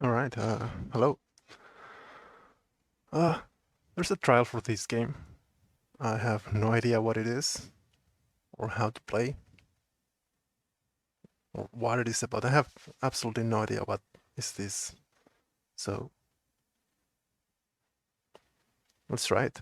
All right, hello. Uh, there's a trial for this game. I have no idea what it is, or how to play, or what it is about. I have absolutely no idea what is this. So, let's try it.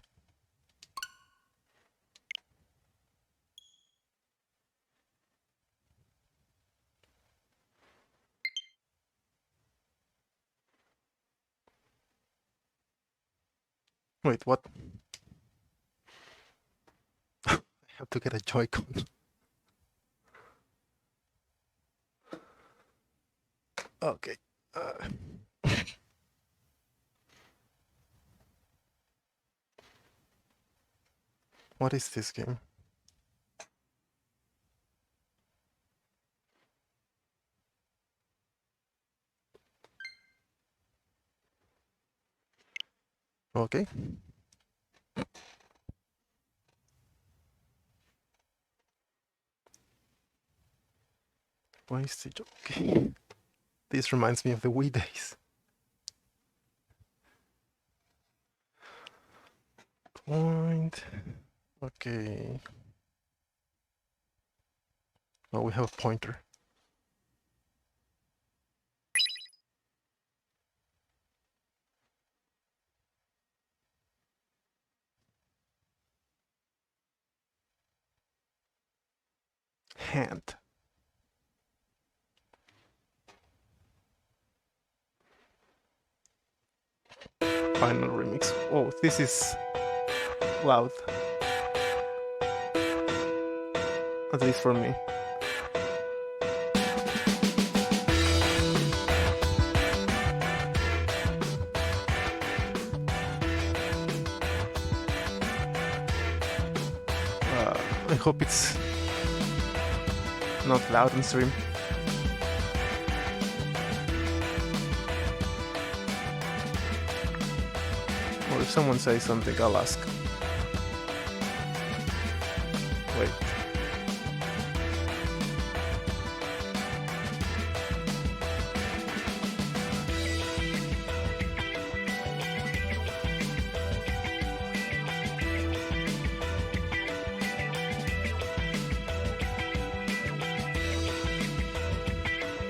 Wait, what? I have to get a Joy-Con. Okay. What is this game? Okay. Why is the okay? This reminds me of the Wii days. Point. Okay. Oh, we have a pointer. Hand. Final remix. Oh, this is loud. At least for me. I hope it's not loud on stream. Or if someone says something, I'll ask. Wait.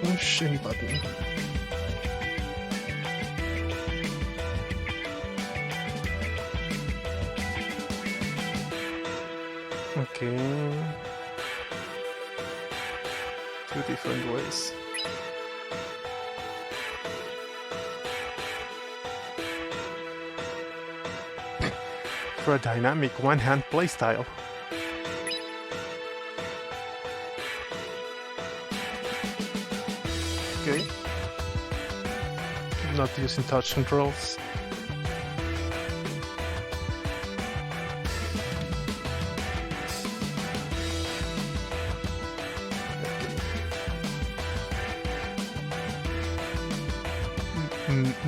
Push any button. Okay. Two different ways. For a dynamic one-hand playstyle. Okay. Not using touch controls.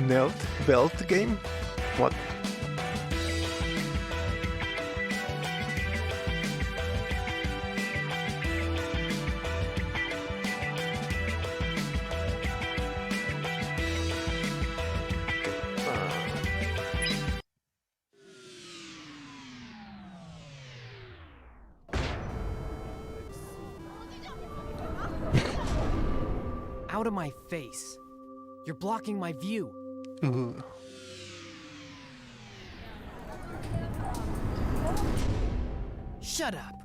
Knelt belt game? What? Out of my face. You're blocking my view. Ooh. Shut up.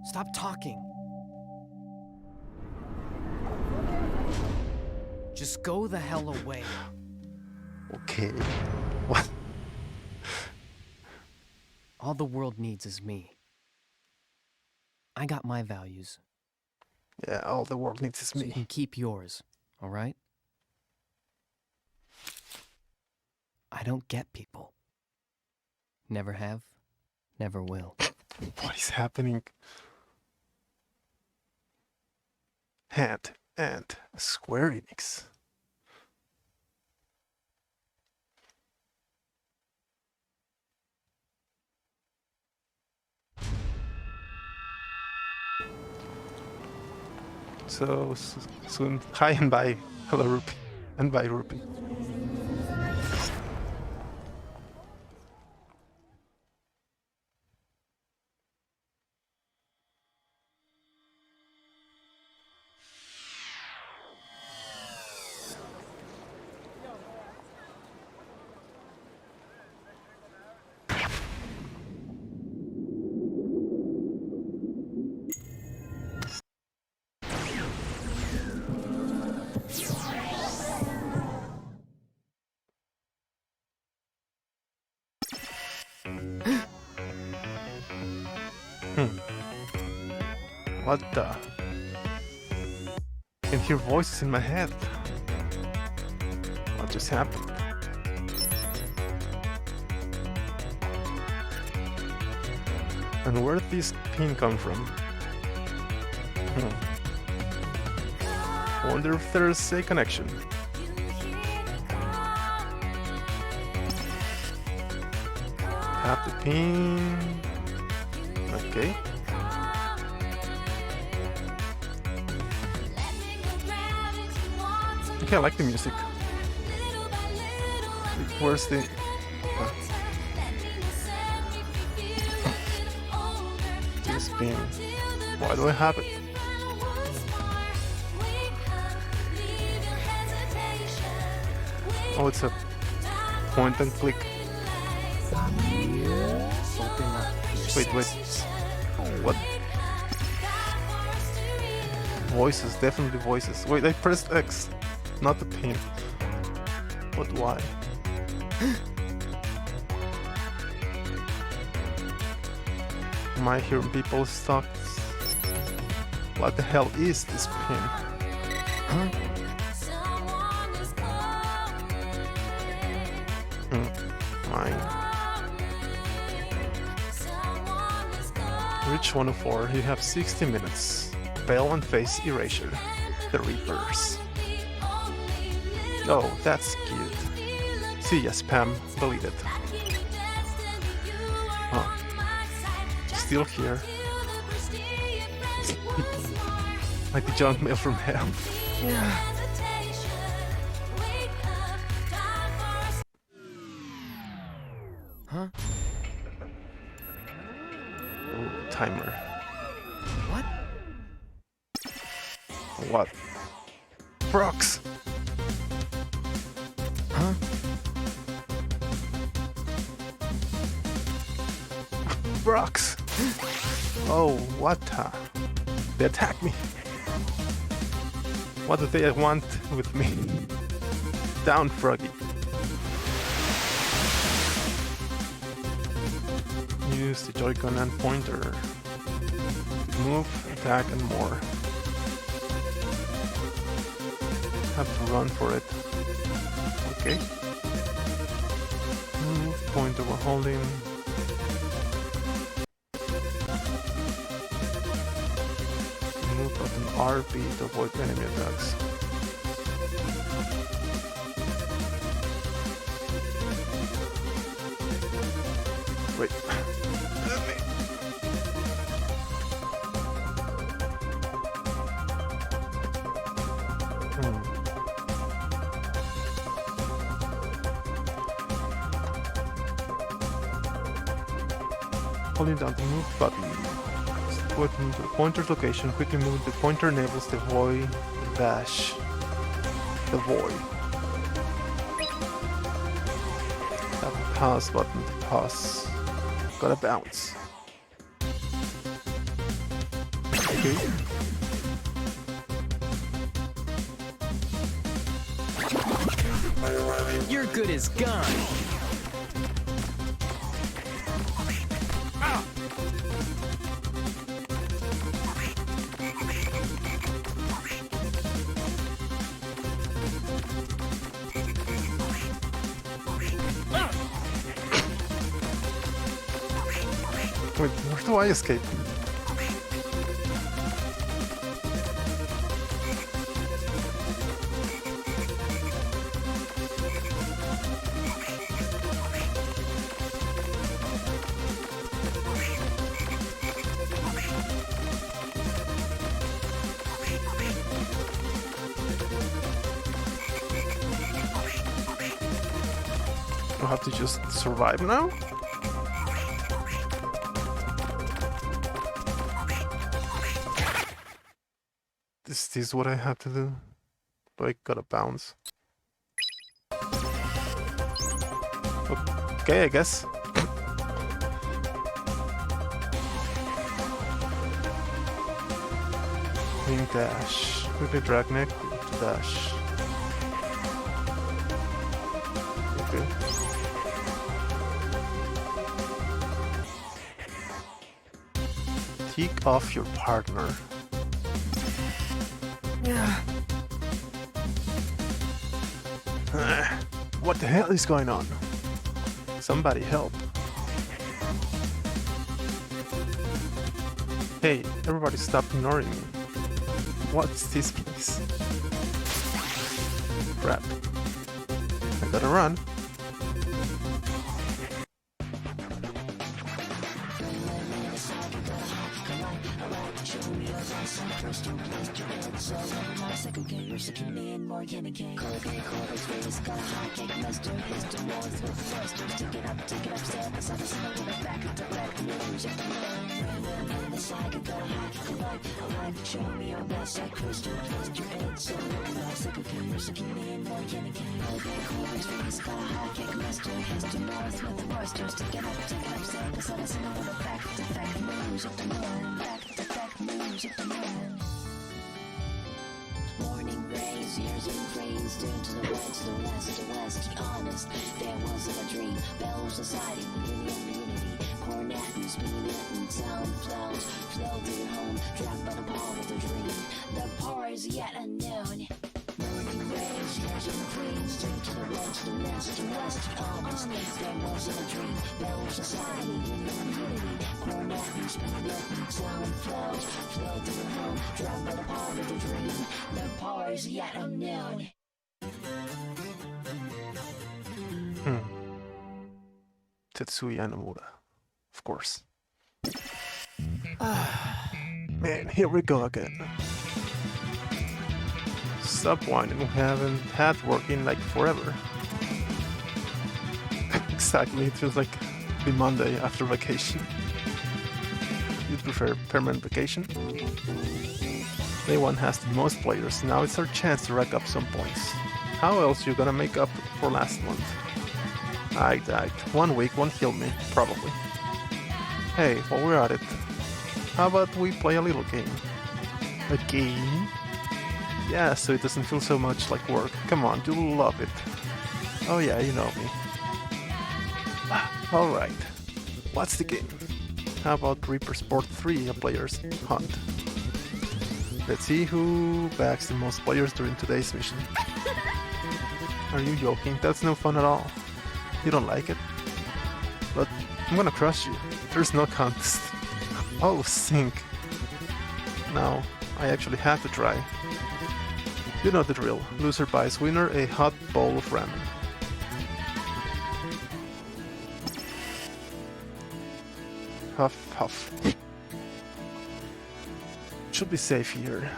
Stop talking. Just go the hell away. Okay. What? All the world needs is me. I got my values. Yeah, all the world needs is So you me. can keep yours, all right? I don't get people. Never have, never will. What is happening? Hand and Square Enix. So soon, hi and bye. Hello, Rupi. And by rupee. What the? I can hear voices in my head. What just happened? And where did this pin come from? I wonder if there's a connection. Tap the pin. Okay. Okay, I like the music. Where's the... this pin? Why do I have it? Oh, it's a point and click. Wait. What? Voices, definitely voices. Wait, I pressed X, not the pin. But why? Am I hearing people's thoughts? What the hell is this pin? Huh? Mine. Reach 104. You have 60 minutes. Fail and face erasure. The Reapers. Oh, that's cute. See ya, spam. Deleted. Oh. Still here. Like the junk mail from hell. Huh? Ooh, timer. What? What? Brox! Huh? Brox! Oh, what? They attack me! What do they want with me? Down, Froggy! Use the Joy-Con and pointer. Move, attack, and more. Have to run for it. Okay. Move, pointer while holding. Move button RB to avoid enemy attacks. Wait. Holding down the move button. Move to the pointer's location. Quickly move. The pointer enables the void dash. The void. Tap the pause button to pause. Gotta bounce. Okay. You're good as gone. Wait, where do I escape? I'll have to just survive now? Is this what I have to do? Do I gotta bounce? Okay, I guess. Wing dash. Quickly drag neck to dash. Okay. Take off your partner. What the hell is going on? Somebody help. Hey, everybody stop ignoring me. What's this place? Crap. I gotta run. Morning rays, years and cranes, turn to the west, the west, the west. Honest, there wasn't a dream. Bell society, unity. Cornet and spinning it in town. Flows, flow to your home, trapped by the power of the dream. The power is yet unknown. Morning rays, years and cranes, turn to the west, the west, the west. Honest, there wasn't a dream. Bell society, unity. Cornet and spinning it in town. Flows, flow to your home, trapped by the power of the dream. The power is yet unknown. Tetsuya Nomura. Of course. Man, here we go again. Stop whining, we haven't had work in like forever. Exactly, it feels like the Monday after vacation. You'd prefer permanent vacation? Day 1 has the most players, now it's our chance to rack up some points. How else you gonna make up for last month? I died. 1 week won't heal me, probably. Hey, while we're at it, how about we play a little game? A game? Yeah, so it doesn't feel so much like work. Come on, you'll love it. Oh yeah, you know me. Alright, what's the game? How about Reaper Sport 3, a player's hunt? Let's see who bags the most players during today's mission. Are you joking? That's no fun at all. You don't like it? But I'm gonna crush you. There's no contest. Oh, sink. Now, I actually have to try. You know the drill. Loser buys winner a hot bowl of ramen. Huff, huff. Should be safe here.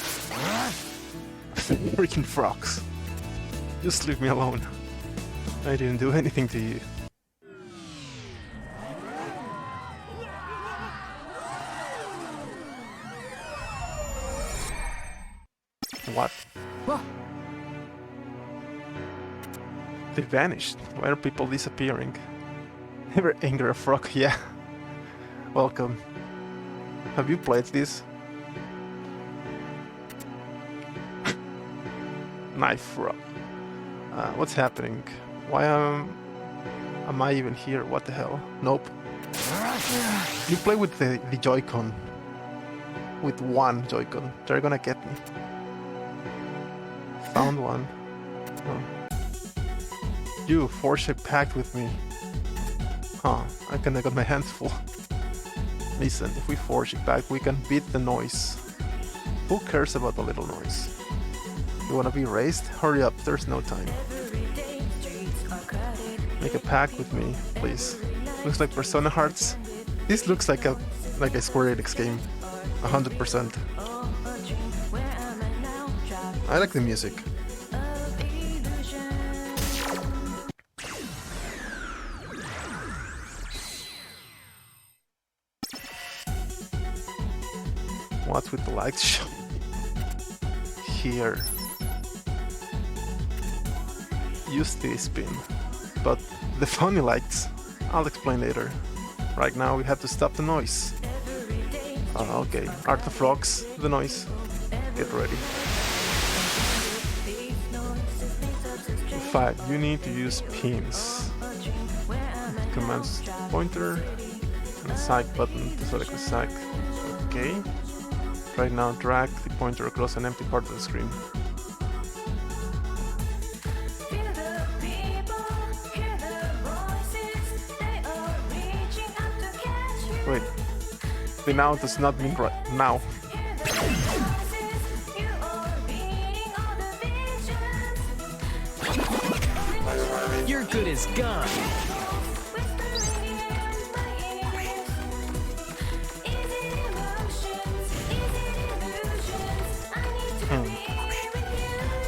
Freaking frogs. Just leave me alone. I didn't do anything to you. What? They vanished. Why are people disappearing? Never anger a frog, yeah. Welcome. Have you played this? Knife frog. What's happening? Why am I even here? What the hell? Nope. You play with the Joy-Con. With one Joy-Con. They're gonna get me. Found one. Oh. You, Forship packed with me. Huh, I kinda got my hands full. Listen, if we forge it back, we can beat the noise. Who cares about the little noise? You wanna be raised? Hurry up, there's no time. Make a pact with me, please. Looks like Persona Hearts. This looks like a Square Enix game. 100%. I like the music. lights with the lights show. Here. Use this pin. But the funny lights, I'll explain later. Right now we have to stop the noise. Okay, are the frogs the noise? Get ready. 5. You need to use pins. Commands pointer and side button to select the side. Okay. Right now drag the pointer across an empty part of the screen. Wait. The now does not mean right now. Your good is gone.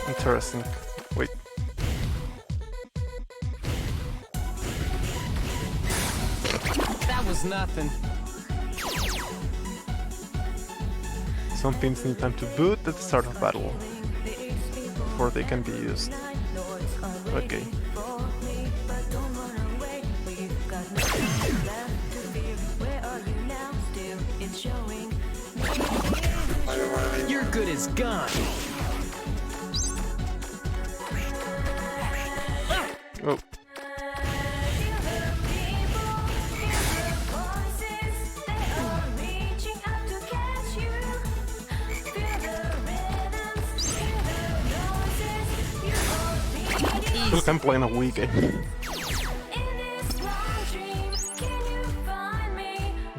Interesting. Wait. That was nothing. Some pins need time to boot at the start of battle before they can be used. Okay. Your good is gone. Oh. Look, I'm playing a Wii game.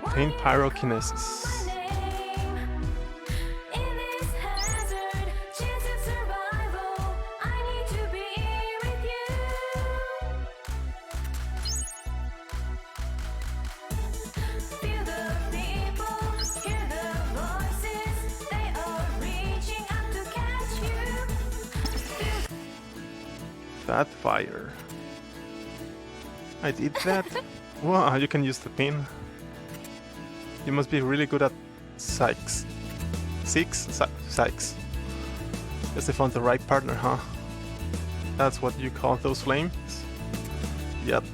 Obtain pyrokinesis. That fire. I did that. Wow, you can use the pin. You must be really good at Sykes. Sykes. Guess they found the right partner, huh? That's what you call those flames? Yep.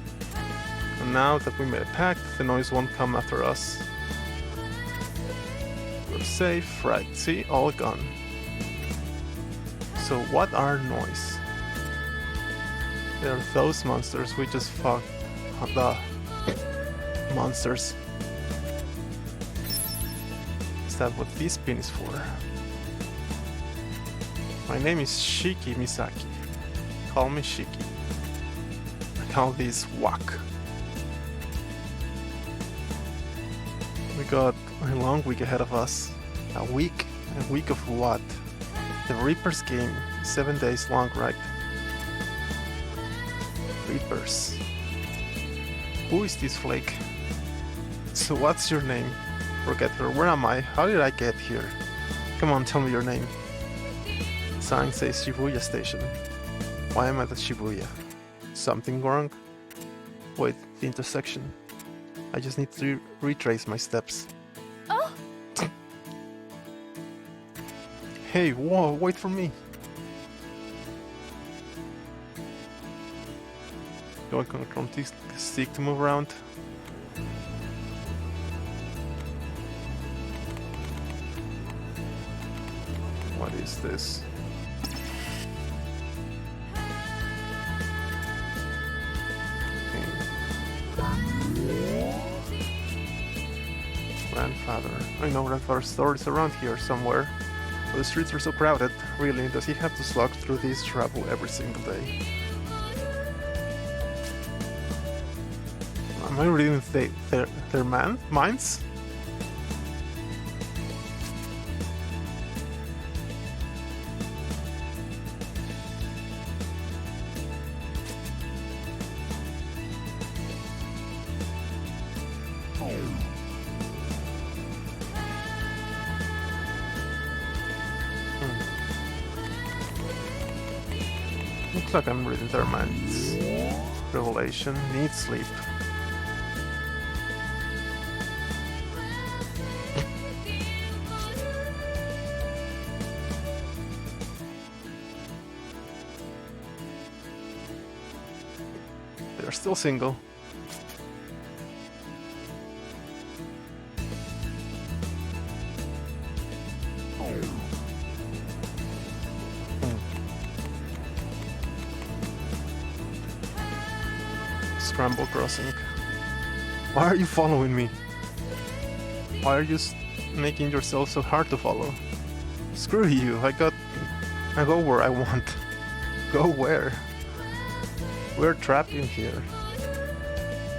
And now that we made a pact, the noise won't come after us. We're safe, right? See, all gone. So what are noise? They're those monsters we just fought. The monsters. Is that what this pin is for? My name is Shiki Misaki. Call me Shiki. I call this Wak. We got a long week ahead of us. A week? A week of what? The Reaper's game. 7 days long, right? Reapers. Who is this flake? So what's your name? Forget her. Where am I? How did I get here? Come on, tell me your name. Sign says Shibuya Station. Why am I at Shibuya? Something wrong? Wait, the intersection. I just need to retrace my steps. Oh! Hey, whoa, wait for me. Do I control this stick to move around? What is this? Grandfather. I know grandfather's store is around here somewhere. But the streets are so crowded. Really, does he have to slog through this trouble every single day? Am I reading their minds? Looks like I'm reading their minds. Revelation needs sleep. You're still single. Scramble crossing. Why are you following me? Why are you making yourself so hard to follow? Screw you, I go where I want. Go where? We're trapped in here.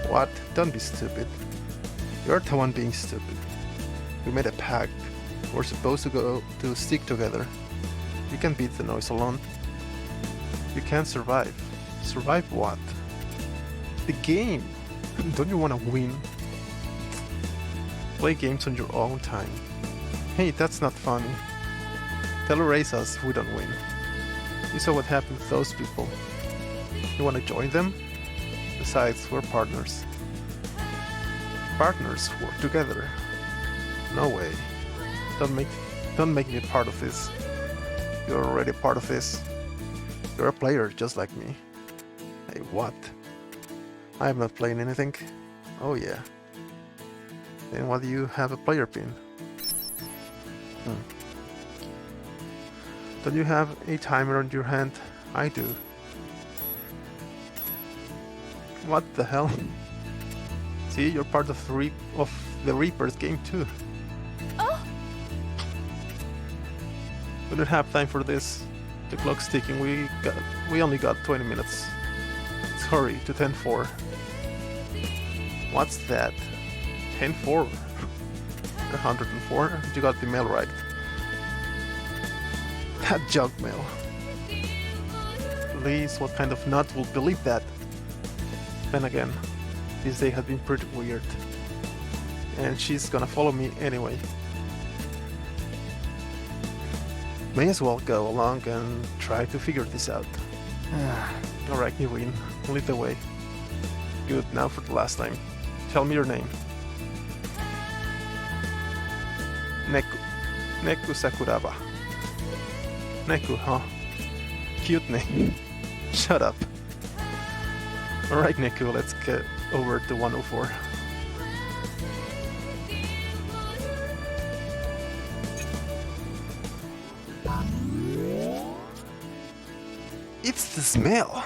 What? Don't be stupid. You're the one being stupid. We made a pact. We're supposed to stick together. You can't beat the noise alone. You can't survive. Survive what? The game! Don't you want to win? Play games on your own time. Hey, that's not funny. They'll erase us if we don't win. You saw what happened to those people. You want to join them? Besides, we're partners. Partners work together. No way. Don't make me a part of this. You're already part of this. You're a player just like me. Hey, what? I am not playing anything. Oh yeah. Then why do you have a player pin? Don't you have a timer on your hand? I do. What the hell? See, you're part of the Reaper's game too. Oh! We don't have time for this. The clock's ticking. We only got 20 minutes. Let's hurry to 10-4. What's that? 10-4? 104? You got the mail right. That junk mail. Please, what kind of nut will believe that? Then again, this day had been pretty weird. And she's gonna follow me anyway. May as well go along and try to figure this out. Alright, you win. Lead the way. Good, now for the last time. Tell me your name. Neku Sakuraba. Neku, huh? Cute name. Shut up. Alright, Neku, let's get over to 104. It's the smell!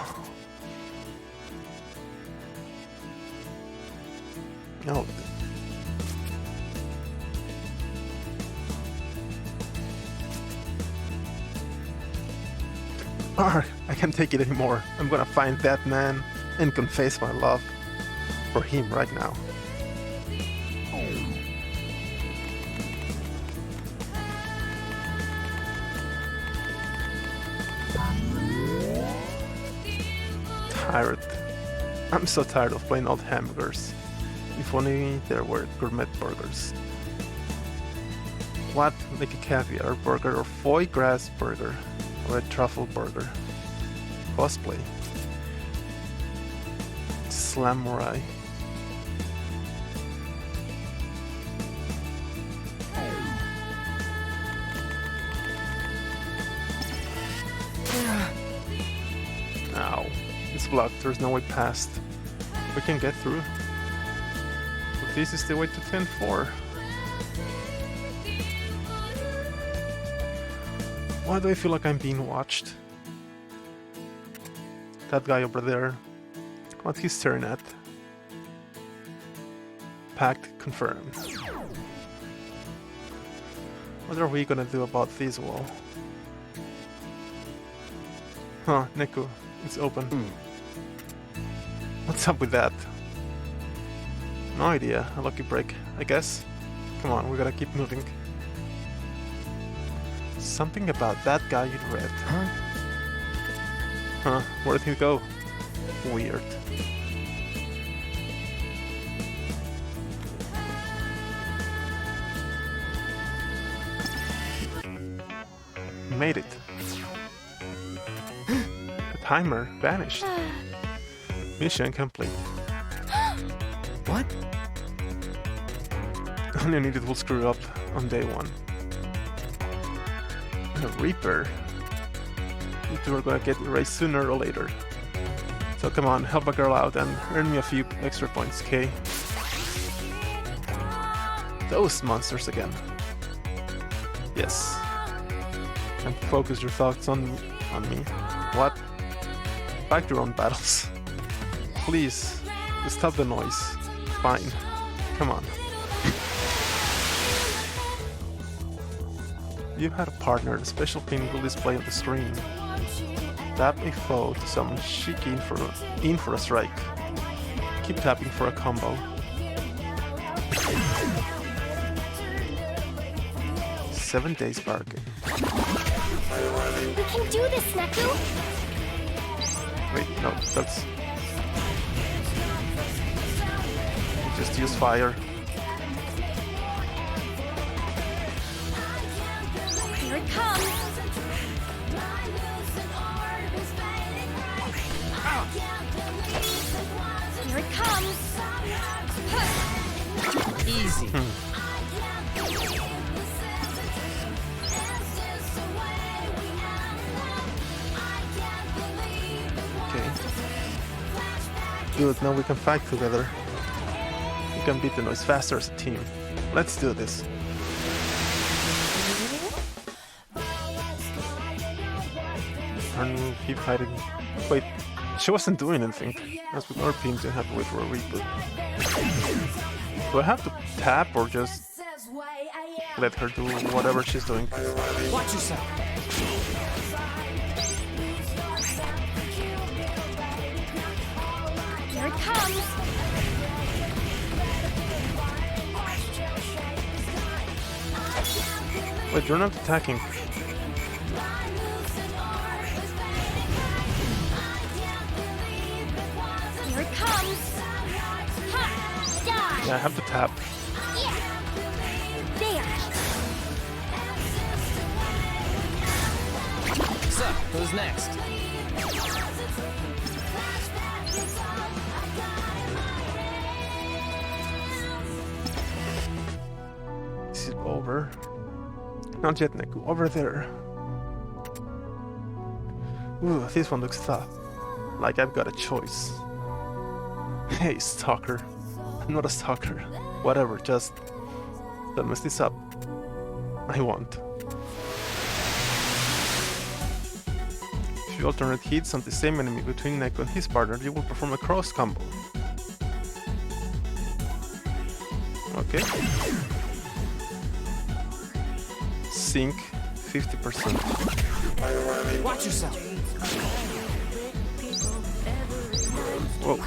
No. Arr, I can't take it anymore. I'm gonna find that man and confess my love for him right now. Tired. I'm so tired of plain old hamburgers. If only there were gourmet burgers. What? Like a caviar burger or foie gras burger? Or a truffle burger? Cosplay. Slamurai. Ow. It's blocked, there's no way past. We can get through. But this is the way to 10-4. Why do I feel like I'm being watched? That guy over there. What he's staring at. Pact confirmed. What are we gonna do about this wall? Huh, Neku, it's open. What's up with that? No idea, a lucky break, I guess. Come on, we gotta keep moving. Something about that guy you read. Huh? Huh, where did he go? Weird. Made it. The timer vanished. Mission complete. What? Only needed will screw up on day one. The Reaper. You two are gonna get erased sooner or later. So come on, help a girl out and earn me a few extra points, okay? Those monsters again. Yes. And focus your thoughts on me. What? Fight your own battles. Please, stop the noise. Fine. Come on. You've had a partner, the special pin will display on the screen. Tap a foe to summon Shiki in for a strike. Keep tapping for a combo. Seven days bargain. We can do this, Neku! Wait, no, that's... Just use fire. Here it comes! Here it comes! Easy. Okay. Good, now we can fight together. We can beat the noise faster as a team. Let's do this. And keep fighting. Wait, she wasn't doing anything. As with our teams, you have to wait for a reboot. Do I have to tap or just let her do whatever she's doing? Watch yourself. Here it comes! Wait, you're not attacking. Here it comes! Ha! Die! Yeah, I have to tap. Yeah! There! So, who's next? Is it over? Not yet, Neku. Over there. Ooh, this one looks tough. Like I've got a choice. Hey, stalker. I'm not a stalker. Whatever, just don't mess this up. I won't. If you alternate hits on the same enemy between Neku and his partner, you will perform a cross combo. Okay. Sync 50%. Watch yourself. Whoa.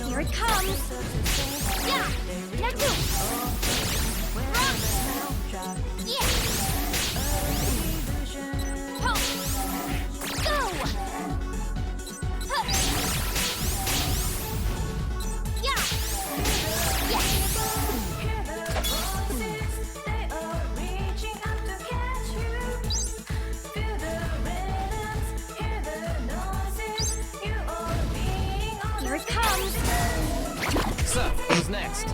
Here it comes! Yeah! Neku! Yeah! Ho! Go! Huh. Yeah! Yeah! Here it comes! So, who's next?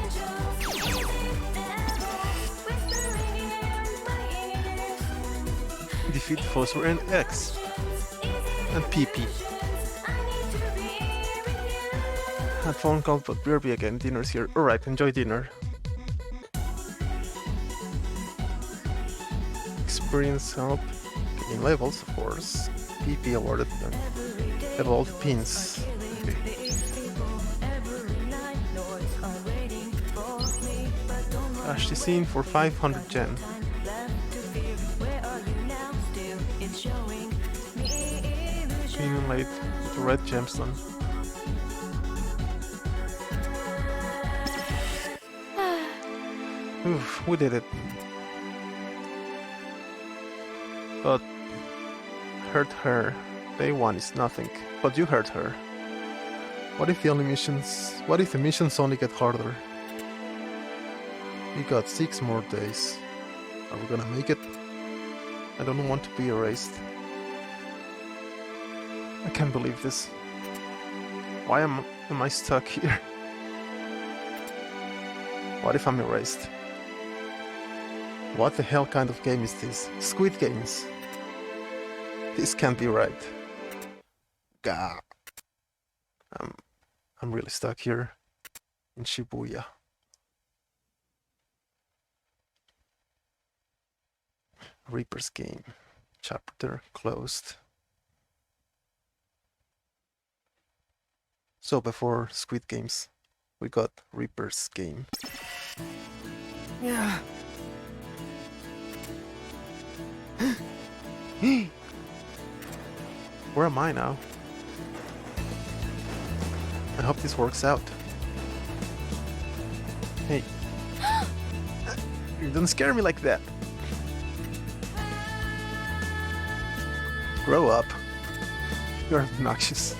Defeat foes were in X and PP. Had phone call, but BRB again. Dinner's here. Alright, enjoy dinner. Experience help. Getting levels, of course. PP awarded them. Evolved pins. Okay. Dash the scene for 500 gen. Accumulate the red gemstone. Oof, we did it. But hurt her. Day one is nothing. But you hurt her. What if the missions only get harder? We got 6 more days. Are we gonna make it? I don't want to be erased. I can't believe this. Why am I stuck here? What if I'm erased? What the hell kind of game is this? Squid Games. This can't be right. Gah. I'm really stuck here in Shibuya. Reaper's game. Chapter closed. So before Squid Games, we got Reaper's game. Yeah. Where am I now? I hope this works out. Hey. Don't scare me like that. Grow up. You're obnoxious.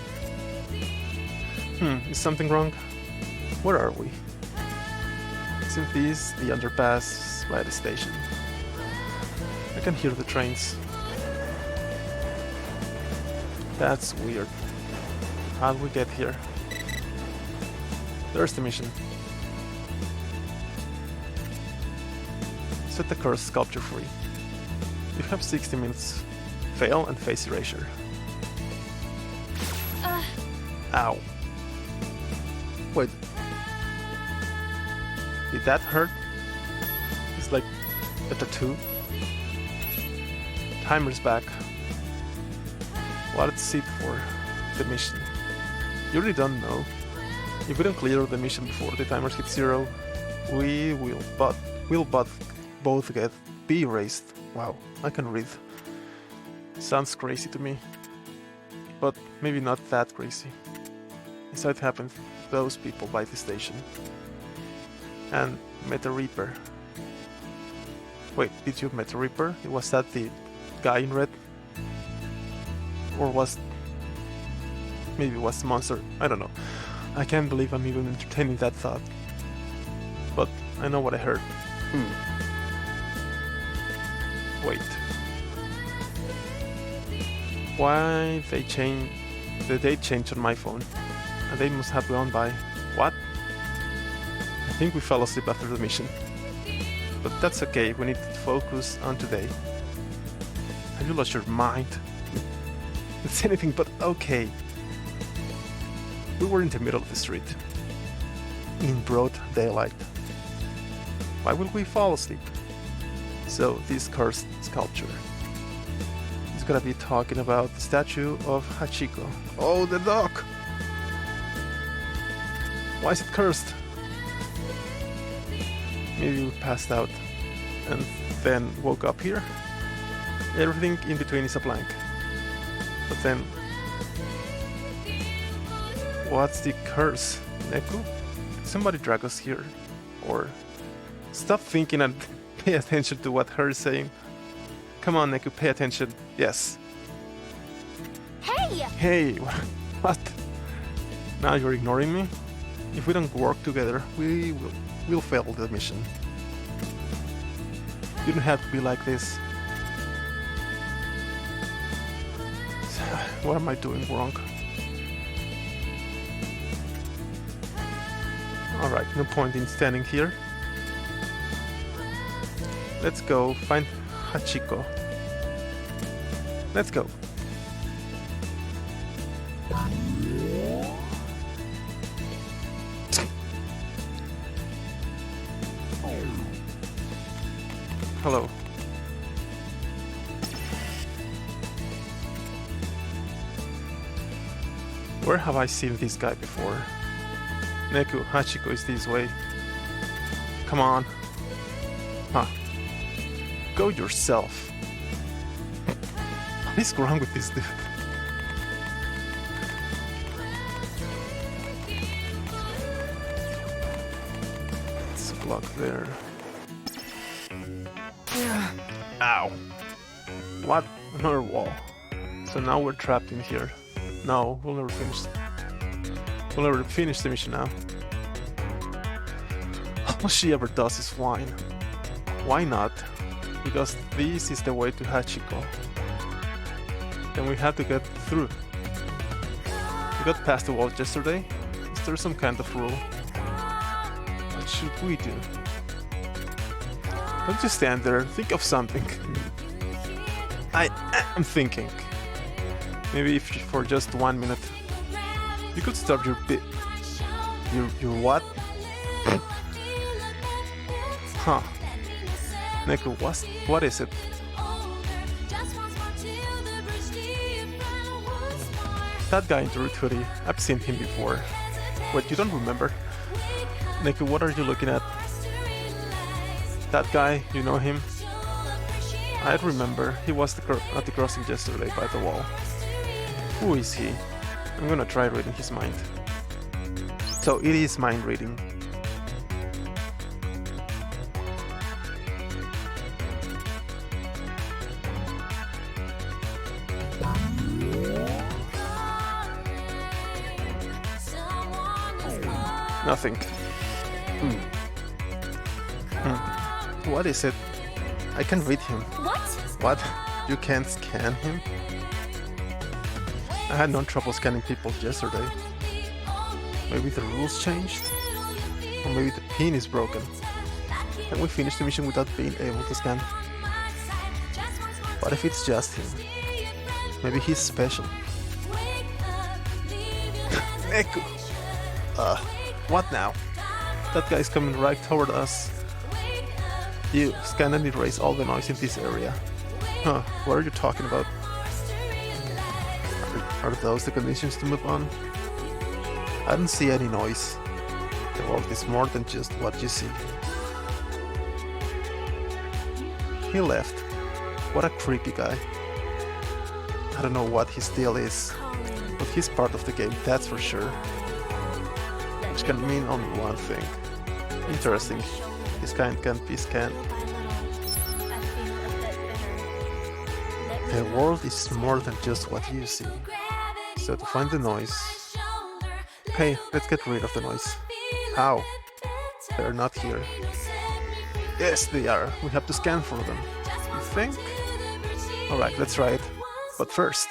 Is something wrong? Where are we? Isn't this the underpass by the station? I can hear the trains. That's weird. How'd we get here? There's the mission. Set the cursed sculpture free. You have 60 minutes. Fail and face erasure. Ow. Wait. Did that hurt? It's like a tattoo. Timer's back. What's it for? The mission. You really don't know. If we don't clear the mission before the timers hit 0, we'll both be erased. Wow, I can read. Sounds crazy to me. But maybe not that crazy. I saw it happen to those people by the station. And met a Reaper. Wait, did you met a Reaper? Was that the guy in red? Or was... maybe it was the monster? I don't know. I can't believe I'm even entertaining that thought. But I know what I heard. Wait. Why the date changed on my phone? And they must have gone by. What? I think we fell asleep after the mission. But that's okay, we need to focus on today. Have you lost your mind? It's anything but okay. We were in the middle of the street. In broad daylight. Why will we fall asleep? So, this cursed sculpture. It's gonna be talking about the statue of Hachiko. Oh, the dog! Why is it cursed? Maybe we passed out and then woke up here. Everything in between is a blank. But then... what's the curse? Neku? Somebody drag us here. Or... stop thinking and pay attention to what her is saying. Come on, Neku, pay attention. Yes. Hey! Hey, what? Now you're ignoring me? If we don't work together, we'll fail the mission. You don't have to be like this. What am I doing wrong? Alright, no point in standing here. Let's go find Hachiko. Let's go. Hello. Where have I seen this guy before? Neku, Hachiko is this way. Come on. Huh. Go yourself. What is wrong with this dude? It's blocked there. Ow. What? Another wall. So now we're trapped in here. No, we'll never finish the mission now. All she ever does is whine. Why not? Because this is the way to Hachiko. Then we have to get through. We got past the wall yesterday. Is there some kind of rule? What should we do? Don't just stand there, think of something. I am thinking. Maybe if for just 1 minute. You could start your your what? Huh. Neko, what is it? That guy in the root hoodie, I've seen him before. Wait, you don't remember? Neko, what are you looking at? That guy, you know him? I remember, he was at the crossing yesterday by the wall. Who is he? I'm gonna try reading his mind. So it is mind reading. Nothing. What is it? I can read him. What? What? You can't scan him? I had no trouble scanning people yesterday. Maybe the rules changed? Or maybe the pin is broken. Can we finish the mission without being able to scan? What if it's just him? Maybe he's special. Echo! What now? That guy's coming right toward us. You scan and erase all the noise in this area. Huh, what are you talking about? Are those the conditions to move on? I don't see any noise. The world is more than just what you see. He left. What a creepy guy. I don't know what his deal is, but he's part of the game, that's for sure. Which can mean only one thing. Interesting. This kind can't be scanned. The world is more than just what you see. So to find the noise... Okay, let's get rid of the noise. How? They're not here. Yes, they are. We have to scan for them. You think? Alright, let's try it. But first...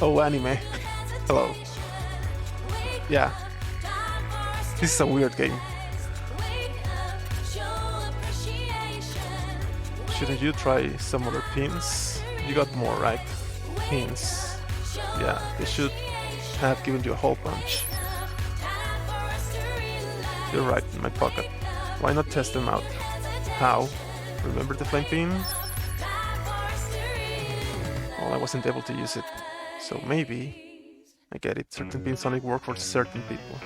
Oh, anime. Hello. Yeah. This is a weird game. Shouldn't you try some other pins? You got more, right? Pins. Yeah, they should have given you a whole bunch. You're right, in my pocket. Why not test them out? How? Remember the flame pin? Well, I wasn't able to use it. So maybe... I get it, certain pins only work for certain people.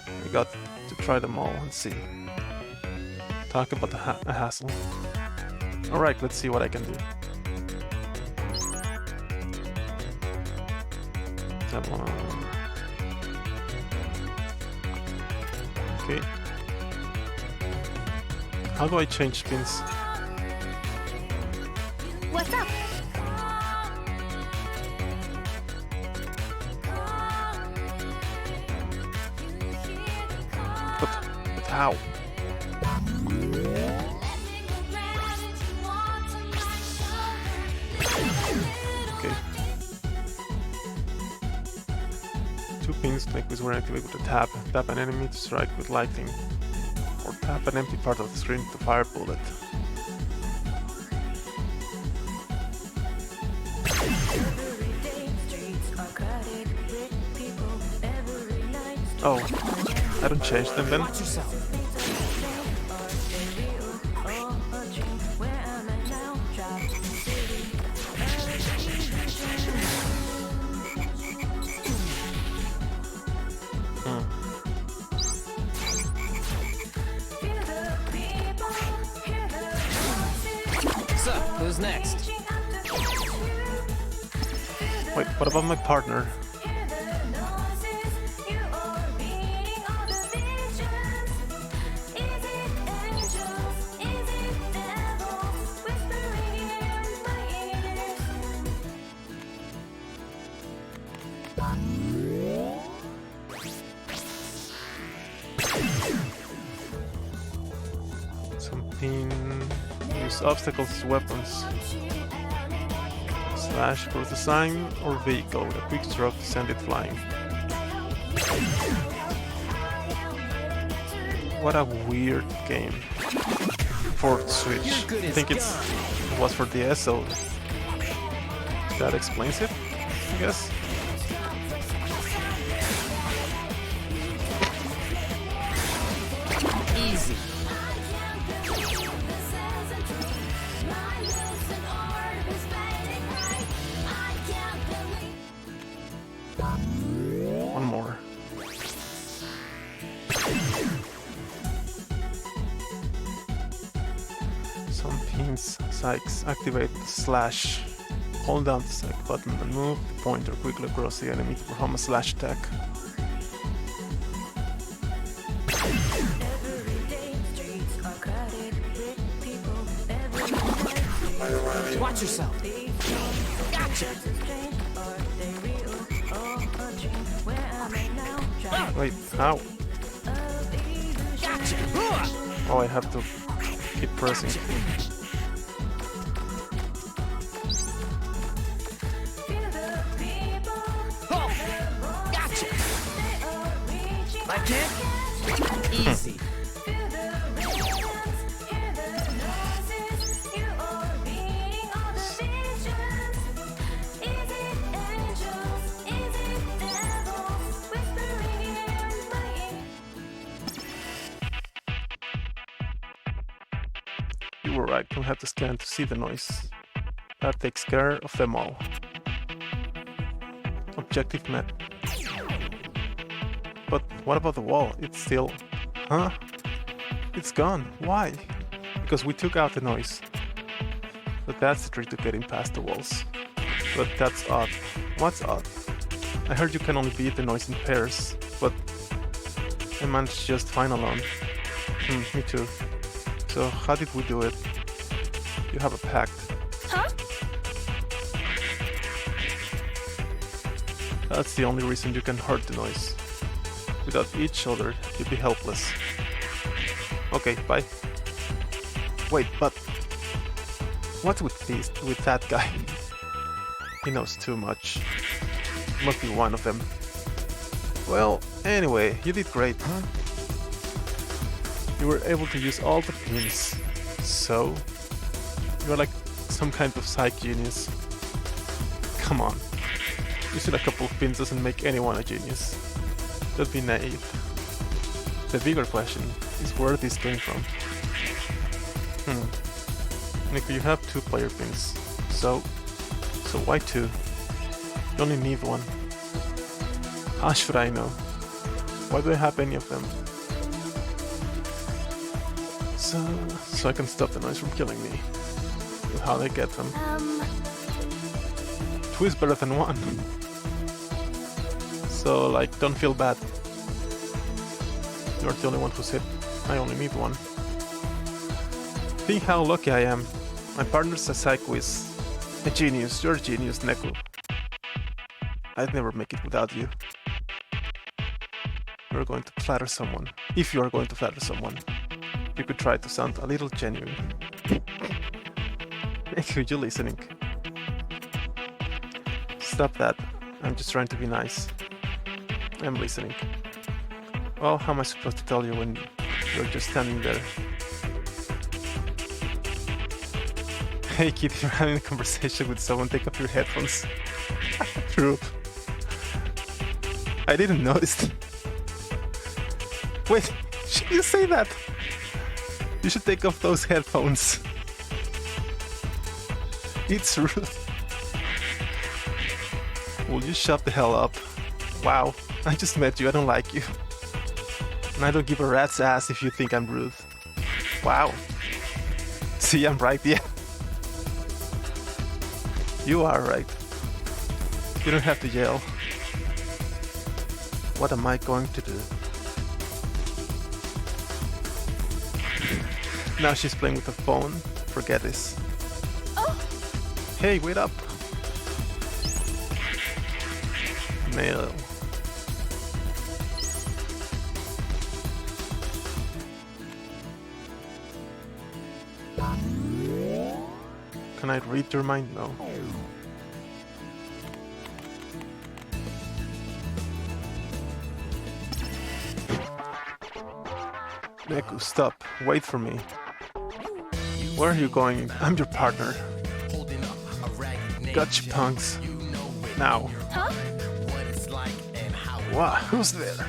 I got to try them all and see. Talk about a hassle. Alright, let's see what I can do. That one. Okay. How do I change pins? What's up? But how? Okay. 2 pins like this were activated with a tap. Tap an enemy to strike with lightning. Or tap an empty part of the screen to fire a bullet. Oh, I don't change them then? Watch yourself. So, who's next? Wait, what about my partner? Something... Use obstacles as weapons. Slash for the sign or vehicle with a quick stroke to send it flying. What a weird game. For Switch. I think it was for DS, so that explains it, I guess. Sykes, activate the slash. Hold down the select button and move the pointer quickly across the enemy to perform a slash attack. Watch yourself. Gotcha. Wait, how? Gotcha. Oh, I have to keep pressing. Oh, gotcha. I can't. Easy. You were right, don't have to scan to see the noise. That takes care of them all. Objective met. But what about the wall? It's still... Huh? It's gone. Why? Because we took out the noise. But that's the trick to getting past the walls. But that's odd. What's odd? I heard you can only beat the noise in pairs, but I managed just fine alone. Me too. So how did we do it? You have a pact. Huh? That's the only reason you can hurt the noise. Without each other, you'd be helpless. Okay, bye. Wait, but what's with that guy? He knows too much. Must be one of them. Well, anyway, you did great, huh? You were able to use all the pins. So, you're like some kind of psych genius. Come on. Using a couple of pins doesn't make anyone a genius. Don't be naive. The bigger question is where this came from. Nico, you have 2 player pins. So why 2? You only need 1. How should I know? Why do I have any of them? So I can stop the noise from killing me. With how they get them. 2 is better than 1. So, like, don't feel bad. You're the only one who's hit. I only need 1. Think how lucky I am. My partner's a psych whiz. A genius. You're a genius, Neko. I'd never make it without you. You're going to flatter someone. If you are going to flatter someone, you could try to sound a little genuine. Neko, you listening? Stop that. I'm just trying to be nice. I'm listening. Well, how am I supposed to tell you when you're just standing there? Hey kid, you're having a conversation with someone, take off your headphones. True. I didn't notice. Wait, should you say that? You should take off those headphones. It's rude. Will you shut the hell up? Wow, I just met you, I don't like you. And I don't give a rat's ass if you think I'm rude. Wow. See, I'm right, yeah. You are right. You don't have to yell. What am I going to do? Now she's playing with the phone. Forget this. Oh. Hey, wait up. Mail. Can I read your mind? No. Neku, stop. Wait for me. Where are you going? I'm your partner. Gotcha, punks. Now. Huh? Wow, who's there?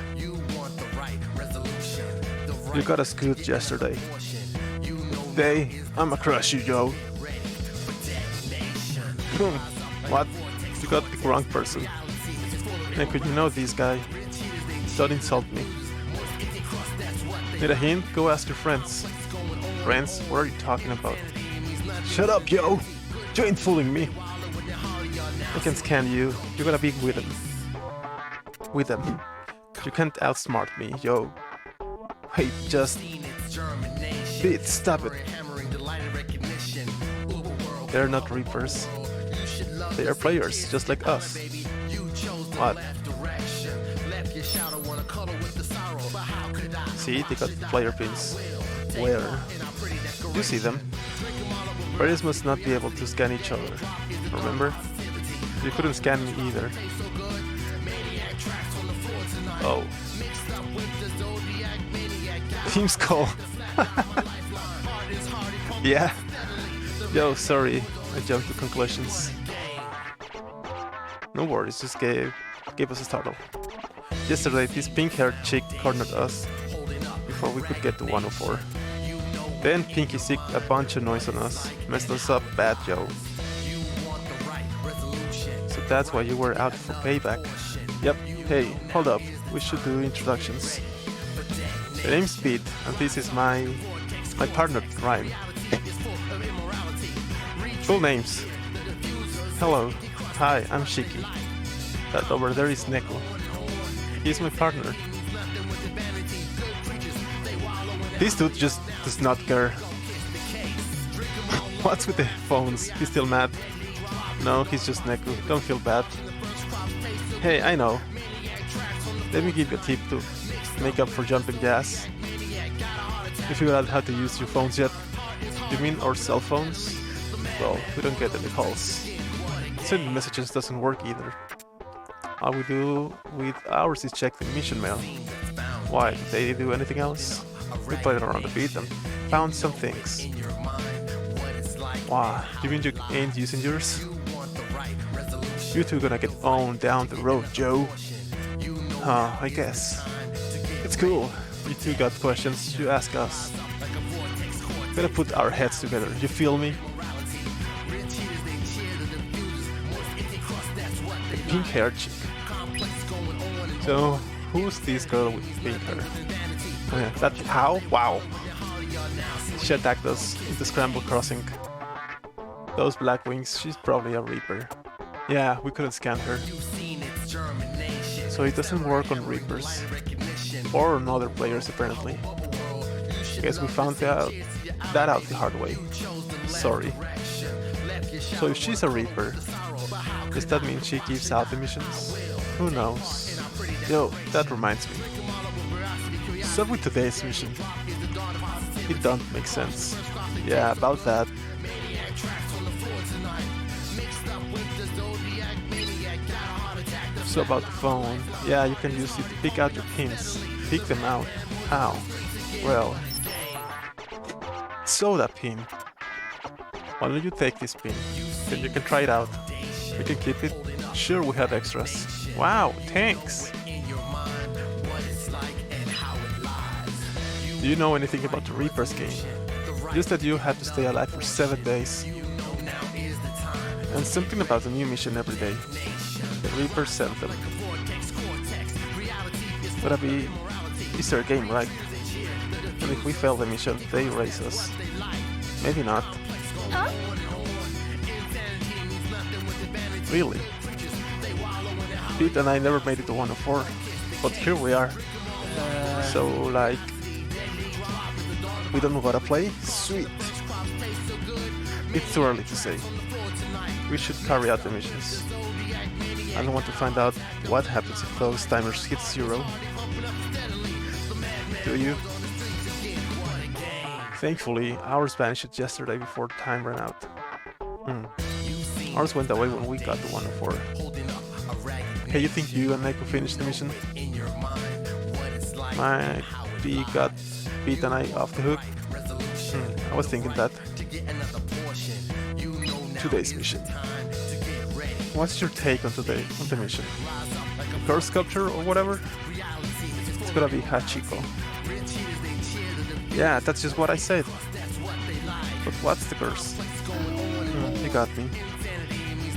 You got us good yesterday. Today, I'ma crush you, yo. What? You got the wrong person. Neku, you know this guy. Don't insult me. Need a hint? Go ask your friends. Friends? What are you talking about? Shut up, yo! You ain't fooling me! I can scan you. You gotta be with them. With them. You can't outsmart me, yo. Wait, just... Pete, stop it. They're not Reapers. They are players, just like us. What? See, they got player pins. Where? You see them. Players must not be able to scan each other. Remember? You couldn't scan me either. Oh. Team Skull. Yeah. Yo, sorry. I jumped to conclusions. No worries, just gave us a startle. Yesterday, this pink-haired chick cornered us before we could get to 104. Then Pinky sicked a bunch of noise on us. Messed us up bad, yo. So that's why you were out for payback. Yep. Hey, hold up. We should do introductions. The name's Pete, and this is my partner, Rhyme. Cool names. Hello. Hi, I'm Shiki. That over there is Neko. He's my partner. This dude just does not care. What's with the phones? He's still mad. No, he's just Neko. Don't feel bad. Hey, I know. Let me give you a tip to make up for jumping gas. You figured out how to use your phones yet? You mean our cell phones? Well, we don't get any calls. Sending messages doesn't work either. All we do with ours is check the mission mail. Why, did they do anything else? We played around the beat and found some things. Wow, you mean you ain't using yours? You two gonna get owned down the road, Joe. I guess. It's cool. You two got questions, you ask us. Gonna put our heads together, you feel me? The pink-haired chick. So, who's this girl with pink hair? That how? Wow. She attacked us in the scramble crossing. Those black wings, she's probably a Reaper. Yeah, we couldn't scan her. So it doesn't work on Reapers. Or on other players apparently. Guess we found that out the hard way. Sorry. So if she's a Reaper, does that mean she gives out the missions? Who knows? Yo, that reminds me. So with today's mission. It don't make sense. Yeah, about that. So about the phone. Yeah, you can use it to pick out your pins. Pick them out. How? Well... So that pin. Why don't you take this pin? Then you can try it out. We can keep it. Sure, we have extras. Wow, thanks! Do you know anything about the Reapers game? Just that you have to stay alive for 7 days. And something about a new mission every day. The Reapers sent them. Gotta be... It's their game, right? And if we fail the mission, they erase us. Maybe not. Huh? Really? Pete and I never made it to 104, but here we are. So, like... We don't know how to play? Sweet! It's too early to say. We should carry out the missions. I don't want to find out what happens if those timers hit 0. Do you? Thankfully, ours vanished yesterday before time ran out. Ours went away when we got to 104. Hey, you think you and Neko finished the mission? Might be got Pete and I off the hook? I was thinking that. Today's mission. What's your take on the mission? Curse sculpture or whatever? It's gonna be Hachiko. Yeah, that's just what I said. But what's the curse? You got me.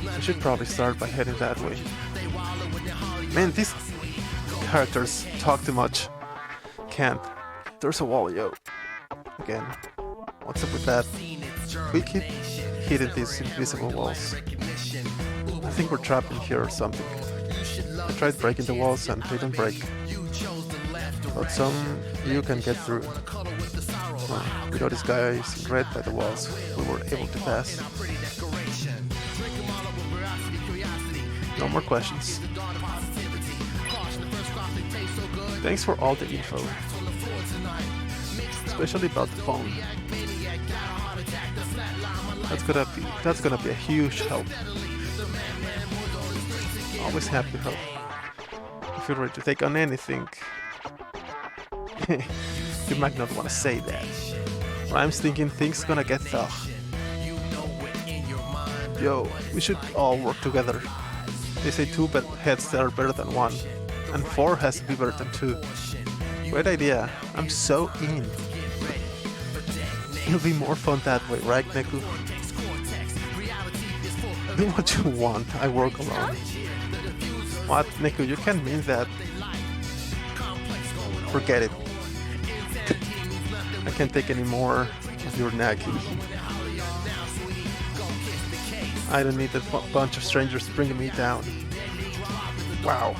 I should probably start by heading that way. Man, these characters talk too much. Can't. There's a wall, yo. Again. What's up with that? we keep hitting these invisible walls. I think we're trapped in here or something. I tried breaking the walls and they don't break. But some you can get through. We know this guy is in red by the walls. We were able to pass. No more questions. Thanks for all the info. Especially about the phone. That's gonna be a huge help. Always happy to help. If you're ready to take on anything. You might not want to say that. Rhyme's thinking things gonna get tough. Yo, we should all work together. They say two heads are better than one, and four has to be better than two. Great idea. I'm so in. It'll be more fun that way, right, Neku? Do what you want. I work alone. What, Neku? You can't mean that. Forget it. I can't take any more of your nagging. I don't need a bunch of strangers bringing me down. Wow,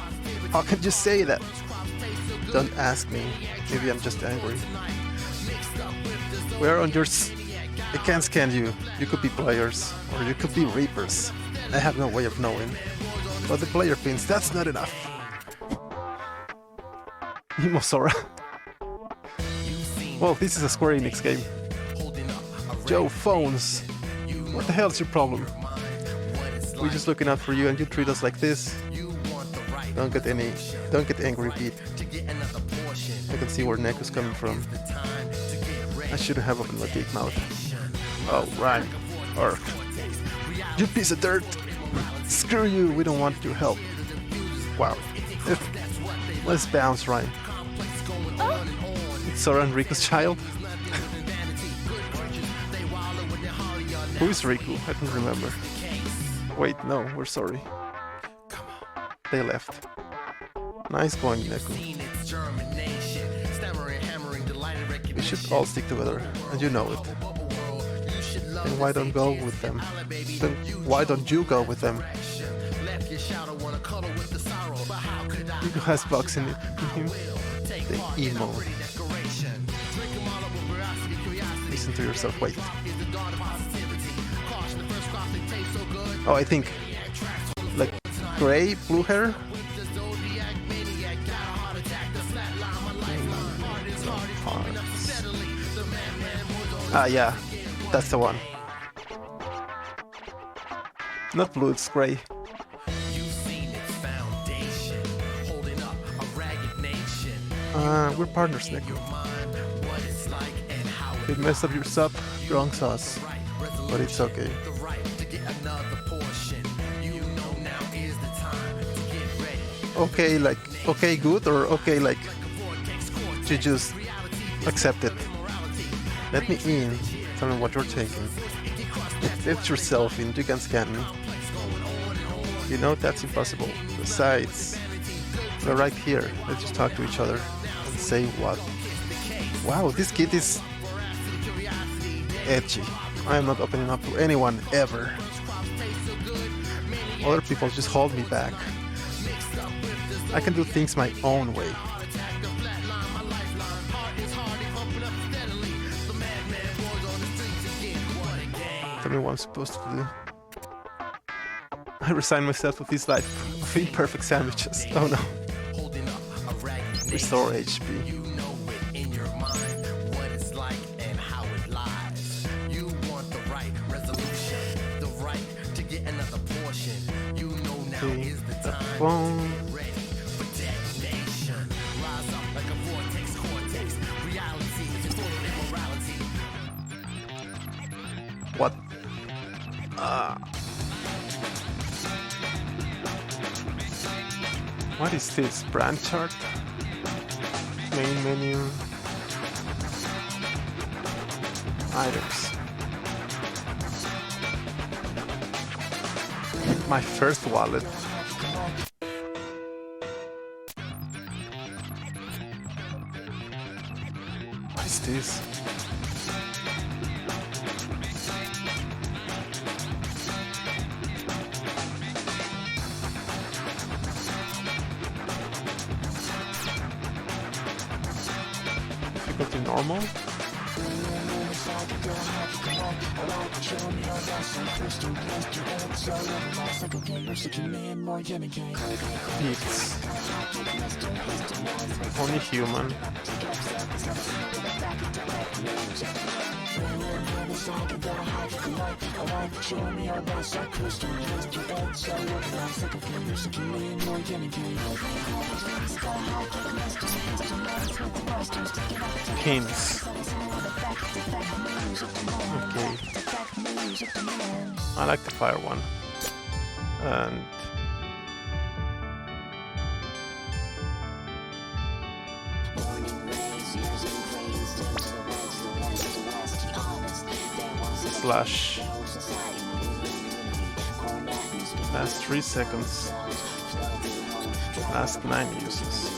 how could you say that? Don't ask me. Maybe I'm just angry. We're on yours. I can't scan you. You could be players, or you could be reapers. I have no way of knowing. But the player pins, that's not enough. Imosora. Well, this is a Square Enix game. Joe, phones. What the hell's your problem? We're just looking out for you and you treat us like this. Don't get angry, Pete. I can see where Neku's coming from. I shouldn't have opened my big mouth. Oh, right. Ark. You piece of dirt! Screw you, we don't want your help. Wow. Let's bounce, Ryan. It's Sora and Riku's child? Who is Riku? I don't remember. Wait, no, we're sorry. They left. Nice going, Neku. We should all stick together, and you know it. Then why don't go with them? Then why don't you go with them? Riku has bugs in him. The emo. Listen to yourself, wait. Oh, I think like gray, blue hair. Ah, yeah, that's the one. Not blue, it's gray. We're partners, Nick. They messed up your sub, wrong sauce, but it's okay. Okay, like, okay, good, or okay, like, you just accept it. Let me in. Tell me what you're taking. Let yourself in. You can scan me. You know that's impossible. Besides, we're right here. Let's just talk to each other and say what. Wow, this kid is edgy. I am not opening up to anyone ever. Other people just hold me back. I can do things my own way. Tell me what I'm supposed to do. I resign myself to this life of imperfect sandwiches. Oh no. Restore HP. Okay, the phone. What? What is this? Brand chart? Main menu. Items. My first wallet. What is this? Get to normal. Beats. Only human. Kings. Okay. I like the fire one. And slash. Last 3 seconds. Last 9 uses.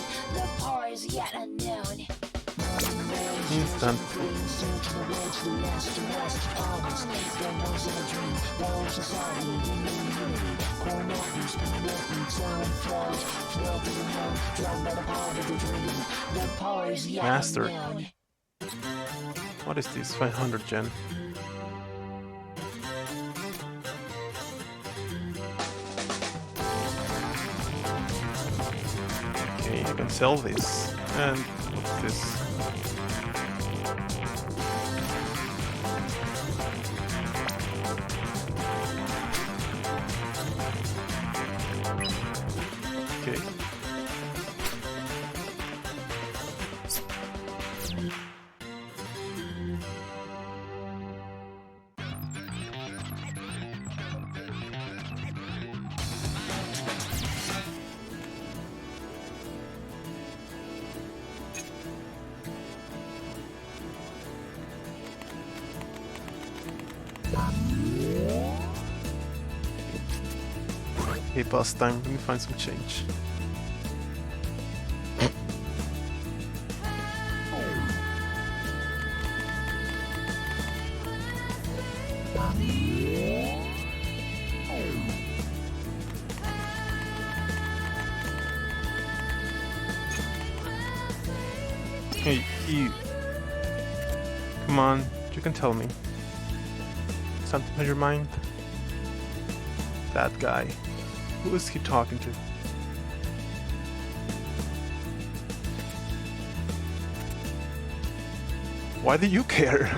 Instant. Master. What is this? 500 gen. Okay, I can sell this. And what's this? Okay. Okay, boss time. Let me find some change. Hey, you. Come on, you can tell me. Something on your mind? That guy. Who is he talking to? Why do you care?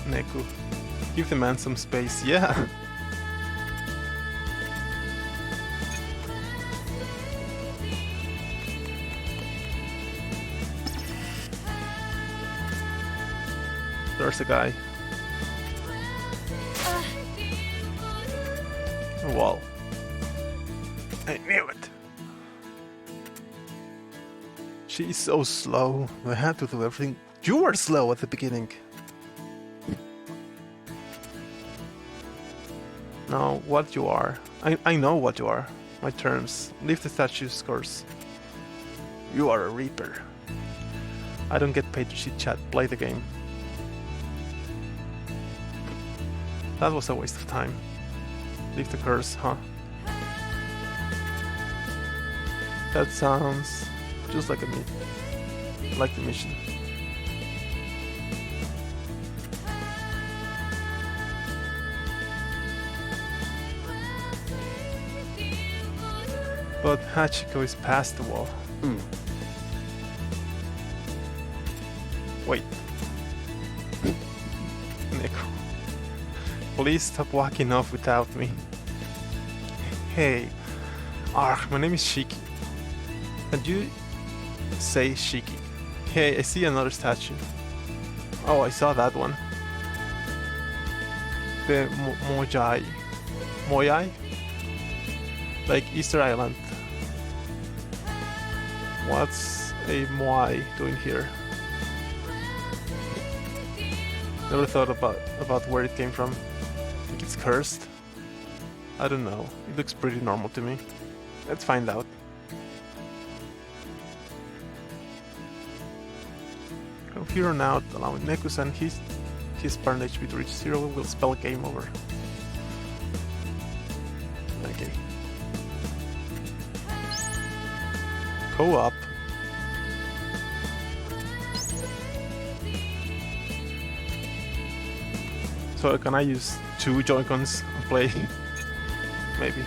Neku, give the man some space, yeah. There's a guy. A wall. I knew it. She's so slow. I had to do everything. You were slow at the beginning. Now, what you are. I know what you are. My terms. Leave the statue's course. You are a reaper. I don't get paid to chit chat. Play the game. That was a waste of time. Leave the curse, huh? That sounds just like like the mission. But Hachiko is past the wall. Wait. Neko. Please stop walking off without me. Hey. My name is Shiki. Can you say Shiki? Hey, I see another statue. Oh, I saw that one. The Mojai. Moyai? Like Easter Island. What's a Moai doing here? Never thought about where it came from. Think it's cursed? I don't know. It looks pretty normal to me. Let's find out. From here on out, allowing Neku-san his burn HP to reach 0 will spell game over. Okay. Co-op. So can I use 2 Joy-Cons and play? Maybe.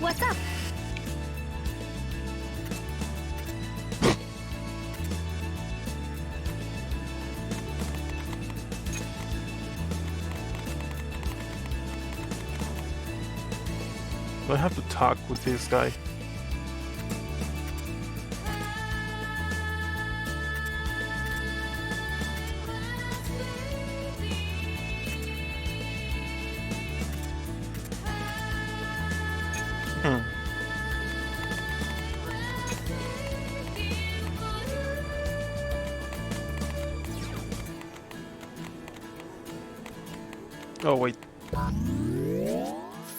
What's up? Do I have to talk with this guy? Oh wait,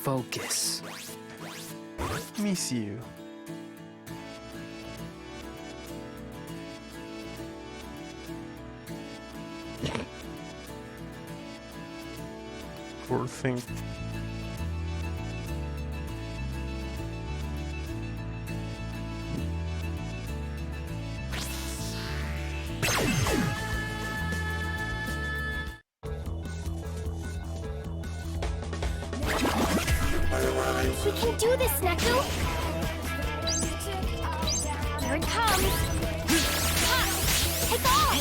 Focus. miss you. Poor thing. We can do this, Neku! Here it comes! Ha! Take off!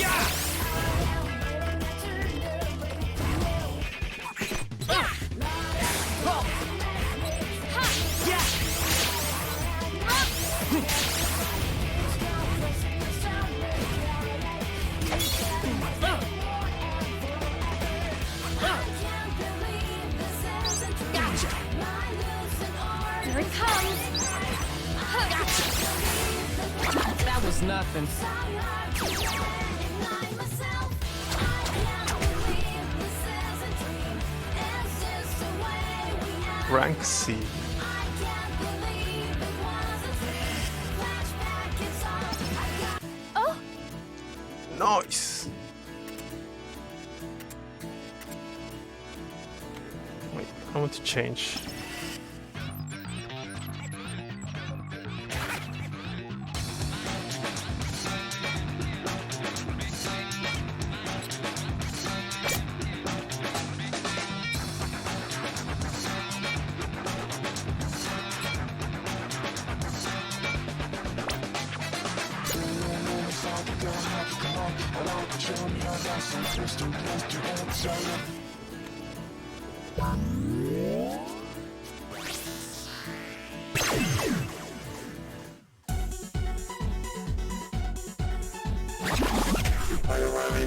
Here it comes! That was nothing. Rank C. Oh! Nice! Wait, I want to change.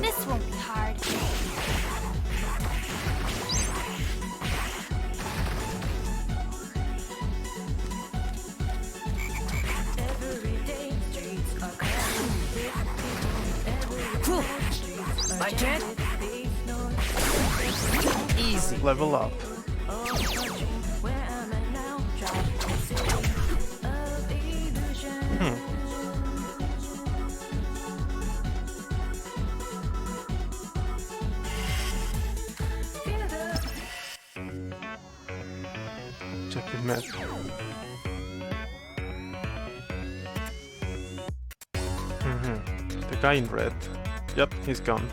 This won't be hard. I can't. Easy. Level up. Check the map. The guy in red. Yep, he's gone.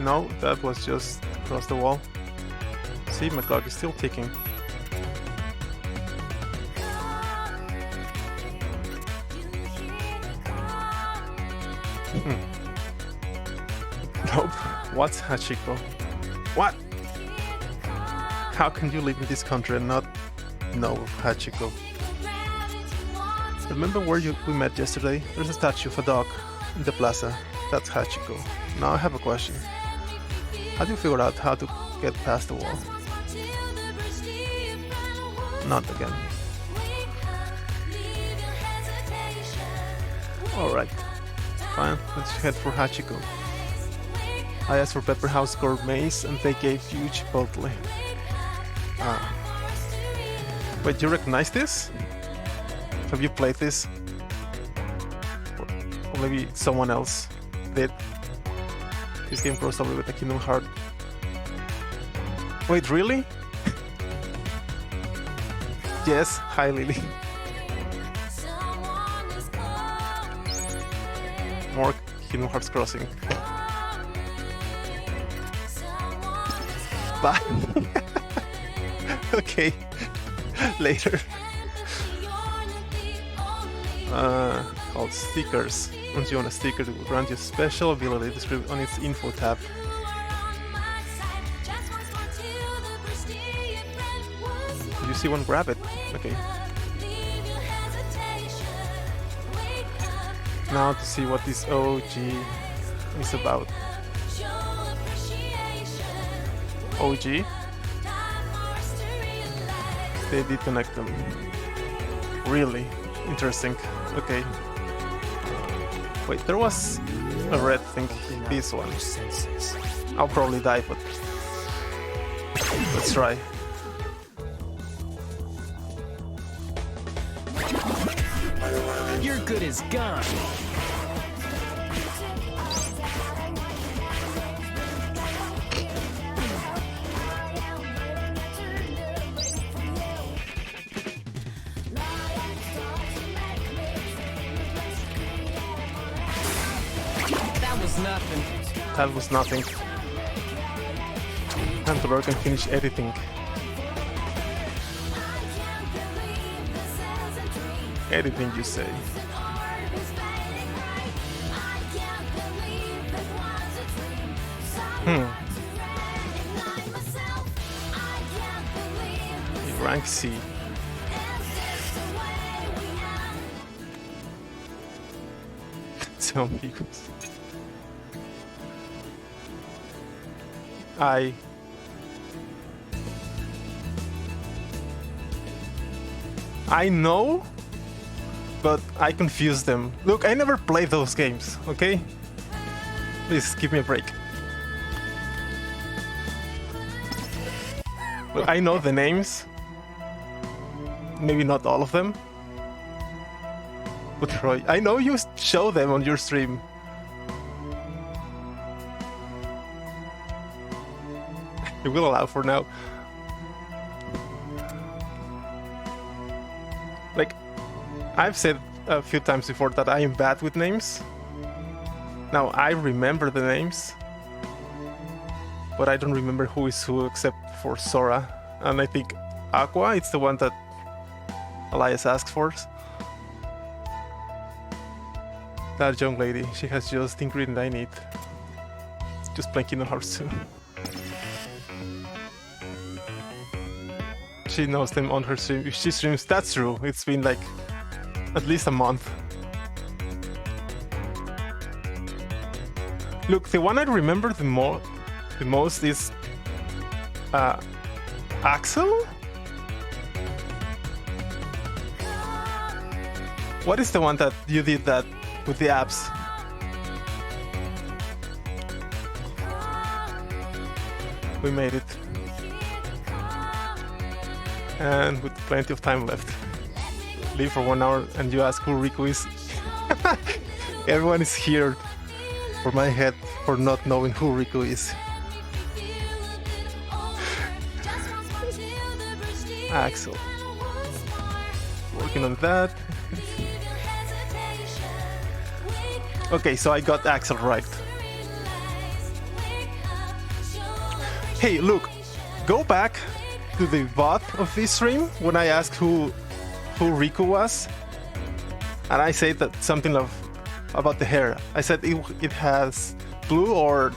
No, that was just across the wall. See, my clock is still ticking. Nope. What's Hachiko? What? How can you live in this country and not know Hachiko? Remember where we met yesterday? There's a statue of a dog in the plaza. That's Hachiko. Now I have a question. How do you figure out how to get past the wall? Not again. Alright. Fine, let's head for Hachiko. I asked for Pepper House gourmets and they gave huge Chipotle. Ah. Wait, you recognize this? Have you played this? Or maybe someone else did. This game crossed over with the Kingdom Heart. Wait, really? Yes, hi Lily. More Kingdom Hearts Crossing. Bye. Okay. Later. Called stickers. Once you own a sticker, it will grant you a special ability described on its info tab. If you see one, grab it. Okay. Now to see what this OG is about. OG? They did connect them. Really interesting. Okay. Wait, there was a red thing in this one. I'll probably die, but let's try. You're good as gone. Nothing. That was nothing. Time to work and finish editing. Editing, you say? Rank C. Some people. I know, but I confuse them. Look, I never played those games, okay? Please give me a break. Look, I know the names. Maybe not all of them. But Roy, I know you show them on your stream. I will allow for now. Like, I've said a few times before that I am bad with names. Now, I remember the names, but I don't remember who is who except for Sora. And I think Aqua, it's the one that Elias asked for. That young lady, she has just the ingredient I need. Just playing Kingdom Hearts 2. She knows them on her stream. If she streams, that's true. It's been like at least a month. Look, the one I remember the most is Axel? What is the one that you did that with the apps? We made it. And with plenty of time left. Leave for 1 hour and you ask who Riku is. Everyone is here for my head for not knowing who Riku is. Axel. Working on that. Okay, so I got Axel right. Hey, look, go back to the VOD of this stream when I asked who Riku was, and I said that something about the hair. I said it has blue or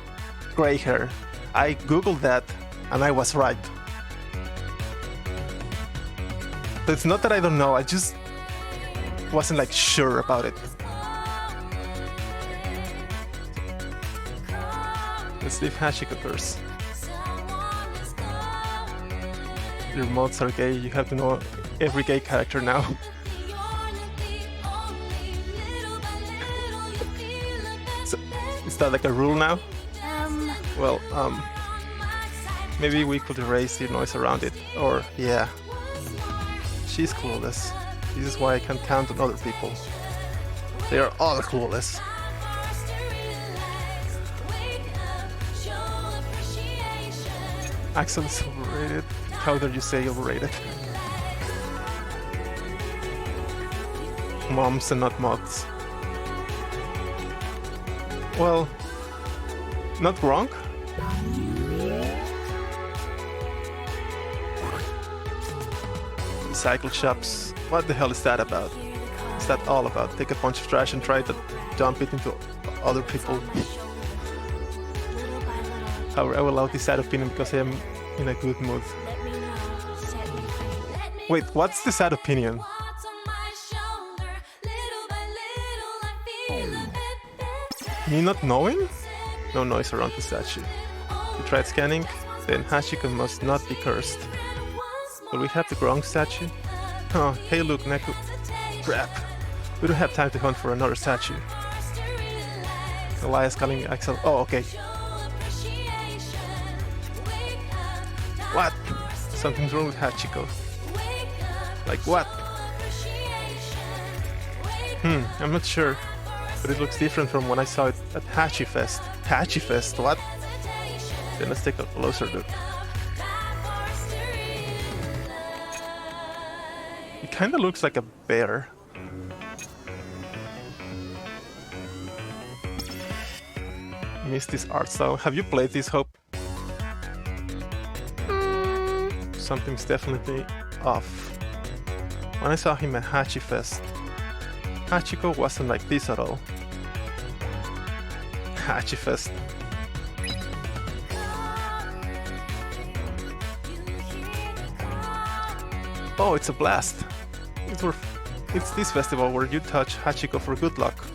gray hair. I googled that, and I was right. So it's not that I don't know. I just wasn't like sure about it. Let's leave Hashiko first. Your mods are gay, you have to know every gay character now. So, is that like a rule now? Well, maybe we could erase the noise around it, or yeah. She's clueless. This is why I can't count on other people. They are all clueless. Axel is overrated. How dare you say overrated? moms and not mods. Well, not wrong. Cycle shops. What the hell is that about? What's that all about? Take a bunch of trash and try to dump it into other people. I will allow this sad opinion because I am in a good mood. Wait, what's the sad opinion? Me not knowing? No noise around the statue. You tried scanning? Then Hachiko must not be cursed. Will we have the wrong statue? Oh, hey look, Neku. Crap. We don't have time to hunt for another statue. Elias calling Axel. Oh, okay. What? Something's wrong with Hachiko. Like what? I'm not sure. But it looks different from when I saw it at Hachi Fest. Hachi Fest, what? Then let's take a closer look. It kinda looks like a bear. Missed this art style. Have you played this, Hope? Something's definitely off. When I saw him at Hachi Fest, Hachiko wasn't like this at all. Hachi Fest. Oh, it's a blast. It's this festival where you touch Hachiko for good luck.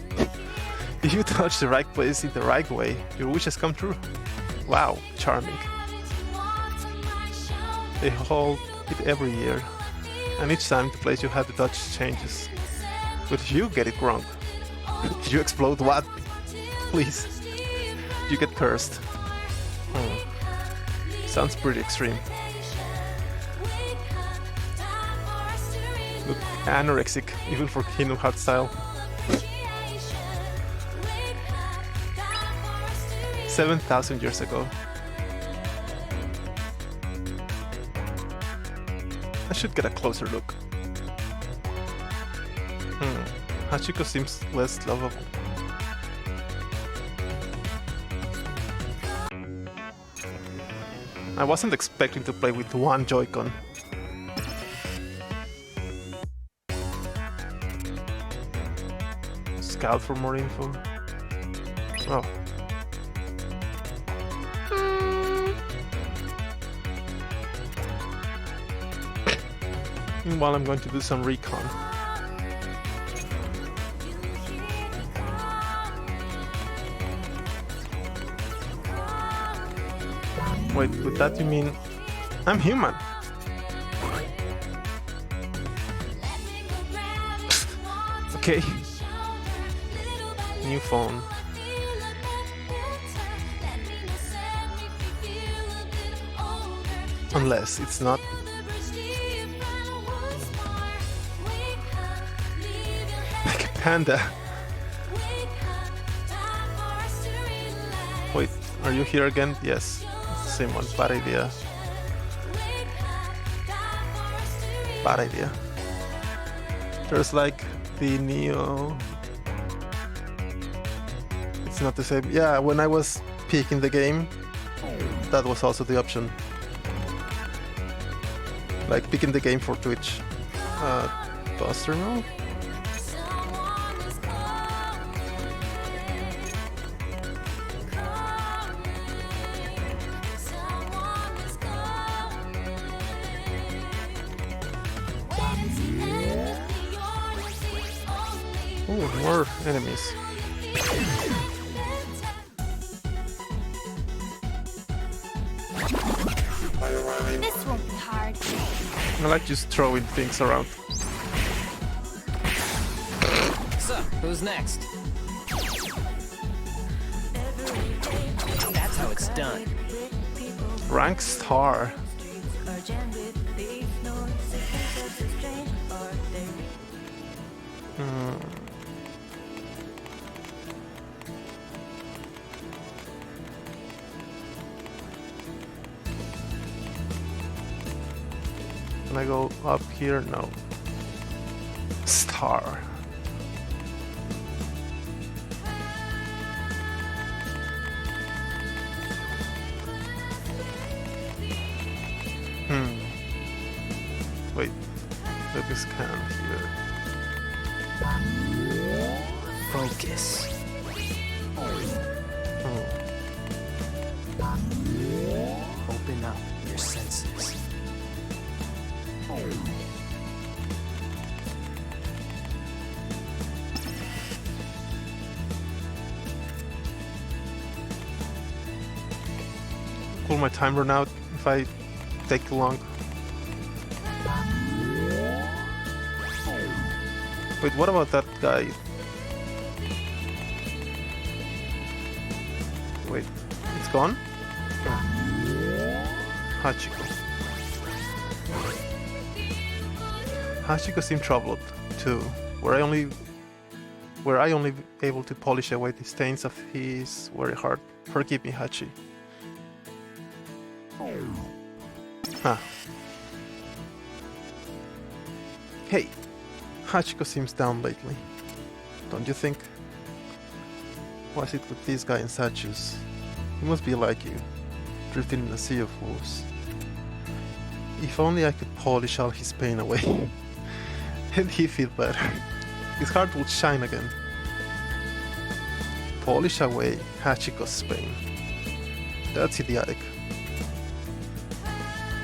If you touch the right place in the right way, your wishes come true. Wow, charming. They hold it every year, and each time the place you have to touch changes. But if you get it wrong, you explode what? Please. You get cursed. Sounds pretty extreme. Look anorexic, even for Kingdom Hearts style. 7,000 years ago. I should get a closer look. Hachiko seems less lovable. I wasn't expecting to play with one Joy-Con. Scout for more info. Oh. Meanwhile, I'm going to do some recon. Wait, with that you mean I'm human? Okay. New phone. Unless it's not. Like a panda. Wait, are you here again? Yes. Same one. Bad idea. Bad idea. There's like the Neo. It's not the same. Yeah, when I was peeking the game, that was also the option. Like picking the game for Twitch. Buster no? Oh, more enemies. This won't be hard. I like just throwing things around. So, who's next? That's how it's done. Rank star. Can I go up here? No. Star. Focus. Open up your senses. Will my time run out if I take too long? Wait, what about that guy? Wait, it's gone? Hachiko. Hachiko seemed troubled too. Were I only able to polish away the stains of his very heart? Forgive me, Hachi. Huh. Hey, Hachiko seems down lately. Don't you think? Was it with this guy in statues? He must be like you, drifting in a sea of wolves. If only I could polish all his pain away, and he'd feel better. His heart would shine again. Polish away Hachiko's pain. That's idiotic.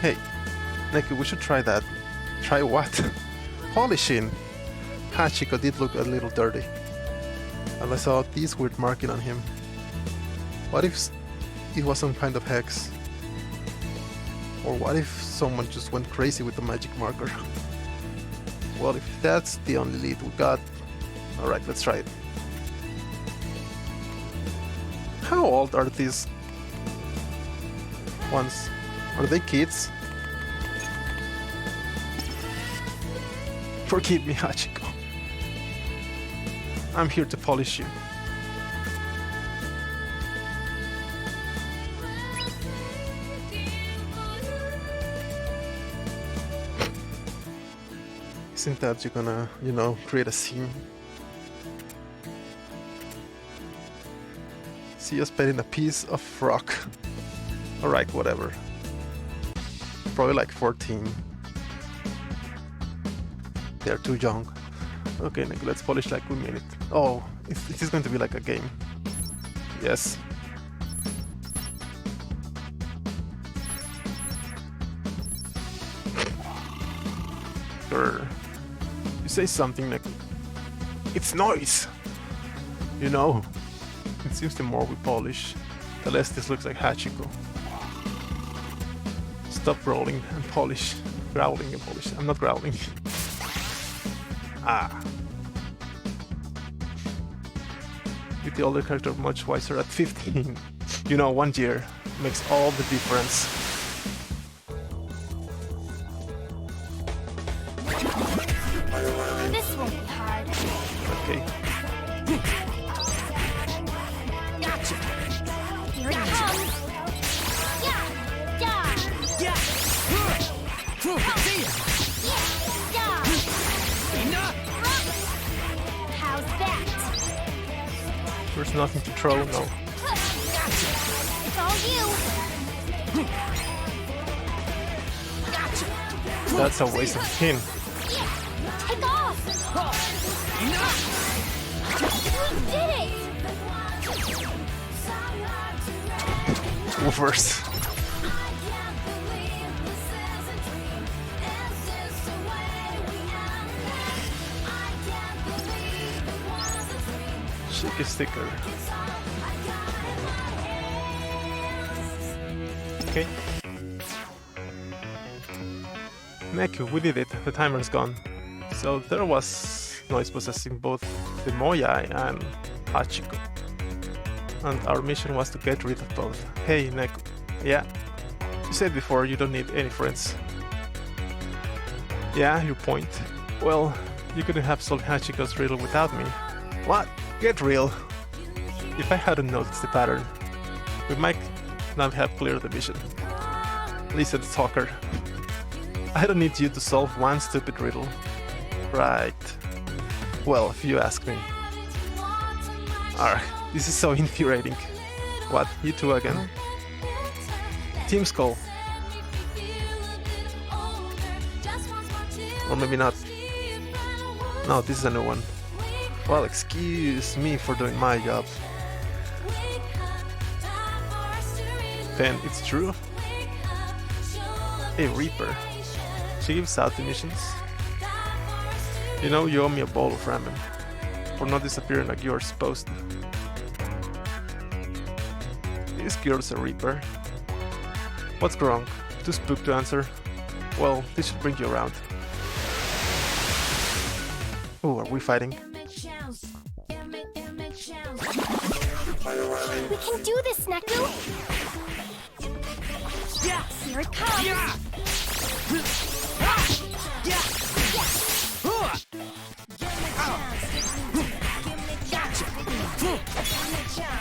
Hey, Neku, we should try that. Try what? Polishing! Hachiko did look a little dirty. And I saw this weird marking on him. What if it was some kind of hex? Or what if someone just went crazy with the magic marker? Well, if that's the only lead we got... Alright, let's try it. How old are these ones? Are they kids? Forgive me, Hachiko. I'm here to polish you. Isn't that you're gonna, create a scene? See us petting a piece of rock. Alright, whatever. Probably like 14. They're too young. Okay, Nick, let's polish like we made it. Oh, it is going to be like a game. Yes. Sure. You say something, Nick. It's noise! It seems the more we polish, the less this looks like Hachiko. Stop rolling and polish. Growling and polish. I'm not growling. Ah. With the older character much wiser at 15. 1 year makes all the difference. This won't be hard. Okay. Gotcha. Here it comes. Yeah. Yeah. Yeah! How's that? There's nothing to throw, no. It's all you. That's a waste of tin. Take off. We did it. Woofers. Shake a sticker. Okay. Neku, we did it. The timer's gone. So there was noise possessing both the Moyai and Hachiko. And our mission was to get rid of both. Hey, Neku. Yeah? You said before you don't need any friends. Yeah, your point. Well, you couldn't have solved Hachiko's riddle without me. What? Get real. If I hadn't noticed the pattern, we might not have cleared the mission. Listen, talker. I don't need you to solve one stupid riddle. Right. Well, if you ask me. Argh, this is so infuriating. What, you two again? Team Skull. Or maybe not. No, this is a new one. Well, excuse me for doing my job. Then it's true. A Reaper. She gives out the missions. You know you owe me a bowl of ramen for not disappearing like you're supposed to. This girl's a Reaper. What's wrong? Too spooked to answer? Well, this should bring you around. Oh, are we fighting? We can do this, Neku! Here it comes!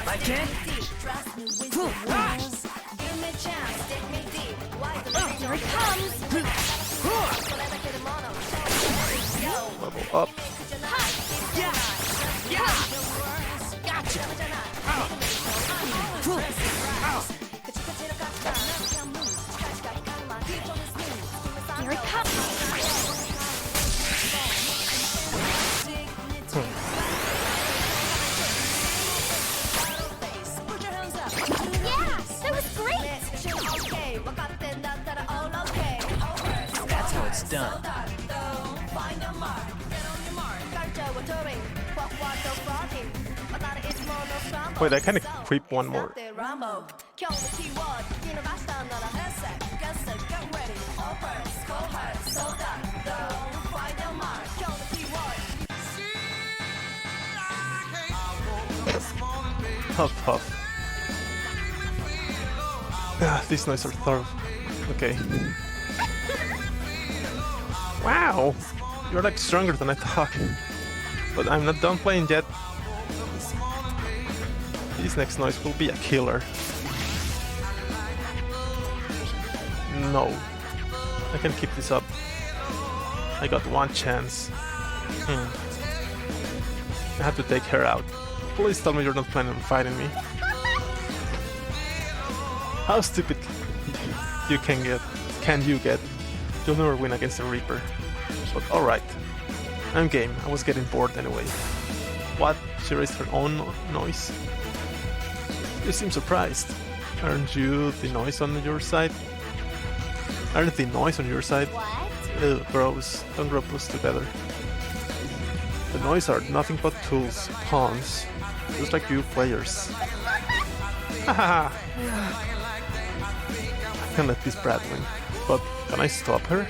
Like it? Here it comes! Level up. Here it comes! Yeah! That was great! That's how it's done. Wait, I can equip one more. Huff huff. Ah, these noise are thorough. Okay. Wow! You're like stronger than I thought. But I'm not done playing yet. This next noise will be a killer. No. I can keep this up. I got one chance. I have to take her out. Please tell me you're not planning on fighting me. How stupid you can you get? You'll never win against a Reaper. But alright. I'm game. I was getting bored anyway. What? She raised her own noise? You seem surprised. Aren't you the noise on your side? Aren't the noise on your side? What? Ew, gross. Don't group us together. The noise are nothing but tools, pawns. Just like you players. Haha. I can let this brat win. But can I stop her?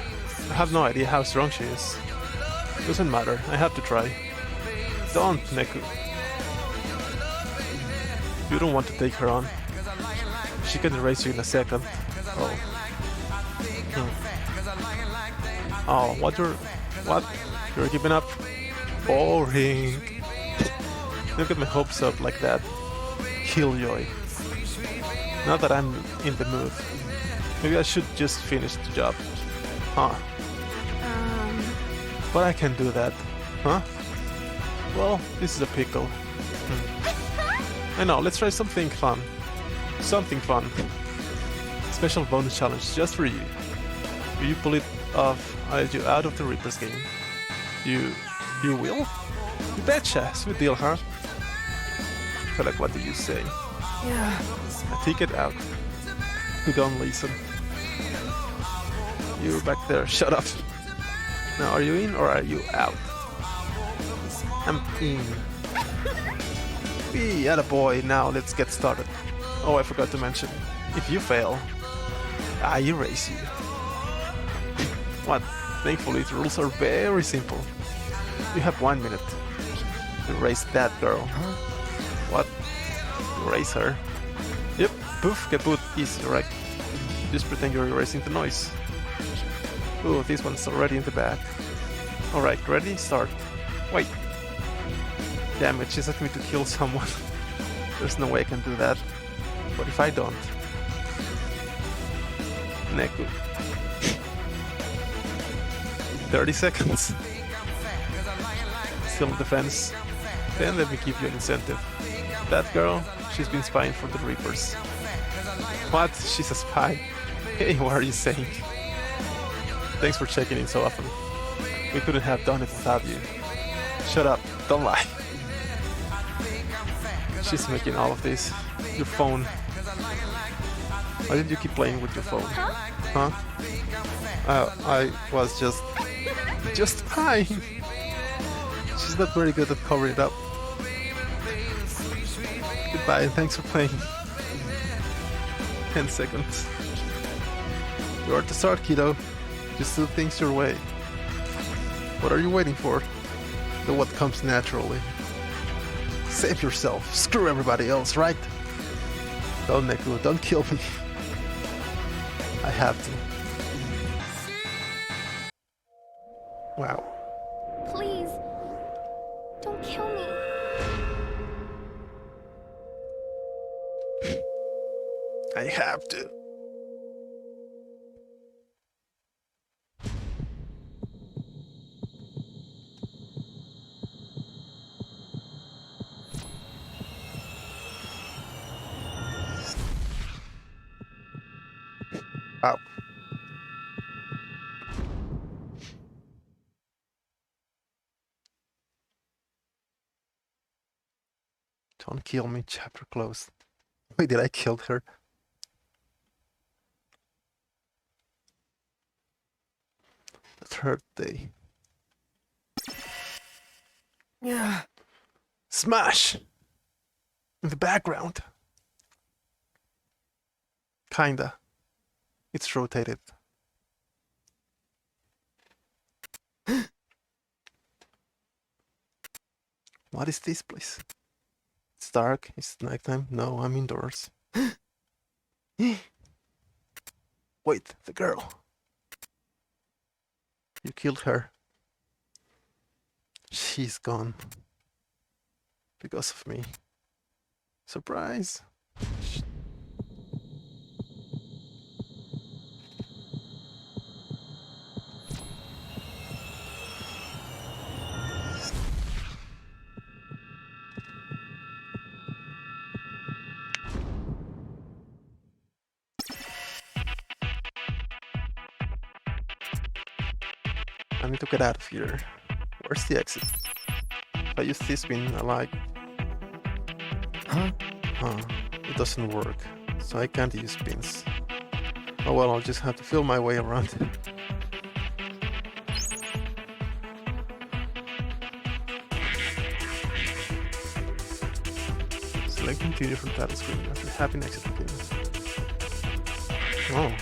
I have no idea how strong she is. Doesn't matter, I have to try. Don't, Neku. You don't want to take her on. She can erase you in a second. Oh. Oh, what? You're giving up? Boring. Don't get my hopes up like that. Killjoy. Now that I'm in the mood, maybe I should just finish the job. Huh. But I can do that. Huh? Well, this is a pickle. I know, let's try something fun. Something fun. Special bonus challenge just for you. Will you pull it off? I'll let you out of the Reaper's game. You will? You betcha! Sweet deal, huh? So like, what do you say? Yeah. A ticket out. You don't listen. You back there, shut up. Now, are you in or are you out? I'm in. Be attaboy, now let's get started. Oh, I forgot to mention. If you fail, I erase you. What? Thankfully, the rules are very simple. You have 1 minute to erase that girl. What? Erase her? Yep, poof, kaput, easy, right? Just pretend you're erasing the noise. Ooh, this one's already in the bag. Alright, ready? Start. Wait. Damn it, she's asking me to kill someone. There's no way I can do that. But if I don't... Neku. 30 seconds. Still on defense. Then let me give you an incentive. That girl, she's been spying for the Reapers. What? She's a spy? Hey, what are you saying? Thanks for checking in so often. We couldn't have done it without you. Shut up. Don't lie. She's making all of this. Your phone. Why did you keep playing with your phone? Huh? I was just fine. She's not very good at covering it up. Goodbye and thanks for playing. 10 seconds. You're at the start, kiddo. Just do things your way. What are you waiting for? Do what comes naturally. Save yourself. Screw everybody else, right? Don't, Neku. Don't kill me. I have to. Wow. Please. Don't kill me. I have to. Wow. Don't kill me, chapter closed. Wait, did I kill her? The third day. Yeah. Smash! In the background. Kinda. It's rotated. What is this place? It's dark. It's nighttime. No, I'm indoors. Wait, the girl. You killed her. She's gone. Because of me. Surprise. I need to get out of here. Where's the exit? If I use this pin, I like... Huh? Huh. It doesn't work. So I can't use pins. Oh well, I'll just have to feel my way around it. Selecting two different title screen after having exit pin. Oh.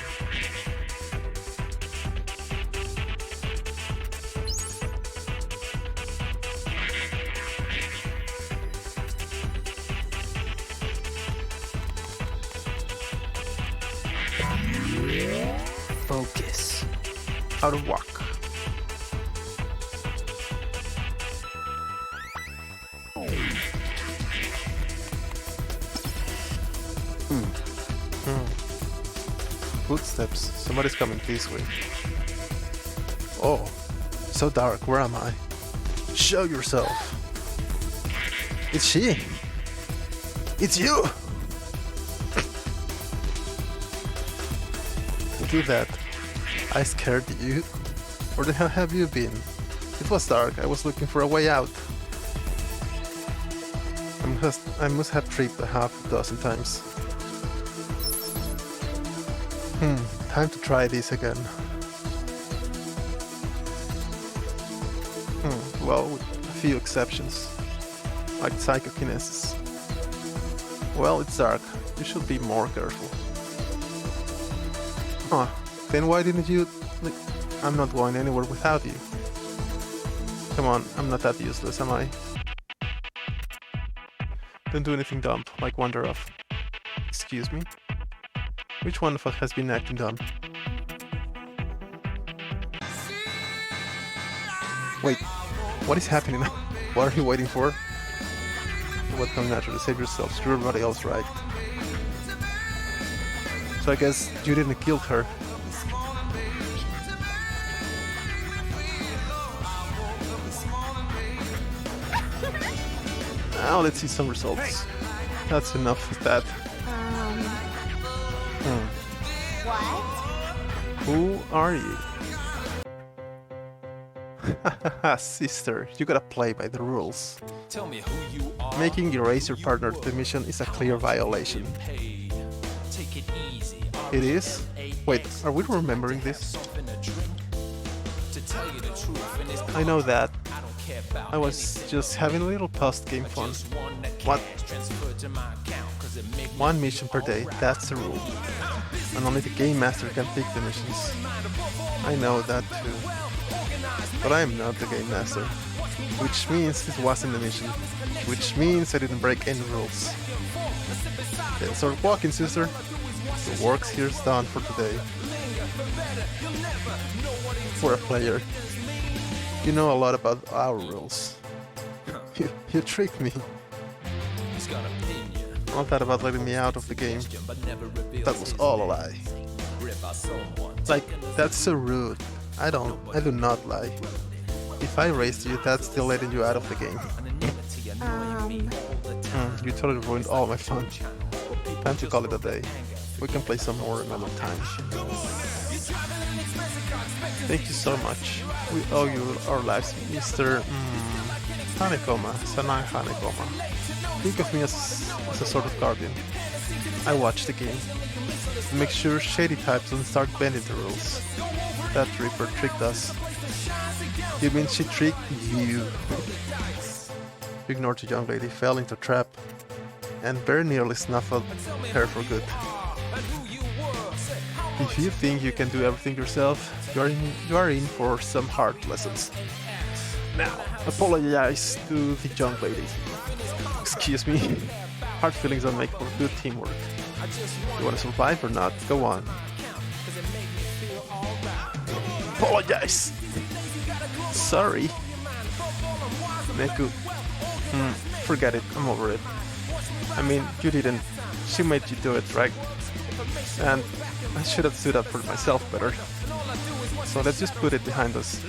Focus. How to walk. Footsteps. Somebody's coming this way. Oh, so dark. Where am I? Show yourself. It's she. It's you. Do that. I scared you? Where the hell have you been? It was dark. I was looking for a way out. I must have tripped a half a dozen times. Time to try this again. Well, with a few exceptions. Like psychokinesis. Well, it's dark. You should be more careful. Huh. Then why didn't you... I'm not going anywhere without you. Come on, I'm not that useless, am I? Don't do anything dumb, like wander off. Excuse me? Which one of us has been acting dumb? Wait, what is happening now? What are you waiting for? What comes naturally? Save yourself, screw everybody else, right? So I guess you didn't kill her. Now let's see some results. That's enough of that. What? Who are you? Sister, you gotta play by the rules. Tell me who you are. Making erase your partner to the mission is a clear violation. Take it easy. It is? Wait, are we remembering this? To tell you the truth, and it's I know that. I don't care about I was just having a little post-game fun. just one that What? cash transferred to my account, 'cause it make me One mission per day, that's the rule. And only the game master can pick the missions. I know that too. But I am not the game master. Which means this wasn't a mission. Which means I didn't break any rules. Then start walking, sister. The work's here's done for today. For a player. You know a lot about our rules. You tricked me. He's got opinion, All that about letting me out of the game. but never reveals That was his all a lie. grip by someone. Like, that's so rude. I do not lie. If I raised you, that's still letting you out of the game. You totally ruined all my fun. Time to call it a day. We can play some more another time. Thank you so much. We owe you our lives, Mr. Hanekoma, Sanai Hanekoma. Think of me as a sort of guardian. I watch the game. Make sure shady types don't start bending the rules. That Reaper tricked us. You mean she tricked you? You ignored the young lady, fell into a trap, and very nearly snuffled her for good. If you think you can do everything yourself, you are in for some hard lessons. Now, apologize to the young lady. Excuse me. Hard feelings don't make for good teamwork. You want to survive or not? Go on. Apologize. Sorry. Neku. Forget it. I'm over it. I mean, you didn't. She made you do it, right? And I should have stood up for myself better. So let's just put it behind us.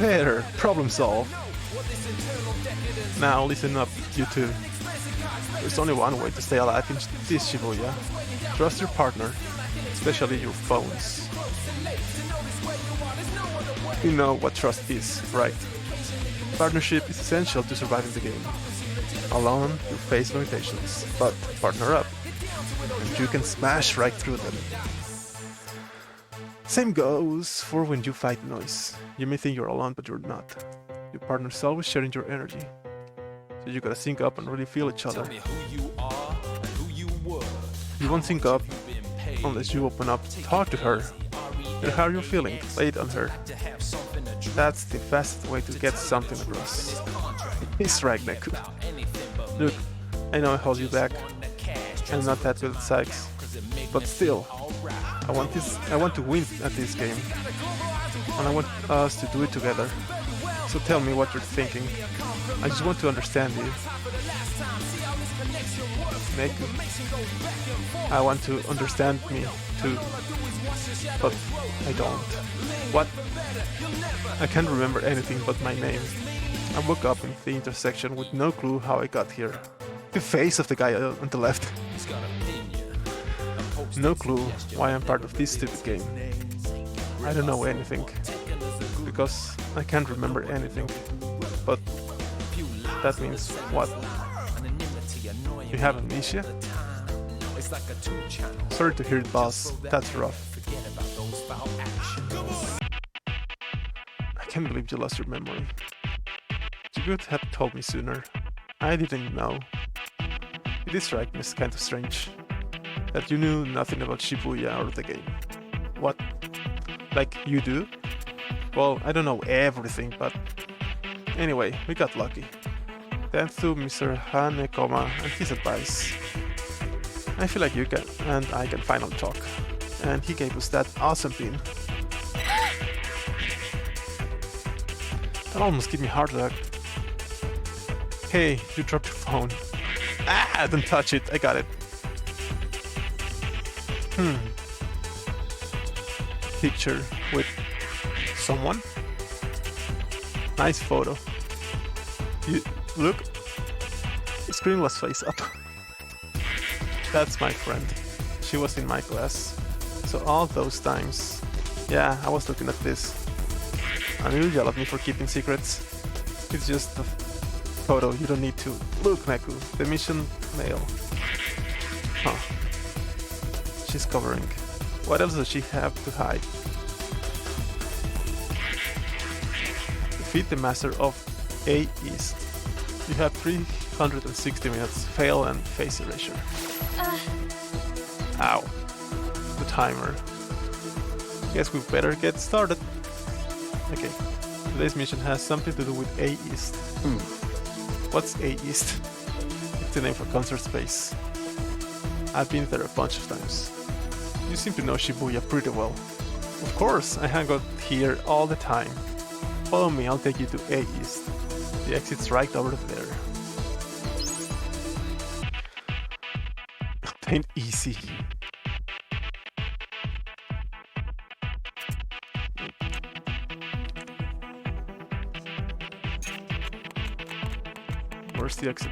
There. Problem solved. Now listen up, you two. There's only one way to stay alive in this Shibuya. Trust your partner, especially your phones. You know what trust is, right? Partnership is essential to surviving the game. Alone, you face limitations, but partner up, and you can smash right through them. Same goes for when you fight noise. You may think you're alone, but you're not. Your partner's always sharing your energy. So you gotta sync up and really feel each other. Tell me who you are and who you were. You won't sync up unless you open up, talk to her, and how you're feeling, lay it on her. That's the fastest way to get something across. He's right, Neku. Look, I know I hold you back. I'm not that good at psychs, but still, I want to win at this game, and I want us to do it together. So tell me what you're thinking. I just want to understand you. Neku. I want to understand me too, but I don't. What? I can't remember anything but my name. I woke up in the intersection with no clue how I got here. The face of the guy on the left. No clue why I'm part of this stupid game. I don't know anything, because I can't remember anything. But that means what? You have amnesia? Sorry to hear it, boss. That's rough. I can't believe you lost your memory. You could have told me sooner. I didn't know. It is right, Miss kind of strange that you knew nothing about Shibuya or the game. What? Like you do? Well, I don't know everything, but anyway, we got lucky. Thanks to Mr. Hanekoma and his advice. I feel like you can and I can finally talk. And he gave us that awesome pin. That almost gave me a heart attack. Hey, you dropped your phone. Ah, don't touch it, I got it. Picture with someone? Nice photo. You look? The screen was face up. That's my friend. She was in my class. So all those times, yeah, I was looking at this. And you yell at me for keeping secrets. It's just a photo, you don't need to. Look, Neku, the mission mail. Huh. She's covering. What else does she have to hide? Defeat the master of A East. You have 360 minutes. Fail and face erasure. Ow. The timer. Guess we better get started. Okay. Today's mission has something to do with A East. What's A East? It's the name for concert space. I've been there a bunch of times. You seem to know Shibuya pretty well. Of course, I hang out here all the time. Follow me, I'll take you to A East. The exit's right over there. It ain't easy. Where's the exit?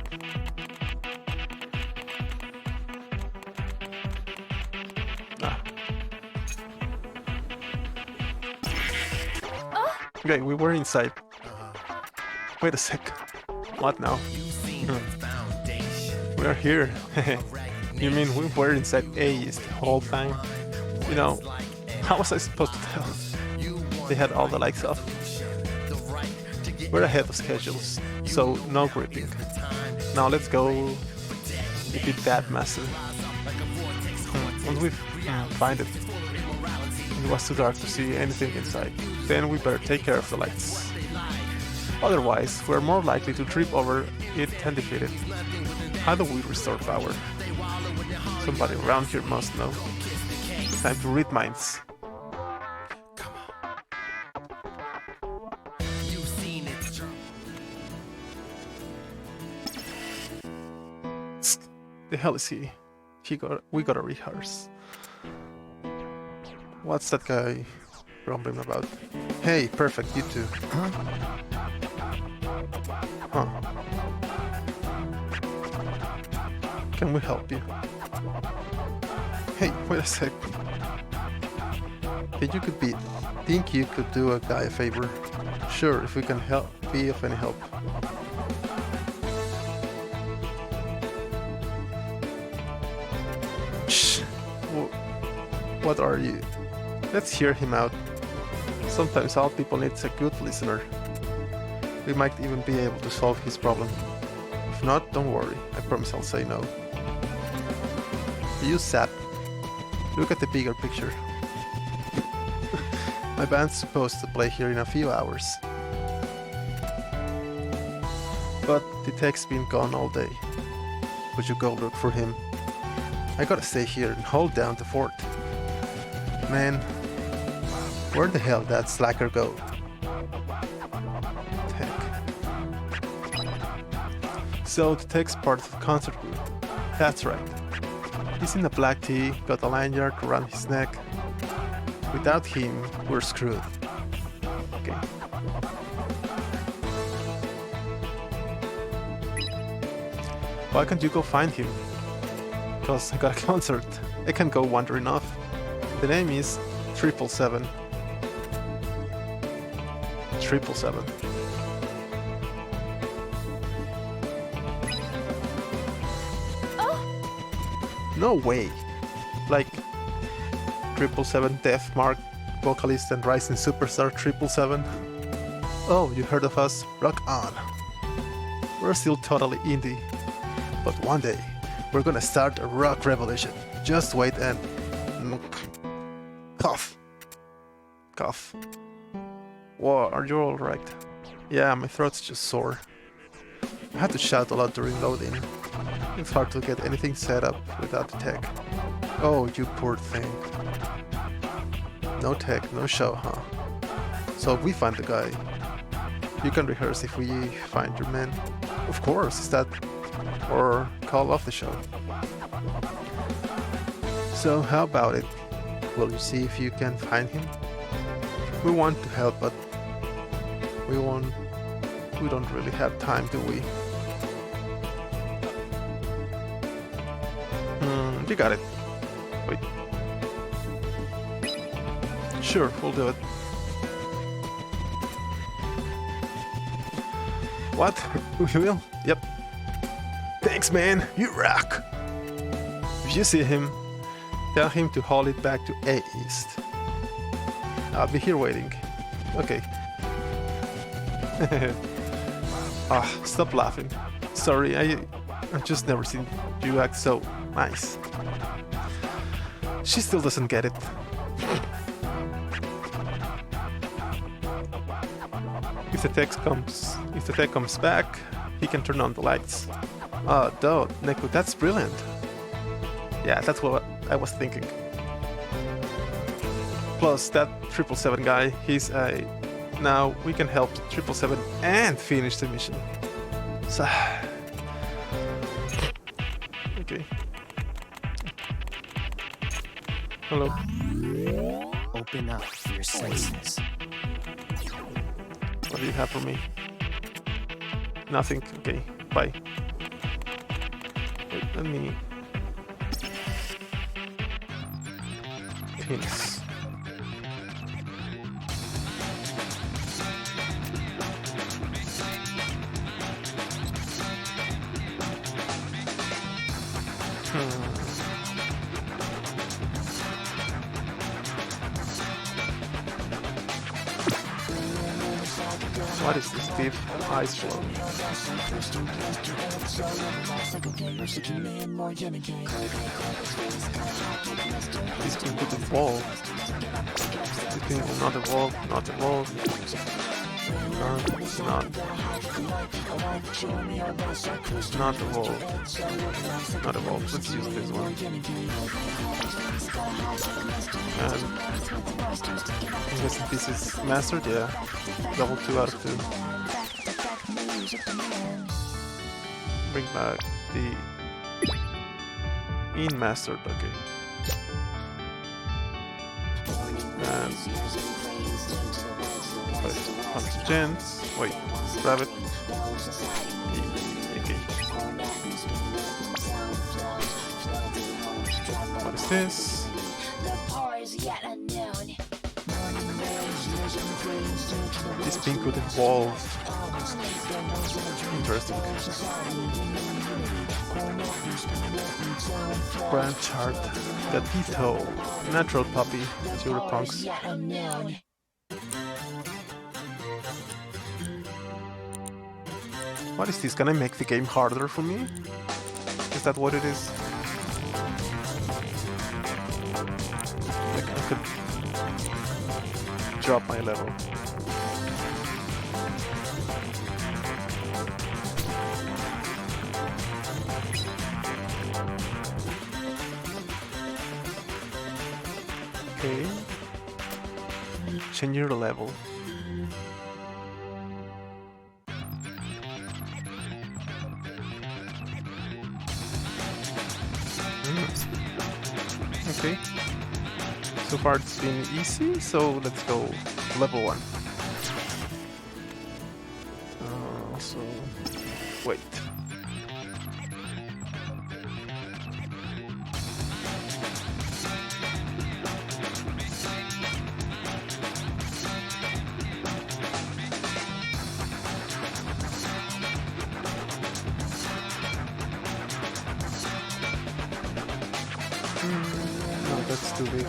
Ah. Okay, we were inside. Wait a sec. What now? We are here. You mean we were inside A East the whole time? You know, how was I supposed to tell? They had all the lights off. We're ahead of schedules, so no gripping. Now let's go defeat that master. Once we find it, it was too dark to see anything inside. Then we better take care of the lights. Otherwise, we're more likely to trip over it and defeat it. How do we restore power? Somebody around here must know. Time to read minds. The hell is he? We gotta rehearse. What's that guy grumbling about? Hey, perfect, you too. Huh. Can we help you? Hey, wait a sec. Think you could do a guy a favor? Sure, if we can be of any help. Shh. What are you? Let's hear him out. Sometimes all people need a good listener. We might even be able to solve his problem. If not, don't worry. I promise I'll say no. You sat. Look at the bigger picture. My band's supposed to play here in a few hours. But the tech's been gone all day. Would you go look for him? I gotta stay here and hold down the fort. Man, where the hell did that slacker go? Tech. So the tech's part of the concert group. That's right. He's in a black tee, got a lanyard around his neck. Without him, we're screwed. Okay. Why can't you go find him? Because I got a concert. I can't go wandering off. The name is 777. 777. No way! Like 777 Death Mark, vocalist and rising superstar 777. Oh, you heard of us? Rock on! We're still totally indie. But one day, we're gonna start a rock revolution. Just wait and... cough. Cough. Whoa, are you alright? Yeah, my throat's just sore. I had to shout a lot during loading. It's hard to get anything set up without the tech. Oh, you poor thing. No tech, no show, huh? So if we find the guy, you can rehearse if we find your man. Of course, is that... or call off the show. So how about it? Will you see if you can find him? We want to help, but we don't really have time, do we? You got it. Wait. Sure, we'll do it. What? We will? Yep. Thanks, man. You rock. If you see him, tell him to haul it back to A East. I'll be here waiting. Okay. Stop laughing. Sorry, I've just never seen you act so nice. She still doesn't get it. If the tech comes back, he can turn on the lights. Oh, dude, Neko, that's brilliant. Yeah, that's what I was thinking. Plus, that 777 guy, he's a... Now we can help 777 and finish the mission. So... Okay. Hello. Open up your senses. What do you have for me? Nothing. Okay, bye. Wait, let me... Pins. What is this deep ice flow? He's going to the wall. Hitting another wall, not a wall. Not a wall. Not a wall. Let's use this one. And I guess this is mastered, yeah. Level 2 out of 2. Bring back the in mastered, okay. And wait, gens. Wait, grab it. Okay. What is this? This thing could evolve. Interesting. Branch heart. Gatito. Natural puppy. Zero punks. What is this? Can I make the game harder for me? Is that what it is? Like I could drop my level. Okay. Change your level. Okay. So far it's been easy, so let's go level 1. So wait. No, that's too big.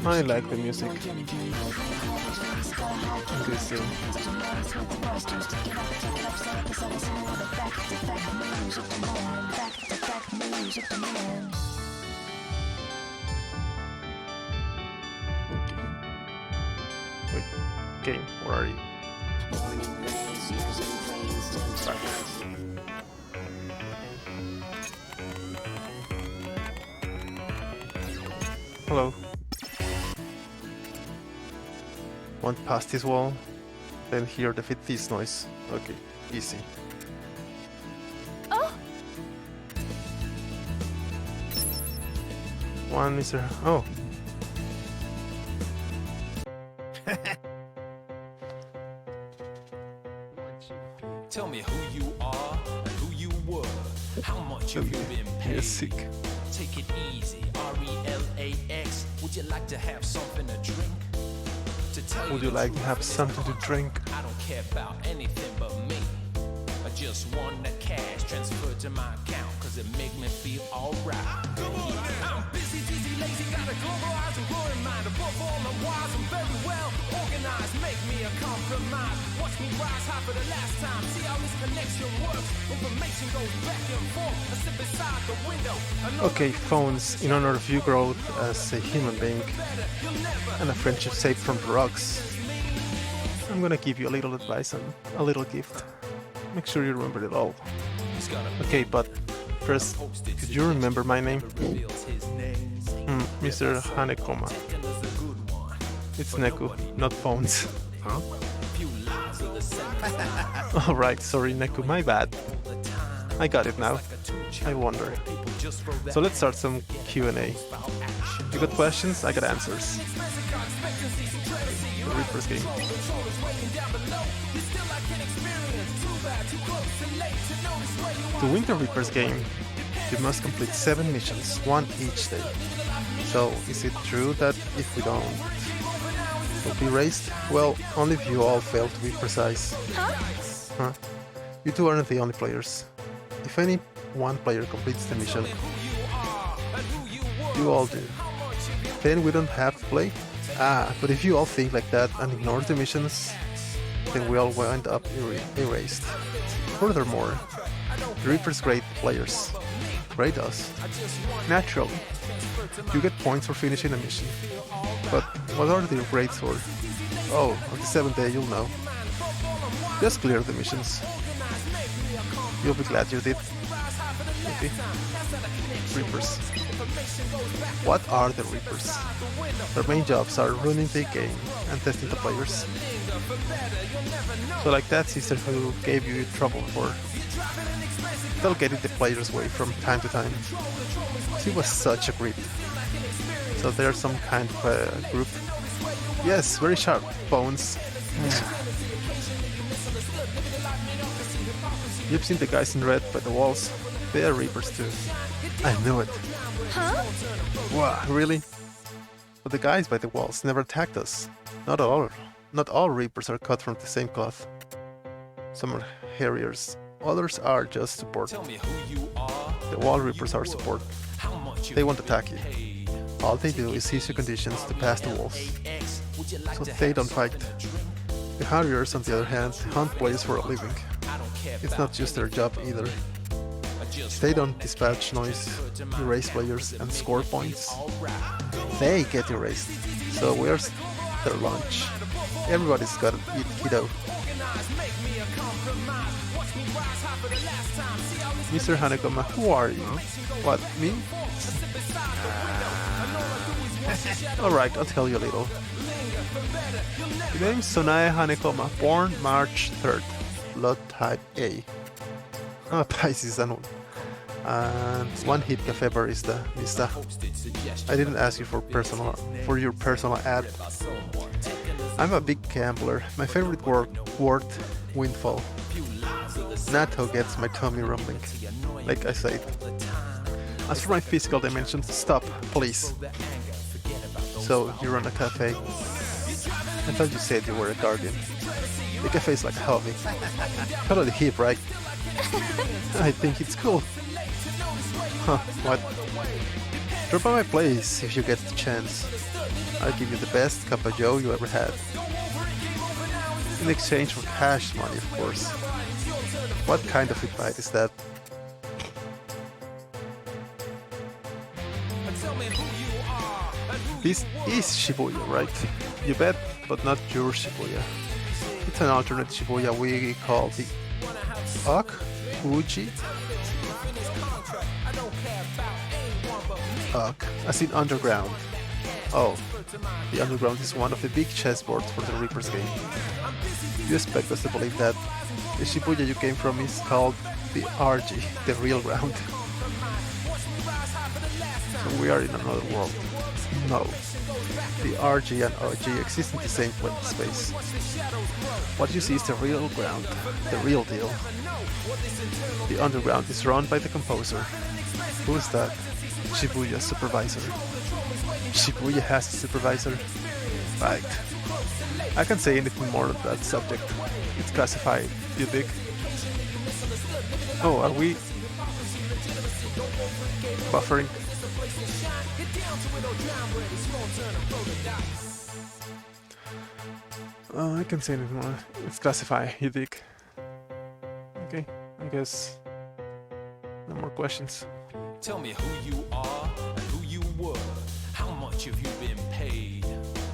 I like the music. This thing. Wait, game, where are you? Back. Hello. Want past this wall? Then hear the this noise. Okay, easy. Oh! One is there. Oh. Tell me who you are and who you were. How much have you been paid? Music. Take it easy. RELAX. Would you like to have something to drink? To tell Would you the like to truth, have something to drink? I don't care about anything but me. I just want the cash transferred to my account, cause it make me feel alright. I'm busy, dizzy, lazy, got a global eyes and growing mind. Above all, I'm wise and very well organized. Make me a compromise. Watch me rise high for the last time. See how this connection works. Information goes back and forth. I sit beside the window. Okay, phones, in honor of your growth as a human being and a friendship saved from drugs, I'm gonna give you a little advice and a little gift. Make sure you remember it all. Okay, but first, could you remember my name? Mr. Hanekoma. It's Neku, not phones. Huh? Alright, sorry Neku, my bad. I got it now. I wonder. So let's start some Q&A. You got questions? I got answers. The Reaper's game. To win the Reaper's game, you must complete 7 missions, 1 each day. So, is it true that if we don't, we'll be raised? Well, only if you all fail to be precise. Huh? You two aren't the only players. If any one player completes the mission, you all do. Then we don't have to play? But if you all think like that and ignore the missions, then we all wind up erased. Furthermore, the Reapers grade players. Grade us. Naturally. You get points for finishing a mission. But what are the grades for? Oh, on the 7th day you'll know. Just clear the missions. You'll be glad you did. Okay. Reapers. What are the Reapers? Their main jobs are running the game and testing the players. So like that sister who gave you trouble before. They'll get in the player's way from time to time. She was such a creep. So they're some kind of a group. Yes, very sharp bones. You've seen the guys in red by the walls. They are Reapers too. I knew it. Huh? Wow, really? But the guys by the walls never attacked us. Not all. Not all Reapers are cut from the same cloth. Some are Harriers. Others are just support. The wall Reapers are support. They won't attack you. All they do is issue conditions to pass the walls. So they don't fight. The Harriers, on the other hand, hunt players for a living. It's not just their job either. If they don't dispatch noise, erase players, and score points, they get erased. So where's their lunch? Everybody's gotta eat, kiddo. Mr. Hanekoma, who are you? What, me? Alright, I'll tell you a little. The name's Sonae Hanekoma, born March 3rd, blood type A. I'm a Pisces and one hit cafe barista, Mista. I didn't ask you for your personal ad. I'm a big gambler. My favorite word, windfall. Natto gets my tummy rumbling, like I said. As for my physical dimensions, stop, please. So, you run a cafe? I thought you said you were a guardian. The cafe is like a hobby. Totally hip, right? I think it's cool. Huh, what? Drop by my place if you get the chance. I'll give you the best cup of joe you ever had. In exchange for cash money, of course. What kind of invite is that? This is Shibuya, right? You bet, but not your Shibuya. It's an alternate Shibuya we call the Uji? As in underground. Oh, the underground is one of the big chessboards for the Reaper's game. You expect us to believe that the Shibuya you came from is called the RG, the real ground. So we are in another world. No. The RG and OG exist in the same space. What you see is the real ground, the real deal. The underground is run by the composer. Who is that? Shibuya's supervisor. Shibuya has a supervisor? Right. I can't say anything more on that subject. It's classified, you dig? Oh, are we buffering? Oh, I can't say anything more. It's classified, you dig? Okay, I guess no more questions. Tell me who you are and who you were. How much have you been paid?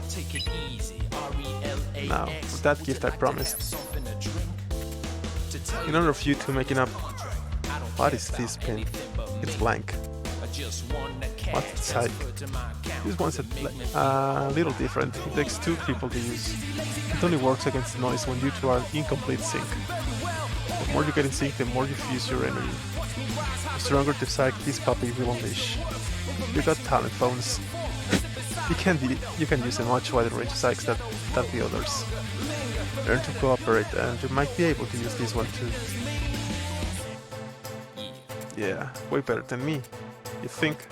Take it easy. RELAX. Now, with that gift I promised. In honor of you two making up. What is this pin? It's blank. What's the side? This one's a little different. It takes two people to use. It only works against the noise when you two are in complete sync. The more you get in sync, the more you fuse your energy. The stronger the psych this puppy will unleash. You got talent phones. You can use a much wider range of psychs than the others. Learn to cooperate and you might be able to use this one too. Yeah, way better than me. You think?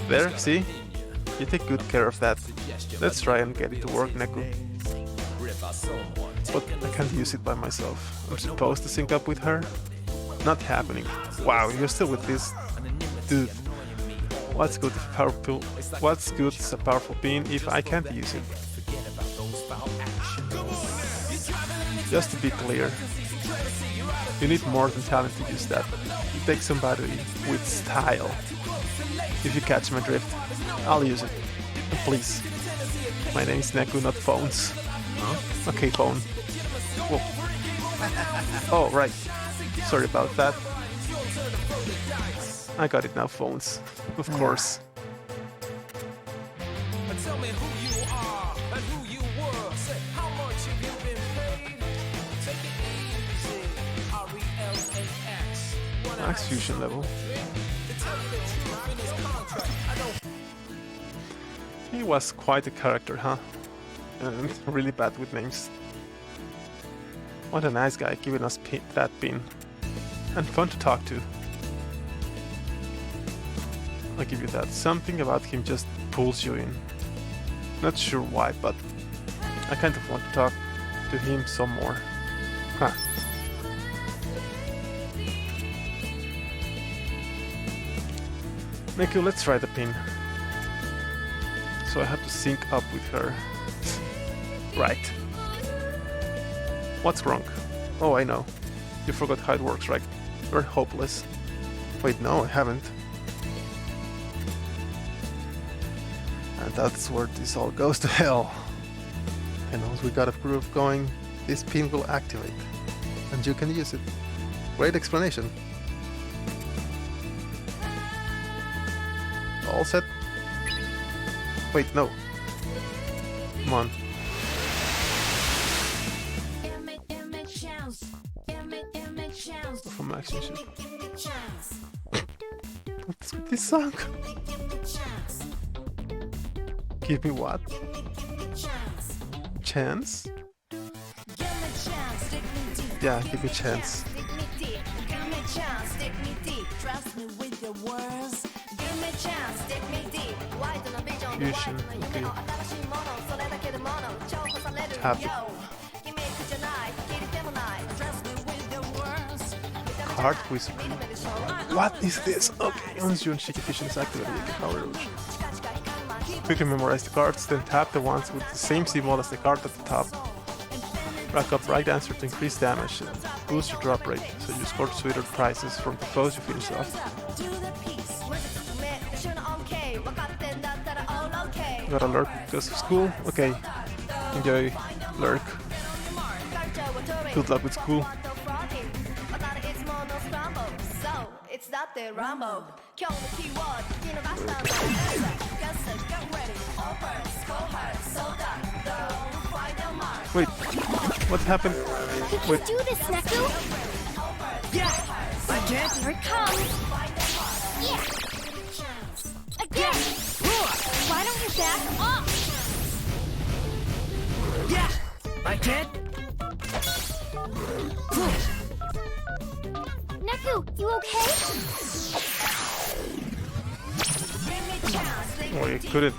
There, see? You take good care of that. Let's try and get it to work, Neku. But I can't use it by myself. I'm supposed to sync up with her? Not happening. Wow, you're still with this? Dude. What's good as a powerful pin if I can't use it? Just to be clear, you need more than talent to use that. You take somebody with style. If you catch my drift, I'll use it. And please, my name is Neku, not Phones. Huh? Okay, Phone. Whoa. Oh, right. Sorry about that. I got it now, Phones. Of course. Tell me who you are and who you were. Say how much have you been paid? Take it easy. RELAX. Max fusion level. He was quite a character, huh? And really bad with names. What a nice guy giving us that pin. And fun to talk to. I'll give you that. Something about him just pulls you in. Not sure why, but I kind of want to talk to him some more. Huh. Neku, let's try the pin. So I have to sync up with her. Right. What's wrong? Oh, I know. You forgot how it works, right? You're hopeless. Wait, no, I haven't. And that's where this all goes to hell. And once we got a groove going, this pin will activate. And you can use it. Great explanation. All set? Wait, no. Come on. From action ship. What's with this song? Give me what? Chance? Yeah, give me chance. Fusion, okay. Tap it. Card quiz. What is this? Okay, once you unshake fusion is activated, you can power illusion. Quickly memorize the cards, then tap the ones with the same symbol as the card at the top. Rack up right answer to increase damage and boost your drop rate, so you score sweeter prizes from the foes you finish off. Got a lurk because of school? Okay. Enjoy lurk. Good luck with school. Wait, what happened? We can do this, Neku! Yeah! I can! Here it comes! Yeah! Again! Why don't you back off? Like it? Neku, you okay? Oh, you couldn't.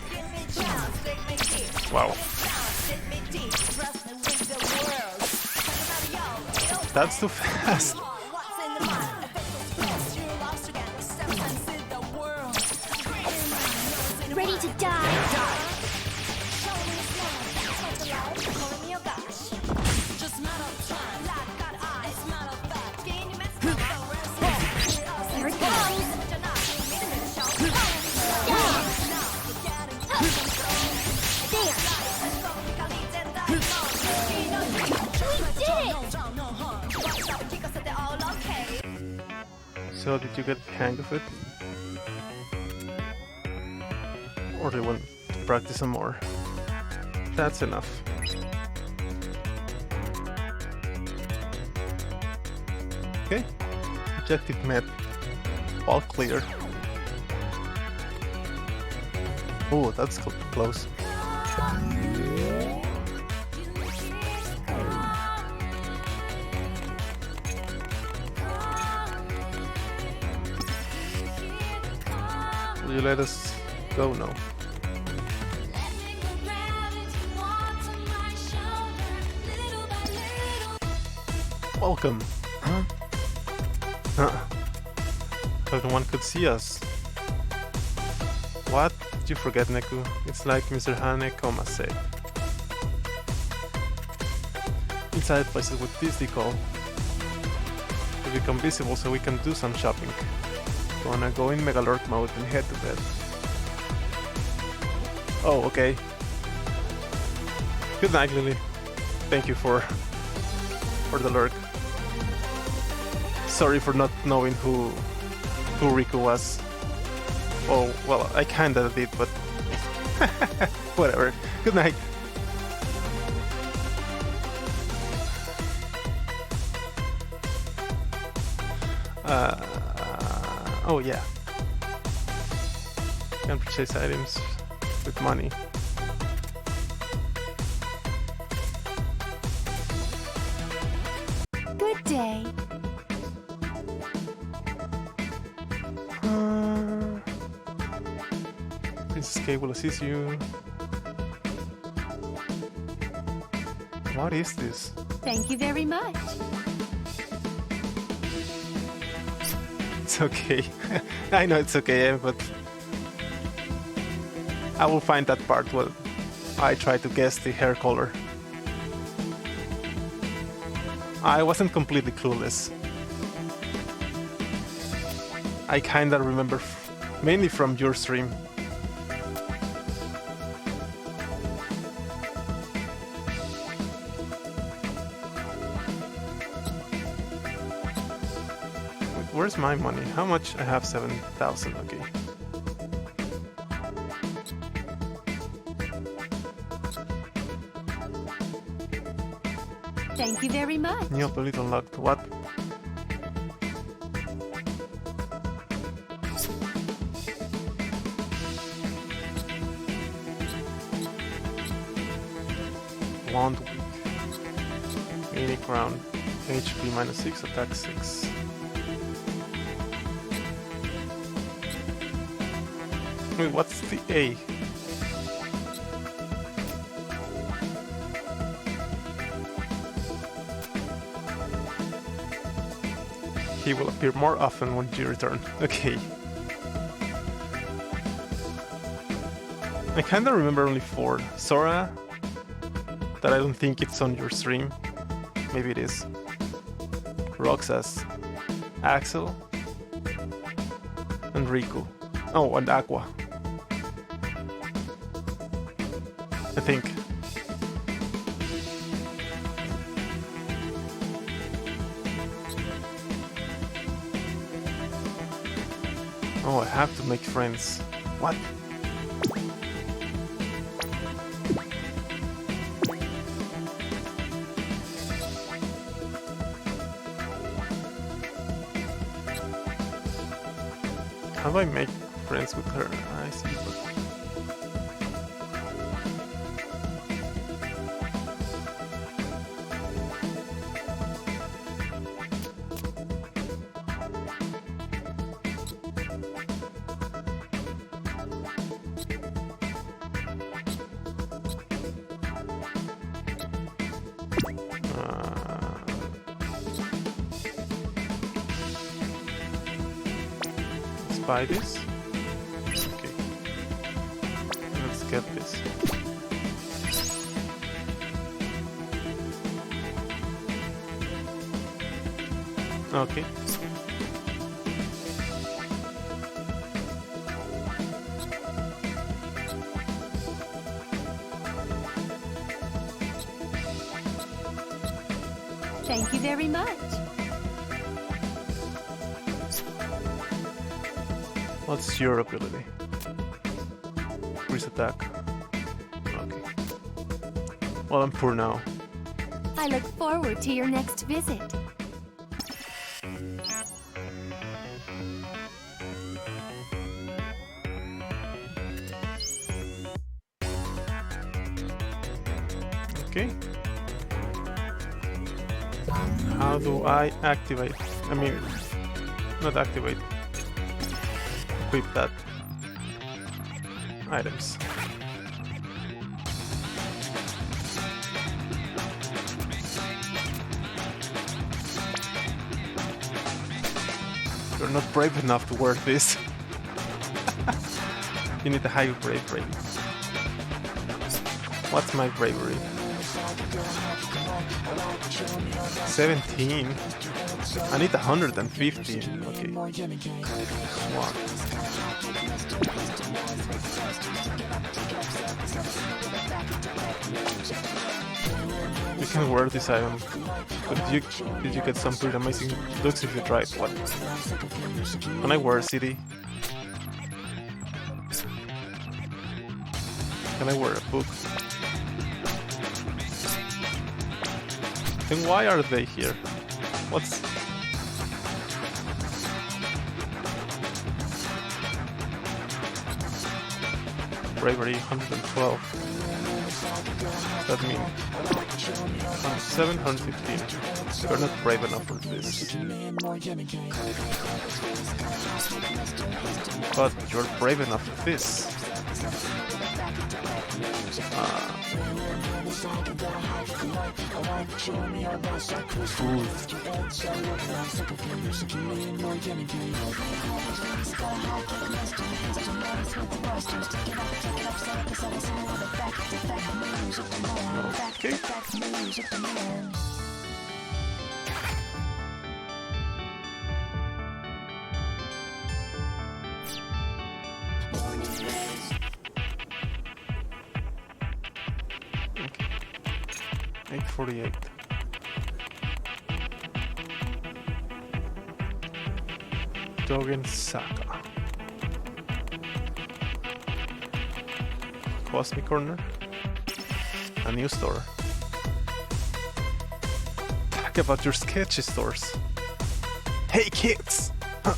Wow. That's too fast. Ready to die. Here it comes. So did you get the hang of it? Or do you want to practice some more? That's enough. Okay. Objective met. All clear. Oh, that's close. Will you let us go now? Welcome. Huh? But no one could see us. What? Did you forget, Neku? It's like Mr. Hanekoma said. Inside places with this decal, we become visible so we can do some shopping. Gonna go in Mega Lurk mode and head to bed. Oh, okay. Good night, Lily. Thank you for the lurk. Sorry for not knowing who Riku was. Oh, well, I kinda did, but whatever. Good night. Oh yeah. Can purchase items with money. Good day. Princess K will assist you. What is this? Thank you very much. It's okay. I know it's okay, but I will find that part where I try to guess the hair color. I wasn't completely clueless. I kinda remember mainly from your stream. Wait, where's my money? How much? I have 7,000, okay. Thank you very much. New ability unlocked. What? Wand weak. Melee crown. HP minus 6, attack 6. Wait, what's the A? He will appear more often when you return. Okay. I kinda remember only 4. Sora, that I don't think it's on your stream. Maybe it is. Roxas, Axel, and Riku. Oh, and Aqua. I think. Oh, I have to make friends. What? How do I make friends with her? I see, but... buy this? Okay. Let's get this. Okay. Thank you very much. What's your ability? Increase attack. Okay. Well, I'm poor now. I look forward to your next visit. Okay. How do I activate? I mean, not activate. Equip that. Items. You're not brave enough to wear this. You need a higher bravery. What's my bravery? 17. I need 150. Okay. Wow. You can wear this item, but did you get some pretty amazing looks if you try it? What? Can I wear a city? Can I wear a book? Then why are they here? What's... Bravery 112. That means 715. You're not brave enough for this. But you're brave enough for this. Food. Okay. Okay. 848. Dogen Saka. Cosmic Corner. A new store. Talk about your sketchy stores. Hey kids! Huh.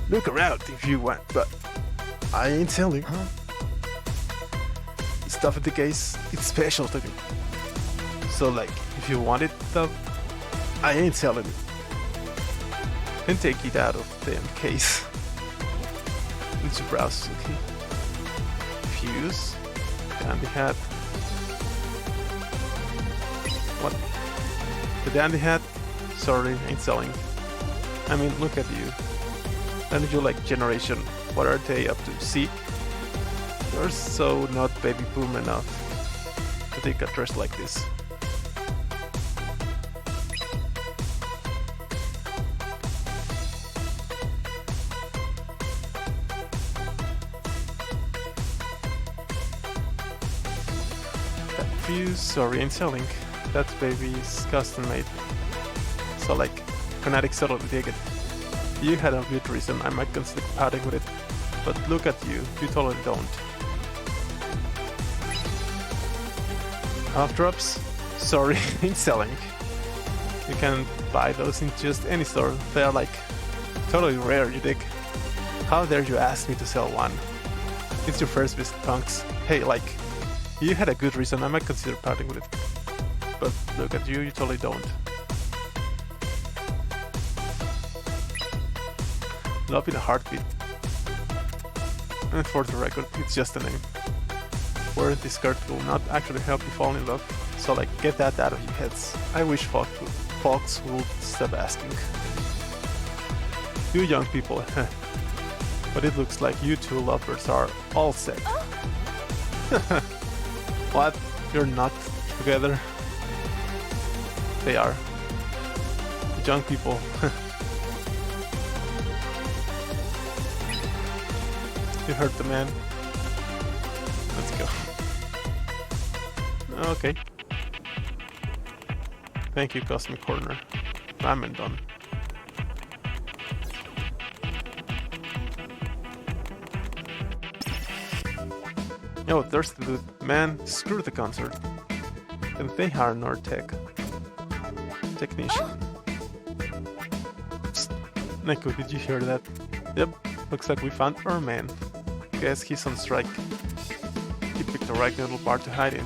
Look around if you want, but I ain't selling. Huh? Stuff in the case, it's special to me. So like, if you want it though, I ain't selling it. Then take it out of the case. It's your browse, okay? Fuse, dandy hat. What? The dandy hat? Sorry, ain't selling. I mean, look at you. And you like generation, what are they up to? C? You're so not baby boom enough to take a dress like this. That fuse, sorry, ain't selling. That baby is custom made. So like, fanatics totally dig it. You had a good reason, I might consider parting with it. But look at you, you totally don't. Half drops? Sorry, ain't selling. You can buy those in just any store. They are like totally rare, you dig? How dare you ask me to sell one? It's your first visit, punks. Hey, like, you had a good reason, I might consider parting with it. But look at you, you totally don't. Love in a heartbeat. And for the record, it's just a name. Wearing this skirt will not actually help you fall in love, so like, get that out of your heads. I wish folks would stop asking. You young people, But it looks like you two lovers are all set. What? You're not together? They are. Young people. You heard the man. Let's go. Okay. Thank you, Cosmic Corner. Ramen done. Yo, thirsty dude. Man, screw the concert. Can they hire another technician? Psst. Neko, did you hear that? Yep, looks like we found our man. Guess he's on strike. He picked the right little bar to hide in.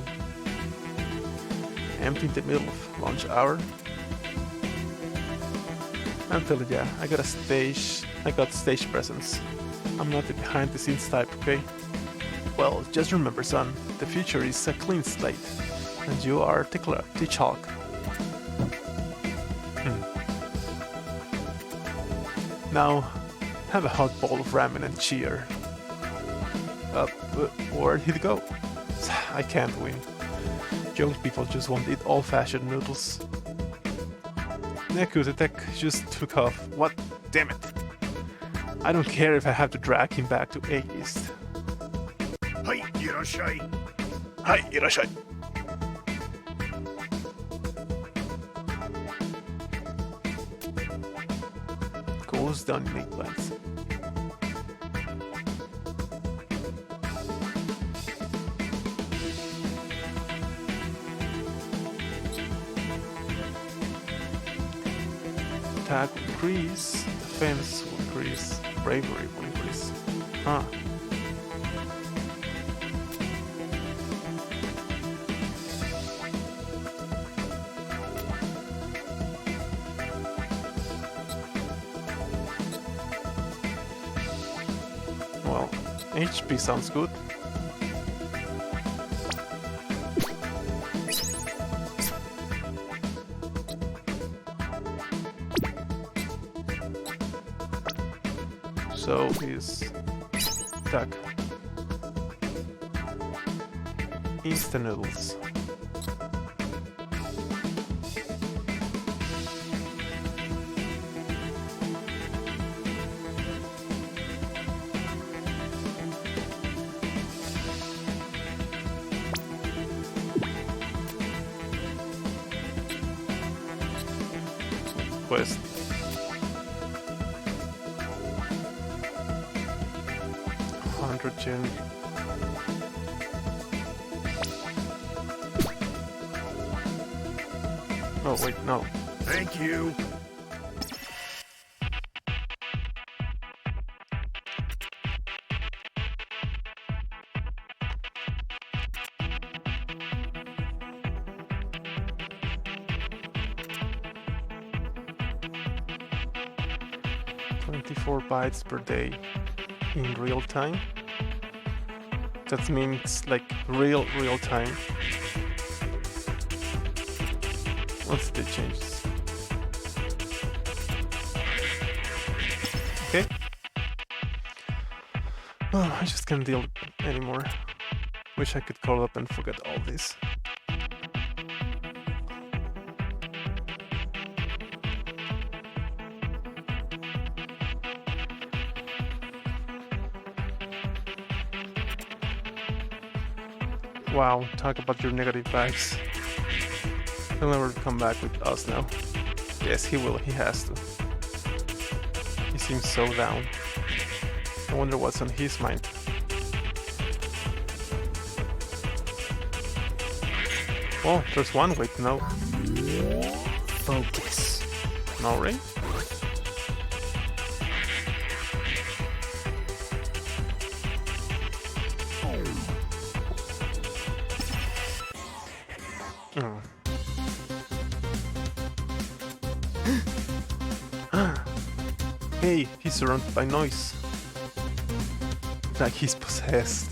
Empty in the middle of lunch hour. I'm telling ya, I got stage presence. I'm not the behind the scenes type, okay? Well, just remember, son, the future is a clean slate, and you are the chalk. Now, have a hot bowl of ramen and cheer. Where'd he go? I can't win. Young people just want to eat old-fashioned noodles. Neku, the tech just took off. What? Damn it. I don't care if I have to drag him back to A East. Hi, irashai. Hi, irashai. Goes down in eggplants. Attack will increase, defense will increase, bravery will increase. Huh. Well, HP sounds good. So his attack. Instant noodles. Quest. Gen. Oh wait, no. Thank you. "24 bytes per day in real time." That means like real time. What's the changes? Okay. Oh, I just can't deal anymore. Wish I could call up and forget all this. Wow, talk about your negative vibes. He'll never come back with us now. Yes, he will, he has to. He seems so down. I wonder what's on his mind. Oh, there's one way to know. Focus. No, Ray? Hey, he's surrounded by noise. Like he's possessed.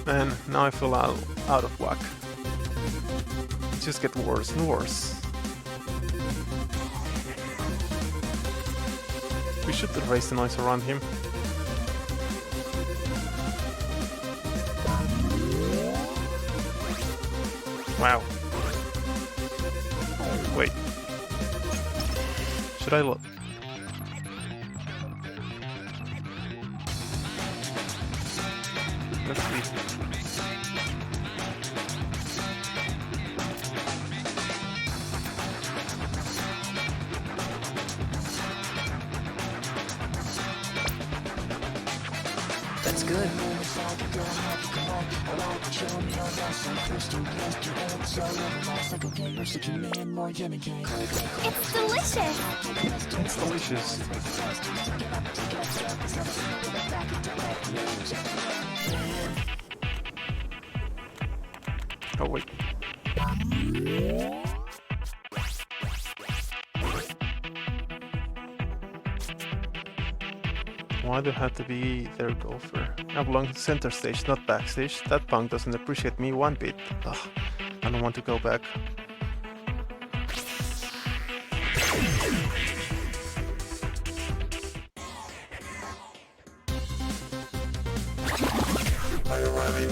Man, now I feel out of whack. just get worse and worse. We should raise the noise around him. Wow. Wait. Should I look? Let's see. That's good. It's delicious. It's delicious. Oh wait. Why do I have to be their golfer? I belong to center stage, not backstage. That punk doesn't appreciate me one bit. Ugh, I don't want to go back.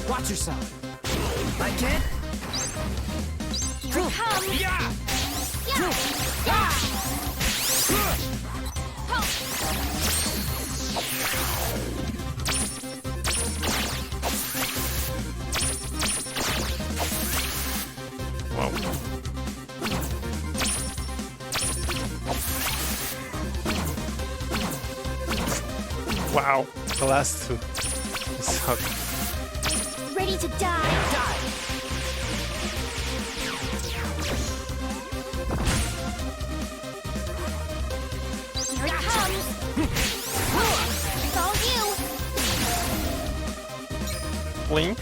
Watch yourself. I can't. Here it comes. Yeah. Wow. Wow, the last two suck. Ready to die. Here it comes. It's all you. Blink.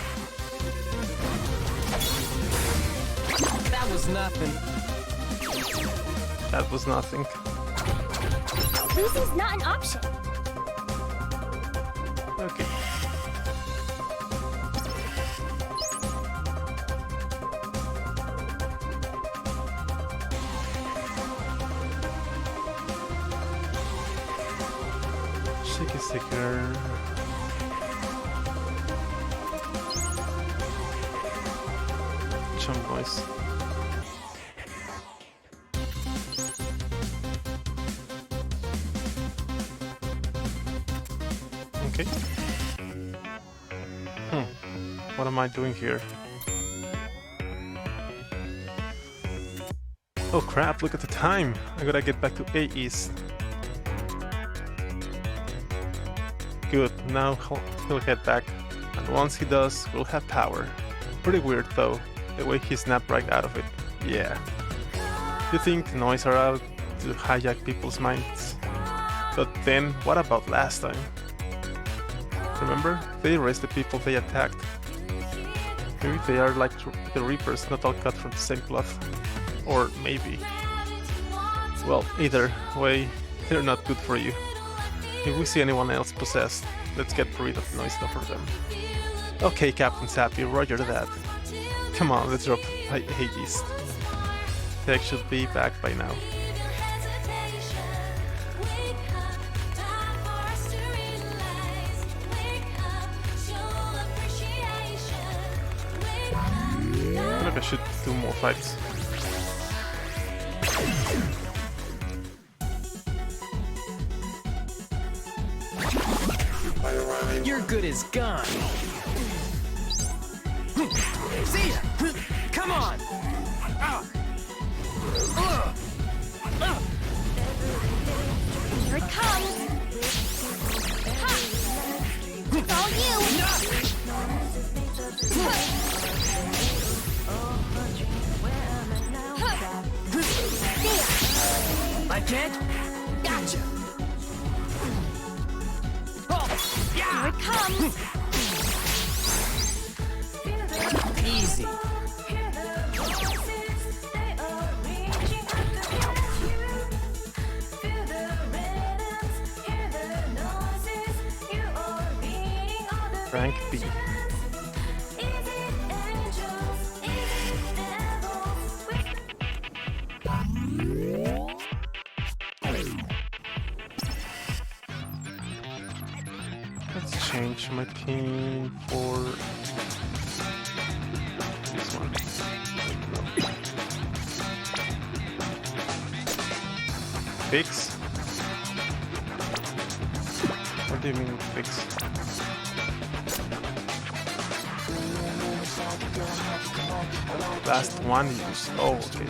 That was nothing. That was nothing. Losing's not an option. Okay. Shaky sticker. Jump noise. Okay. What am I doing here? Oh crap, look at the time! I gotta get back to A East. Good, now he'll head back. And once he does, we'll have power. Pretty weird though, the way he snapped right out of it. Yeah. You think noise are out to hijack people's minds? But then, what about last time? Remember? They erased the people they attacked. Maybe they are like the Reapers, not all cut from the same cloth. Or maybe. Well, either way, they're not good for you. If we see anyone else possessed, let's get rid of the noise for them. Okay, Captain Sappy, roger that. Come on, let's drop Hades. Tech should be back by now. I feel like I should do more fights. You're good as gone. See ya. Come on. Here it comes. Ha! It's all you. I can't. Gotcha. Here it comes. Easy. Rank B. Let's change my team for this one. Fix? What do you mean fix? Last one use. Oh, okay.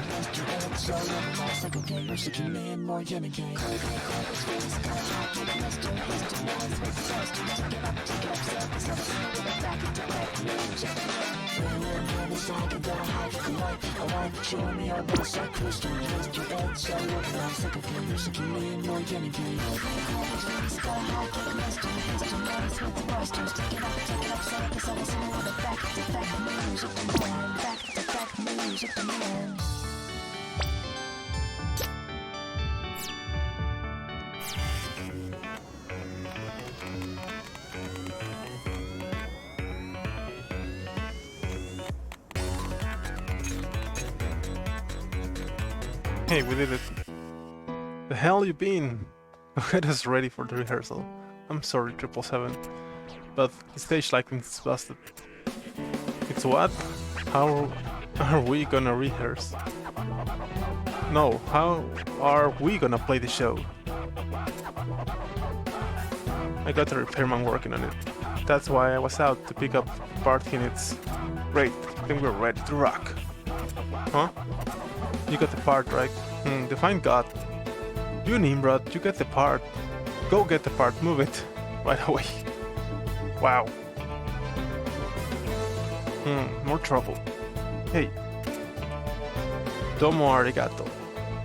Hey, we did it. The hell you been? Get us ready for the rehearsal. I'm sorry, 777, but the stage lighting is busted. It's what? How are we gonna rehearse? No, how are we gonna play the show? I got a repairman working on it. That's why I was out to pick up part units. Great, then we're ready to rock. Huh? You got the part, right? Define God. You Nimrod, you get the part. Go get the part, move it. Right away. Wow. More trouble. Hey. Domo arigato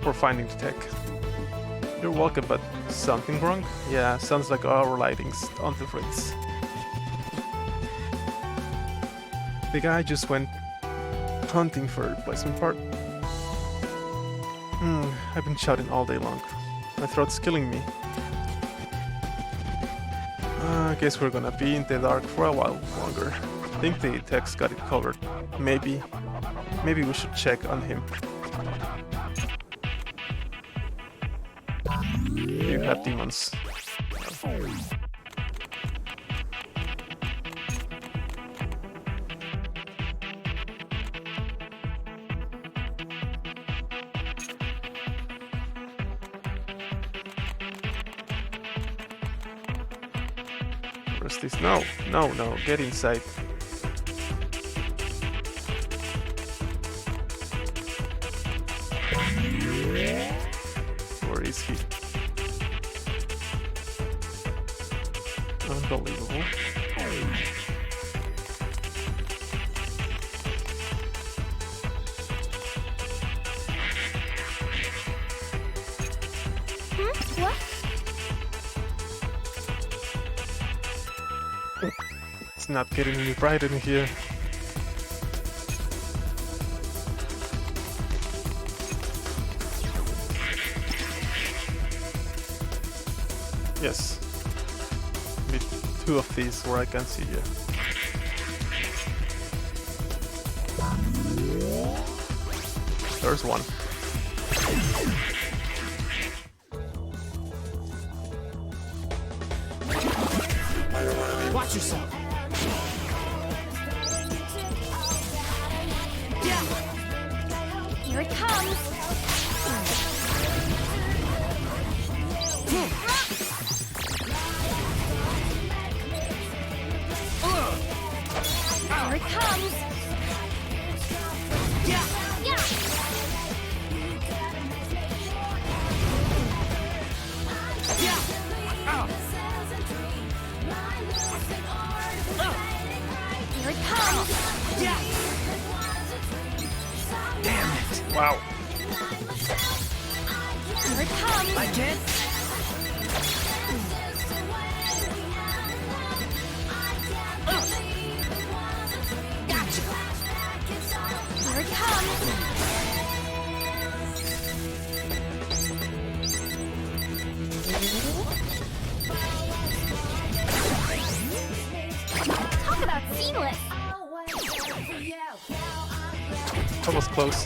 for finding the tech. You're welcome, but something wrong? Yeah, sounds like our lighting's on the fritz. The guy just went hunting for a replacement part. I've been shouting all day long. My throat's killing me. I guess we're gonna be in the dark for a while longer. I think the tech's got it covered. Maybe we should check on him. You have demons. Where's this? No, get inside. Where is he? Unbelievable. What? It's not getting any bright in here. Yes. Maybe two of these where I can see you. There's one. Watch yourself. Here it comes. Here it comes. Yeah. Here it comes. Yeah. Damn it. Wow. Here it comes. I can't. Gotcha. Here it comes. Talk about seamless. That was close.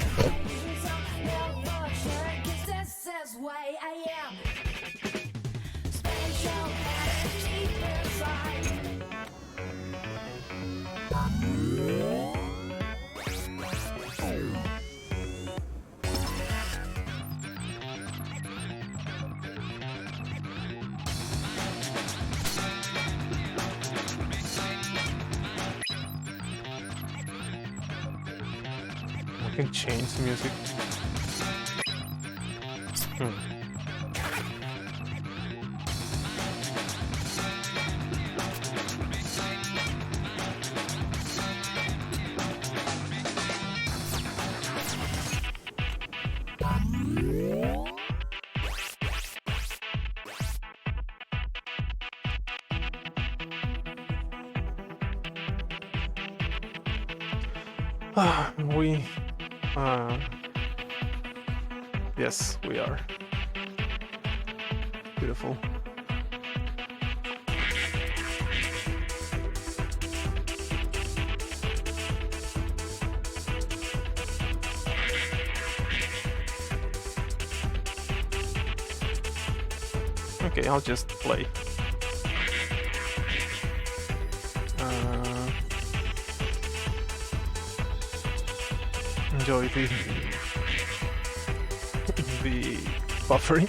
I can change the music. We yes, we are. Beautiful. Okay, I'll just play. Enjoy the buffering.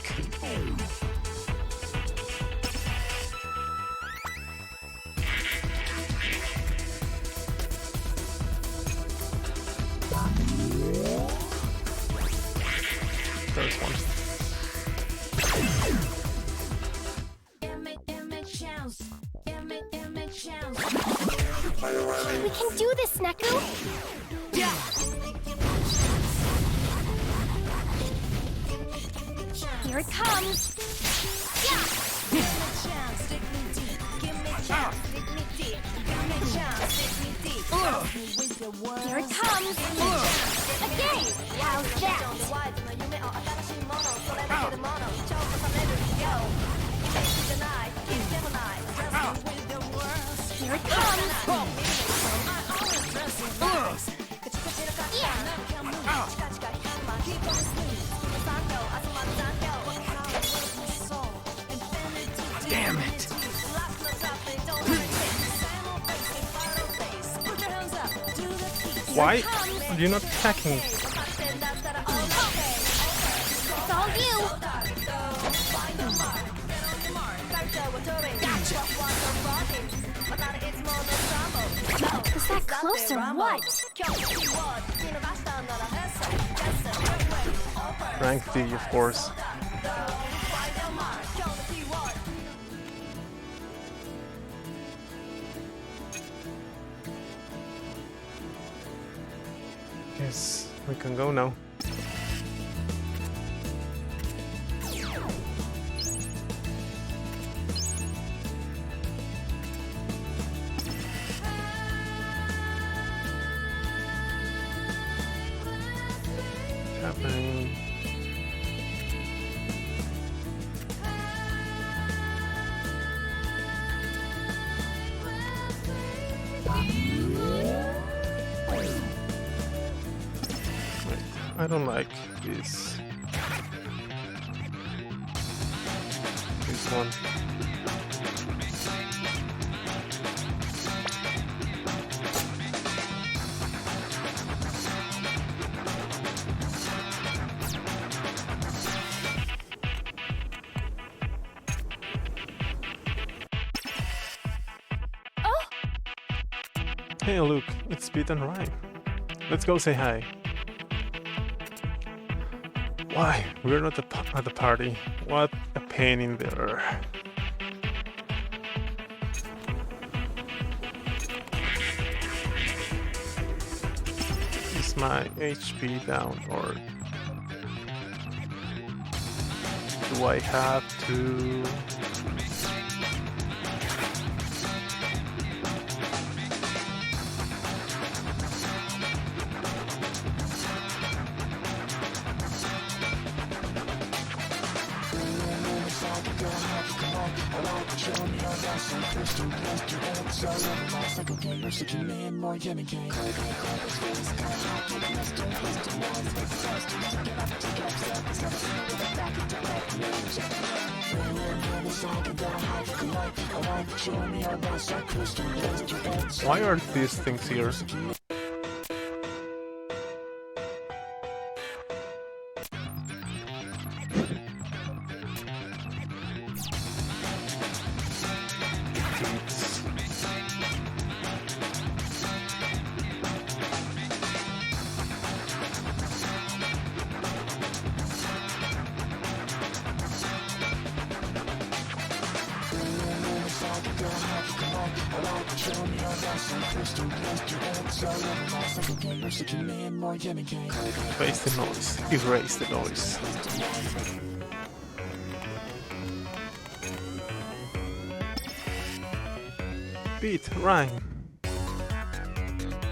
There's one. We can do this, Neku! Yeah. Here it comes! Yeah! Give me a chance, stick me deep. Give me a chance, stick me deep. Give me a chance, stick me deep. With the world. Here it comes! Again! How's that? Here it comes! Damn it! Why are you not attacking? It's all you! Is that close or what? Rank D, of course. Yes, we can go now. Happening. I don't like this. This one. Hey Luke, it's Pete and Ryan. Let's go say hi. Why? We're not at the party. What a pain in there. Is my HP down or do I have to? Why are these things here? Face the noise. Erase the noise. Beat rhyme.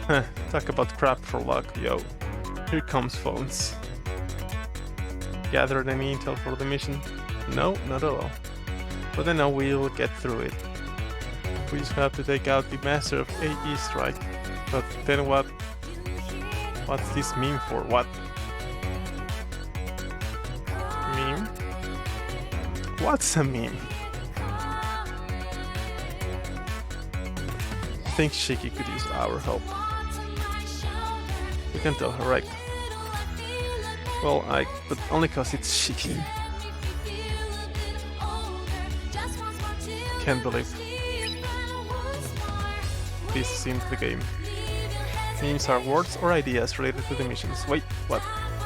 Heh, talk about crap for luck, yo. Here comes phones. Gathered any intel for the mission? No, not at all. But I know we'll get through it. We just have to take out the master of AE strike. But then what? What's this meme for? What? Meme? What's a meme? I think Shiki could use our help. We can tell her, right? Well, but only cause it's Shiki. Can't believe this seems the game. Memes are words or ideas related to the missions. Wait, what?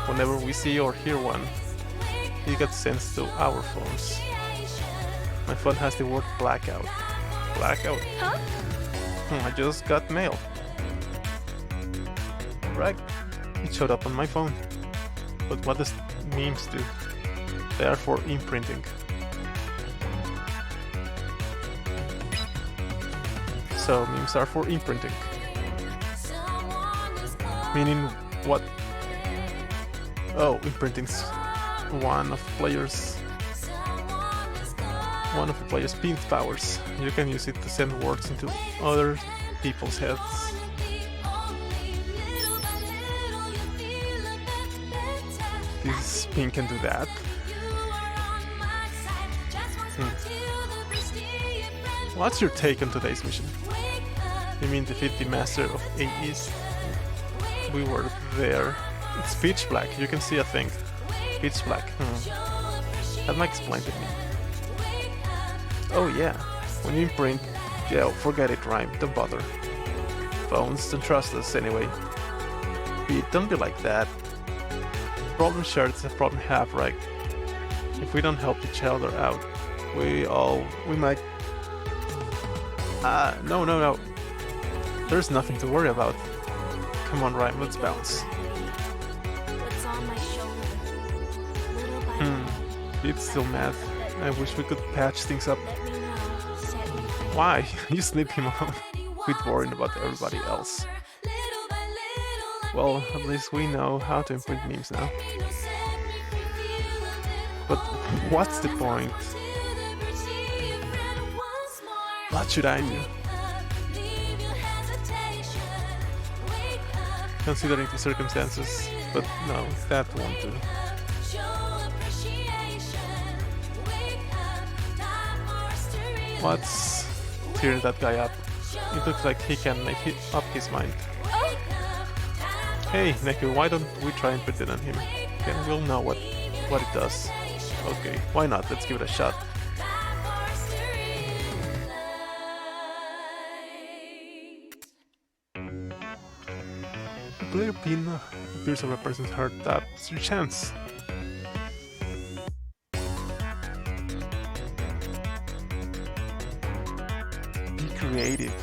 Whenever we see or hear one, it gets sent to our phones. My phone has the word blackout. Blackout? Huh? I just got mail. Right. It showed up on my phone. But what does memes do? They are for imprinting. So memes are for imprinting. Meaning what? Oh, imprinting's one of the player's pin powers. You can use it to send words into other people's heads. This pin can do that. What's your take on today's mission? You mean defeat the master of AEs? We were there. It's pitch black. You can see a thing. Pitch black. That might explain to me. Oh yeah. When you imprint, yeah, forget it, rhyme. Don't bother. Phones don't trust us anyway. Pete, don't be like that. Problem shared is a problem half, right? If we don't help each other out, we might... No. There's nothing to worry about. Come on, Rhyme, let's bounce. What's on my shoulder? Little by little, It's still mad. I wish we could patch things up. let me know, set me free. Why? You snip him off. Quit worrying about everybody else. Well, at least we know how to imprint memes now. But what's the point? What should I do? Considering the circumstances, but no, that won't do. Let's tear that guy up. It looks like he can make up his mind. Hey, Neku, why don't we try and pretend on him? Then we'll know what it does. Okay, why not? Let's give it a shot. The player pin appears on a person's heart. That's your chance. Be creative.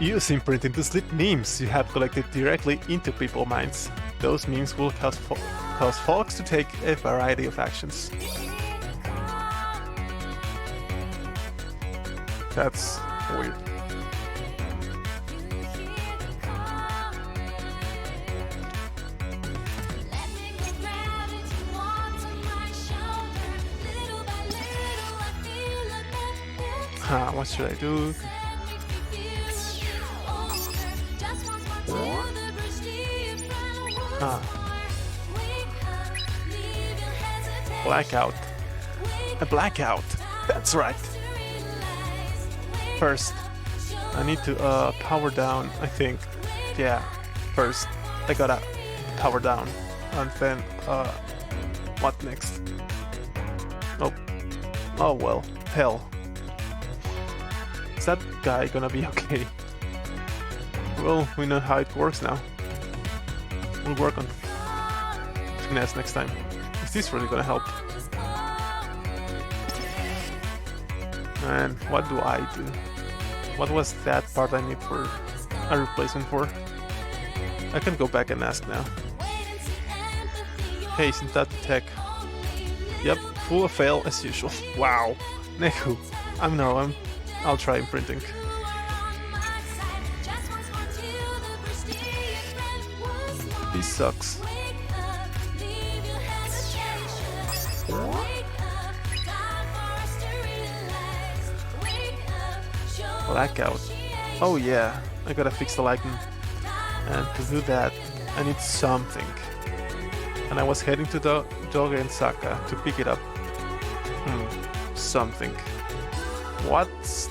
Use imprinting to slip memes you have collected directly into people's minds. Those memes will cause folks to take a variety of actions. That's weird. What should I do? Blackout. A blackout. That's right. First, I need to power down, I think. Yeah, first I gotta power down. And then, what next? Oh well, hell. Is that guy gonna be okay? Well, we know how it works now. We'll work on finesse next time. Is this really gonna help? And what do I do? What was that part I need for a replacement for? I can go back and ask now. Hey, isn't that tech? Yep, full of fail as usual. Wow. Nehu. I'll try imprinting. He sucks. Blackout. Oh yeah, I gotta fix the lighting. And to do that, I need something. And I was heading to the Doge and Saka to pick it up. Something. What's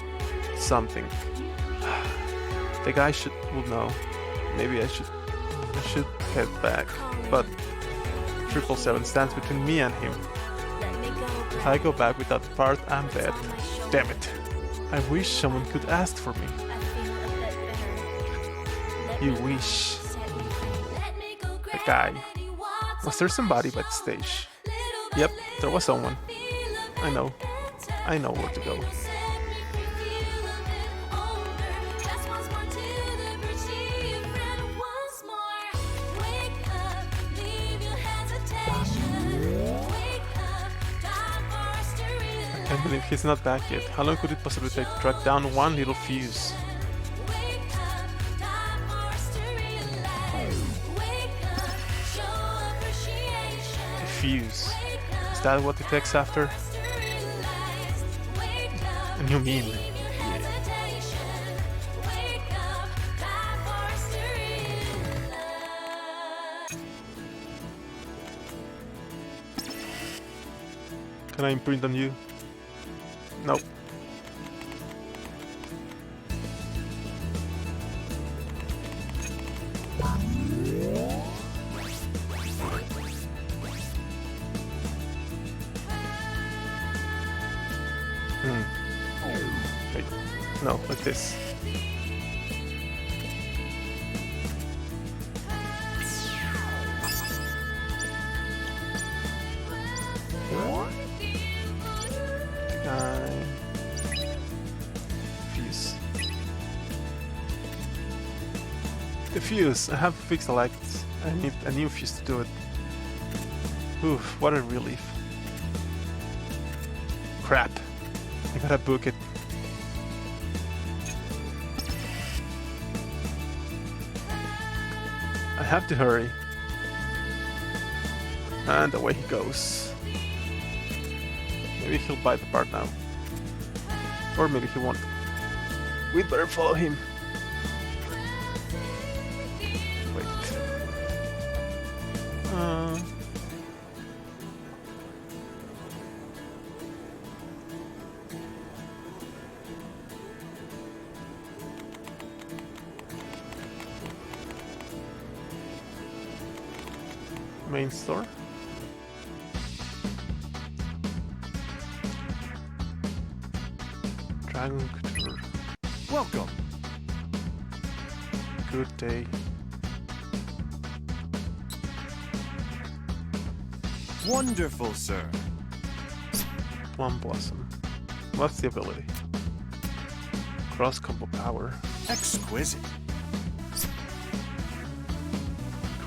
something? The guy would know. Maybe I should head back. But 777 stands between me and him. If I go back without the part, I'm dead. Damn it. I wish someone could ask for me. You wish. The guy. Was there somebody backstage? Yep, there was someone. I know where to go. I can't believe he's not back yet. How long could it possibly take to track down one little fuse? The fuse. Is that what it takes after? And you mean? Can I imprint on you? Nope. Wait. No, like this. Fuse. The fuse. I have to fix the lights. I need a new fuse to do it. Oof, what a relief. Crap. I gotta book it. I have to hurry. And away he goes. Maybe he'll buy the part now. Or maybe he won't. We'd better follow him. Wait. Main store. Dragon Couture. Welcome. Good day. Wonderful, sir. Plum Blossom. What's the ability? Cross combo power. Exquisite.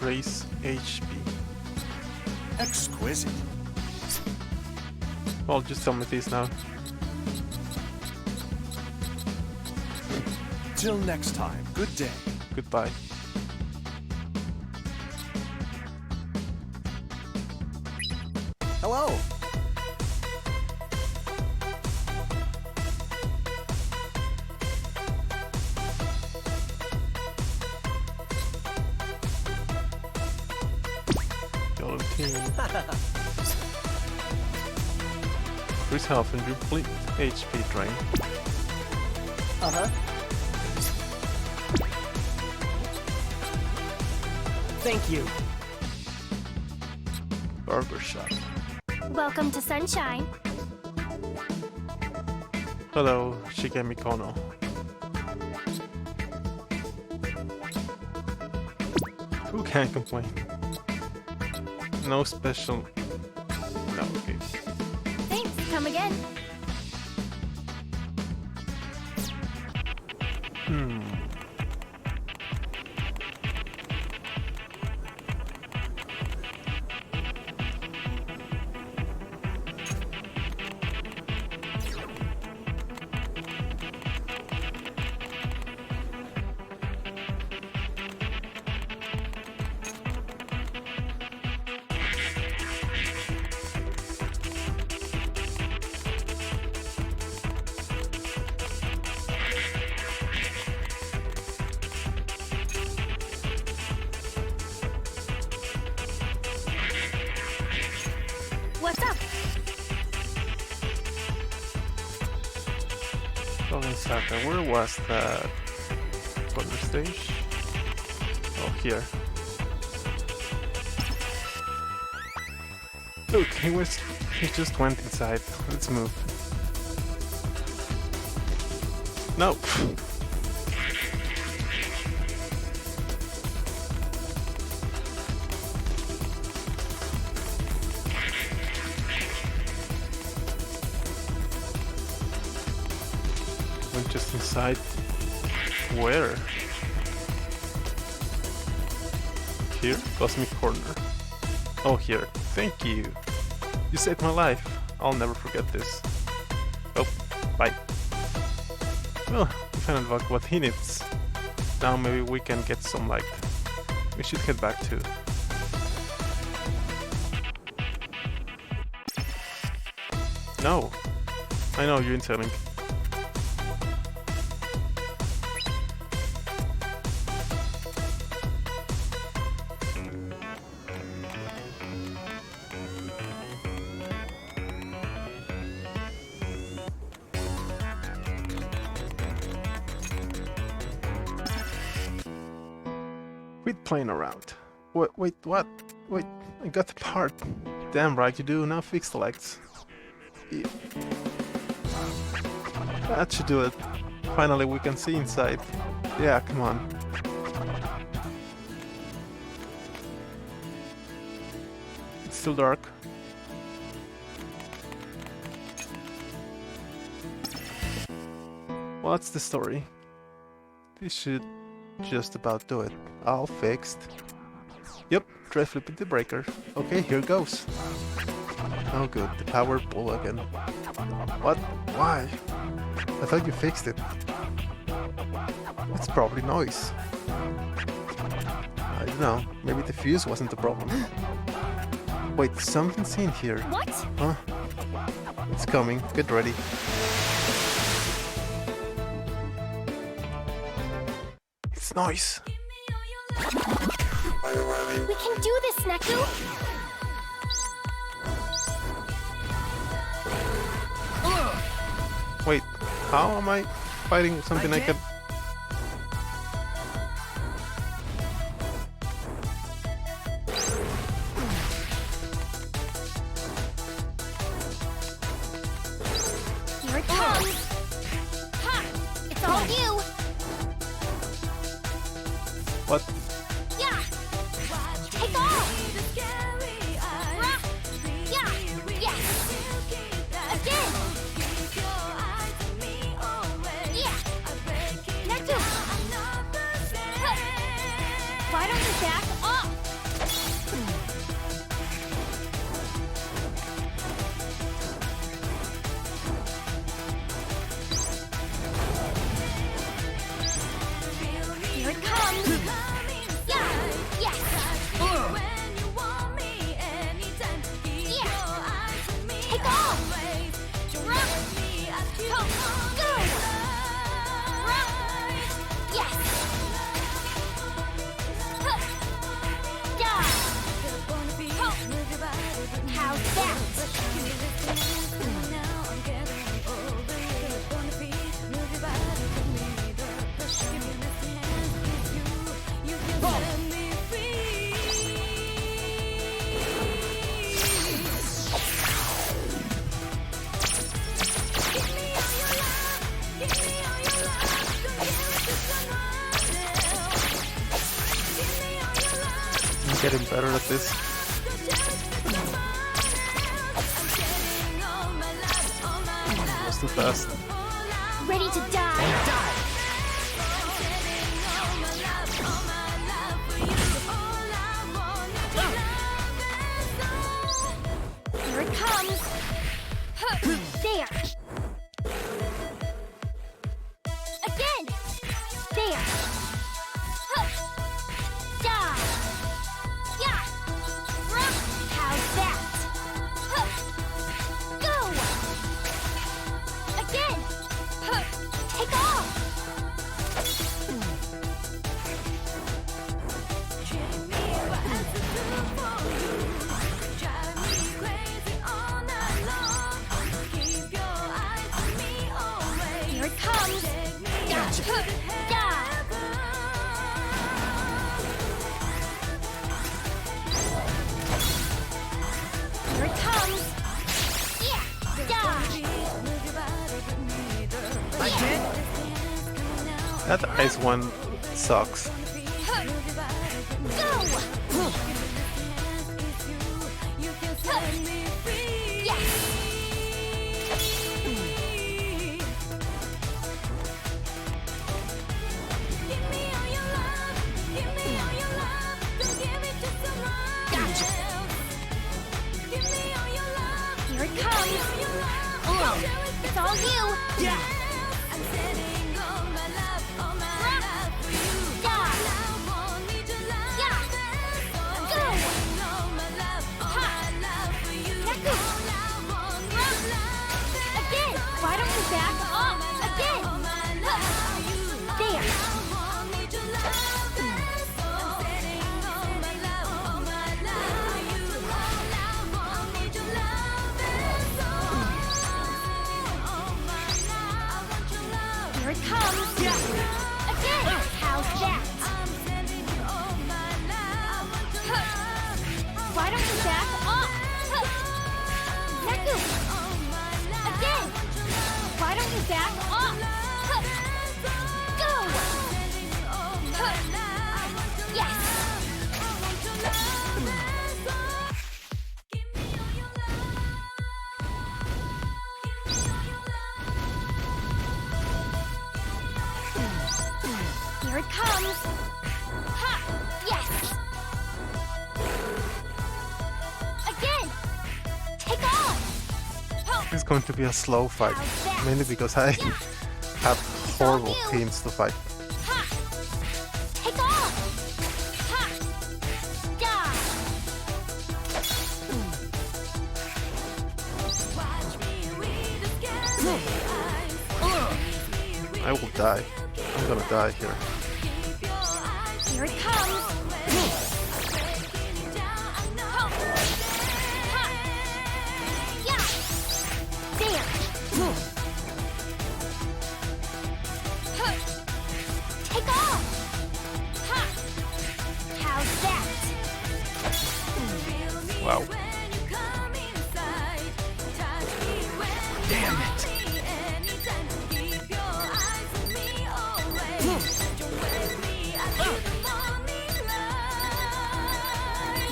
Grace HP. Exquisite. Well, just tell me this now. Till next time, good day. Goodbye. Hello. Yellow team. Increase health and complete HP drain. Uh-huh. Thank you. Burger shop. Welcome to Sunshine. Hello, Shigemi Kono. Who can't complain? No special. No, okay. Thanks, come again. What's up? Go inside there. Where was that corner stage? Oh, here. Look, he just went inside. Let's move. No. Went just inside. Where? Here? Cosmic corner. Oh, here. Thank you. You saved my life. I'll never forget this. Oh, bye. Well, we finally got what he needs. Now maybe we can get some light. We should head back to... No! I know you're intending. Quit playing around. Wait, what? Wait, I got the part. Damn right you do, now fix the lights. Yeah. That should do it. Finally we can see inside. Yeah, come on. It's still dark. What's the story? This should just about do it. All fixed. Yep, try flipping the breaker. Okay, here goes. Oh good, the power pull again. What? Why? I thought you fixed it. It's probably noise. I don't know, maybe the fuse wasn't the problem. Wait, something's in here. What? Huh? It's coming, get ready. It's noise. We can do this, Neku! Wait, how am I fighting something I can... Here it comes! Ha! It's all you! What? Yeah! Take off! Rah! Yeah! Yes! Again! Yeah! Neku! Huh. Why don't you back off? Here it comes! Yeah! Yes! Yeah! Take off! Rah! Oh, good! Rah! Yes! Huh. Yeah! Oh. How's that? I'm getting better at this. It was too fast. Ready to die? it comes! Gotcha! Yeah! Here it comes! Yeah! I did? That ice one sucks. Go! Yes! Gotcha! Here it comes! Oh, it's all you! Yeah! Why don't you back off again? There. Here it comes. Again. How's that? Why don't you back off? Neku. Again. Why don't you back off? Go! Yes! Here it comes! Ha! Yes! Again! Take off! It's going to be a slow fight, How's that? mainly because I have horrible you. teams to fight. Ha! Take off! Ha! Die! I will die. I'm gonna die here. Here it comes! Ha! Yeah! There! Take off! Ha! How's that? Wow. Damn it!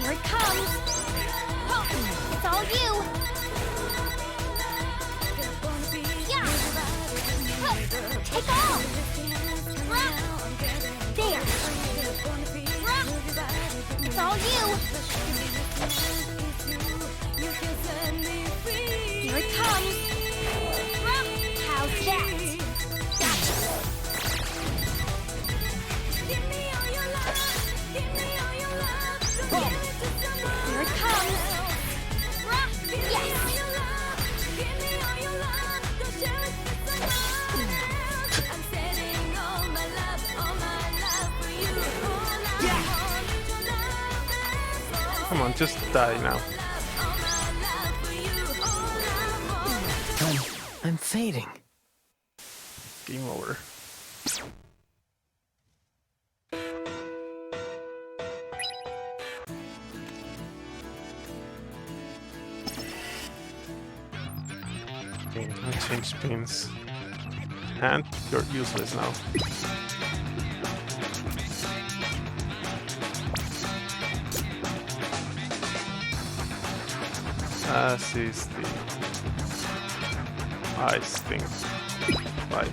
Here it comes! It's all you! Yeah! Take off! There! It's all you! Here it comes! How's that? Gotcha! Here it comes! Yes! Come on, just die now. I'm fading. Game over. I changed pins. And you're useless now. This is the ice thing. Bye.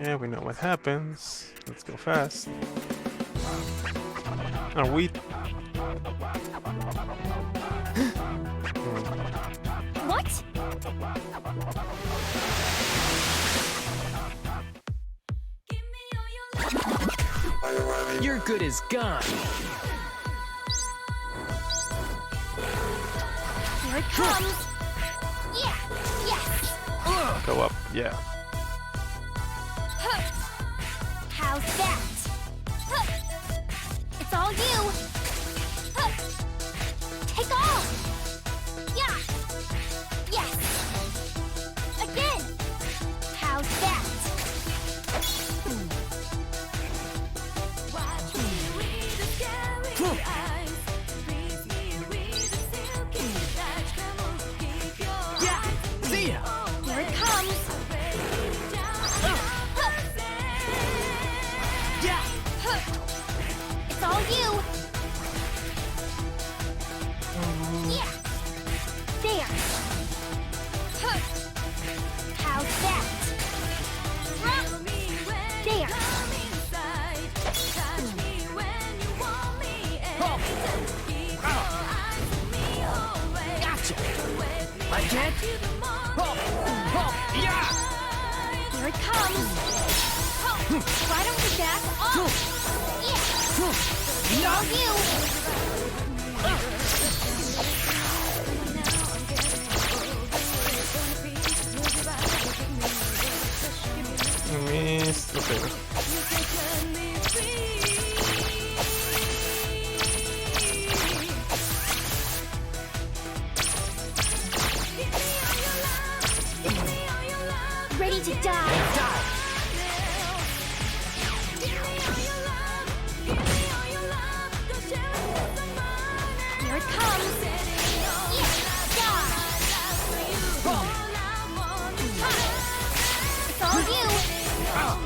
Yeah, we know what happens. Let's go fast. Are we? What? You're good as gone. Here it comes. Yeah. Yes. Go up, yeah. Huh. How's that? Huh. It's all you. Huh. Take off. Yeah. Yes. Again. How's that? Watch me with the scary eyes. Freeze me with the silky touch. Come on, keep your Yeah. See ya. Here it comes. Yeah. Huh. It's all you. Yeah. There. Huh. How's that? There. Gotcha. Like it? Yeah. Here it comes. Oh, why don't we back off? Yeah. It's all you. Missed. Okay. Ready to die. Here it comes. Yeah, die. It's all you. Die.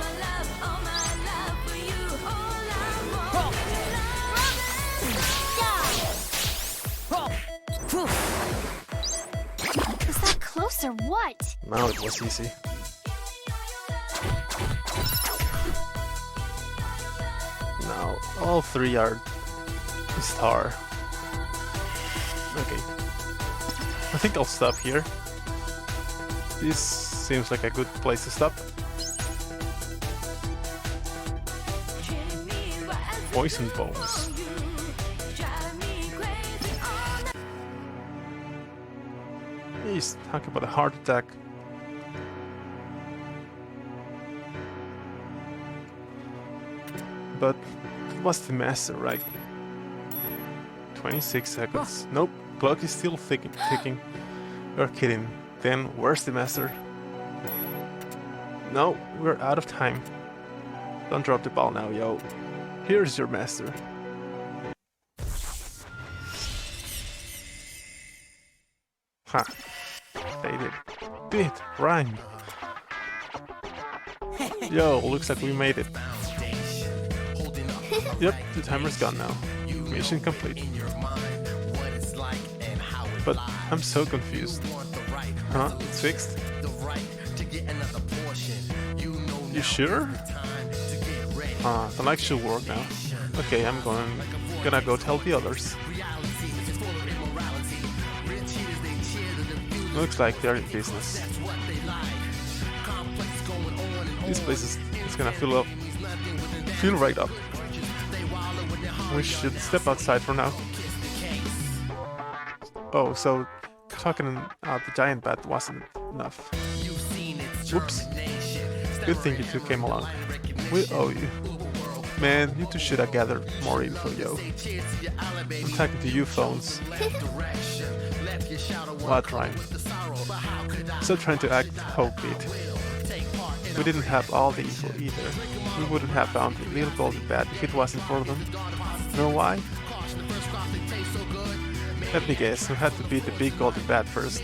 Was that close or what? Now it was easy. Now all three are star. Okay. I think I'll stop here. This seems like a good place to stop. Poison bones. Jeez, talk about a heart attack. But it was the master, right? 26 seconds. Nope, clock is still ticking. You're kidding. Then where's the master? No, we're out of time. Don't drop the ball now, yo. Here's your master. Ha. They did rhyme. Yo, looks like we made it. Yep, the timer's gone now. Mission complete. But I'm so confused. Huh? It's fixed? You sure? The light should work now. Okay, I'm gonna go tell the others. Looks like they're in business. This place is gonna fill right up. We should step outside for now. Oh, so talking out the giant bat wasn't enough. Whoops. Good thing you two came along. We owe you. Man, you two should have gathered more info, yo. I'm talking to you phones. What rhyme? Still trying to act hope-beat. We didn't have all the info either. We wouldn't have found the little golden bat if it wasn't for them. Know why? Let me guess, we had to beat the big golden bat first.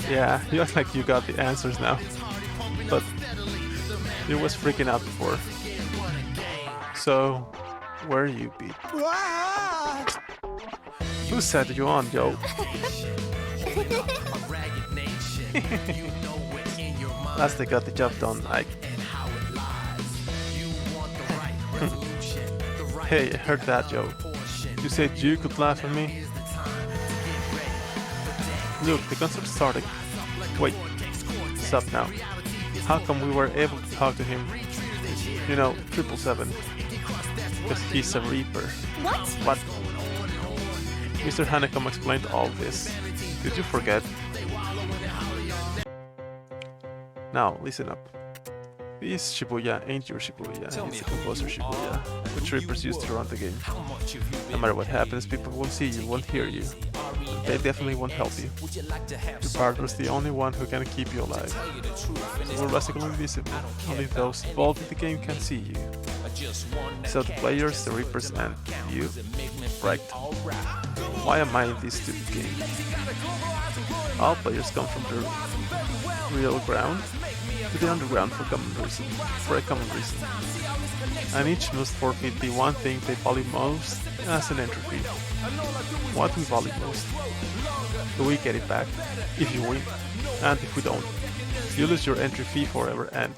Yeah, you act like you got the answers now. But you was freaking out before. So, where you beat? Who set you on, yo? Last they got the job done, Ike. Hey, I heard that, Joe. You said you could laugh at me? Look, the concert started. Wait, stop now. How come we were able to talk to him? You know, 777. Because he's a Reaper. What? What? Mr. Honeycomb explained all this. Did you forget? Now, listen up. This Shibuya ain't your Shibuya, it's the composer Shibuya, which Reapers used to run the game. No matter what happens, people won't see you, won't hear you. And they definitely won't help you. Your partner's the only one who can keep you alive. So we're basically invisible. Only those involved in the game can see you. So the players, the Reapers, and you, right? Why am I in this stupid game? All players come from the real ground to the underground for a common reason. And each must forfeit the one thing they value most as an entry fee. What we value most. Do we get it back if you win? And if we don't, you lose your entry fee forever and,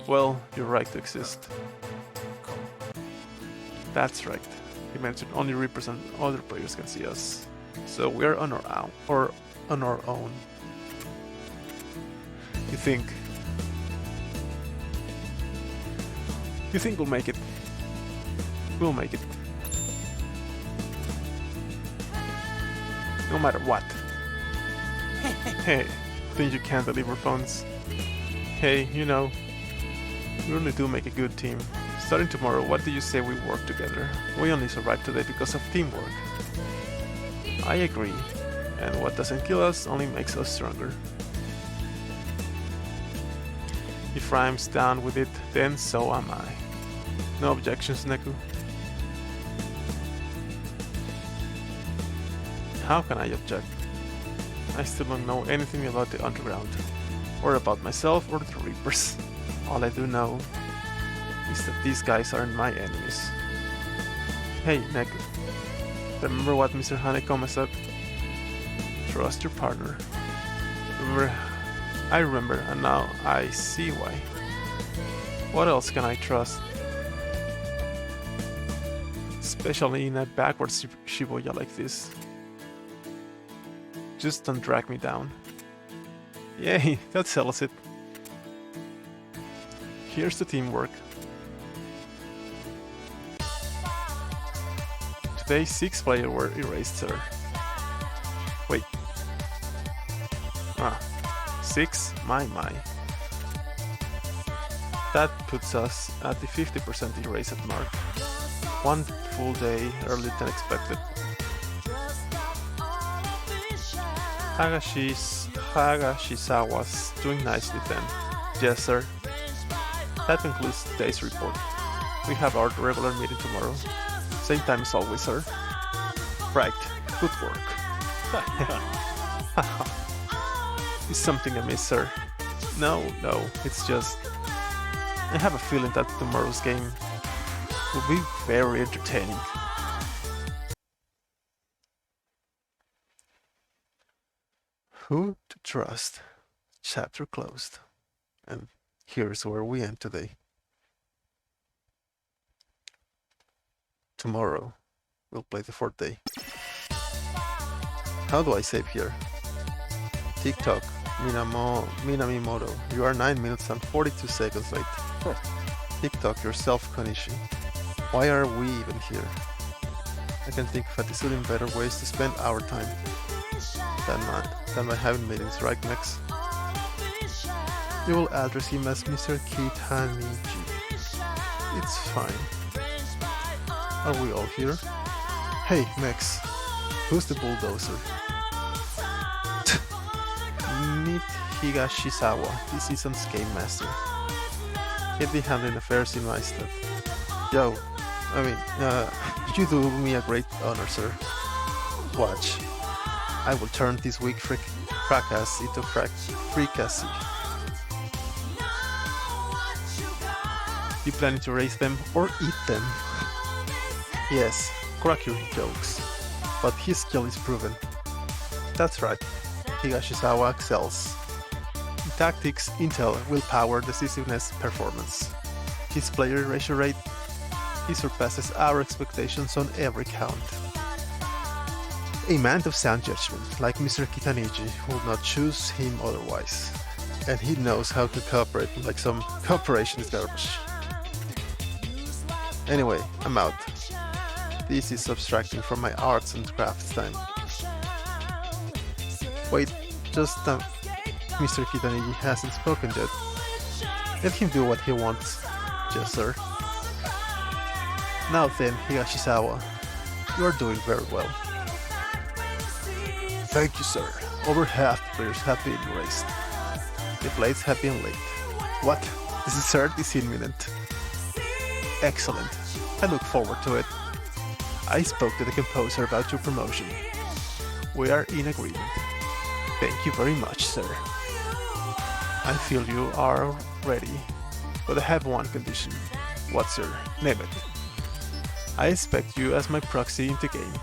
well, your right to exist. That's right. He mentioned only Reapers and other players can see us. So we're on our own. You think we'll make it? We'll make it. No matter what. Hey, think you can't deliver phones? Hey, you know, we really do make a good team. Starting tomorrow, what do you say we work together? We only survived today because of teamwork. I agree. And what doesn't kill us only makes us stronger. If Rhyme's down with it, then so am I. No objections, Neku? How can I object? I still don't know anything about the underground, or about myself or the Reapers. All I do know is that these guys aren't my enemies. Hey, Neku. Remember what Mr. Honeycomb said? Trust your partner. I remember, and now I see why. What else can I trust? Especially in a backwards Shibuya like this. Just don't drag me down. Yay, that settles it. Here's the teamwork. Today 6 players were erased, sir. Wait. 6? My. That puts us at the 50% erased mark. 1 full day earlier than expected. Hagashisawa's doing nicely then. Yes, sir. That concludes today's report. We have our regular meeting tomorrow. Same time as always, sir. Right. Good work. Is something amiss, sir? No, it's just... I have a feeling that tomorrow's game will be very entertaining. Who to trust? Chapter closed. And here's where we end today. Tomorrow, we'll play the 4th day. How do I save here? TikTok, Minamimoto, you are 9 minutes and 42 seconds late. TikTok yourself, Konishi. Why are we even here? I can think of a zillion better ways to spend our time than by having meetings, right, Max? You will address him as Mr. Kitaniji. It's fine. Are we all here? Hey, Max. Who's the bulldozer? Meet Higashisawa, this season's game master. He'll be handling affairs in my stead. You do me a great honor, sir. Watch. I will turn this weak fracas into fricassee. You planning to raise them or eat them? Yes, crack your jokes. But his skill is proven. That's right. Higashisawa excels. In tactics, intel, willpower, decisiveness, performance. His player ratio rate, he surpasses our expectations on every count. A man of sound judgment, like Mr. Kitaniji, would not choose him otherwise. and he knows how to cooperate like some cooperation is garbage. Anyway, I'm out. This is subtracting from my arts and crafts time. Wait, just Mr. Kitanigi hasn't spoken yet. Let him do what he wants. Yes, sir. Now then, Higashizawa, you are doing very well. Thank you, sir. Over half the players have been erased. The blades have been late. What? This dessert is imminent. Excellent. I look forward to it. I spoke to the composer about your promotion. We are in agreement. Thank you very much, sir. I feel you are ready, but I have one condition. What, sir? Name it. I expect you as my proxy in the game.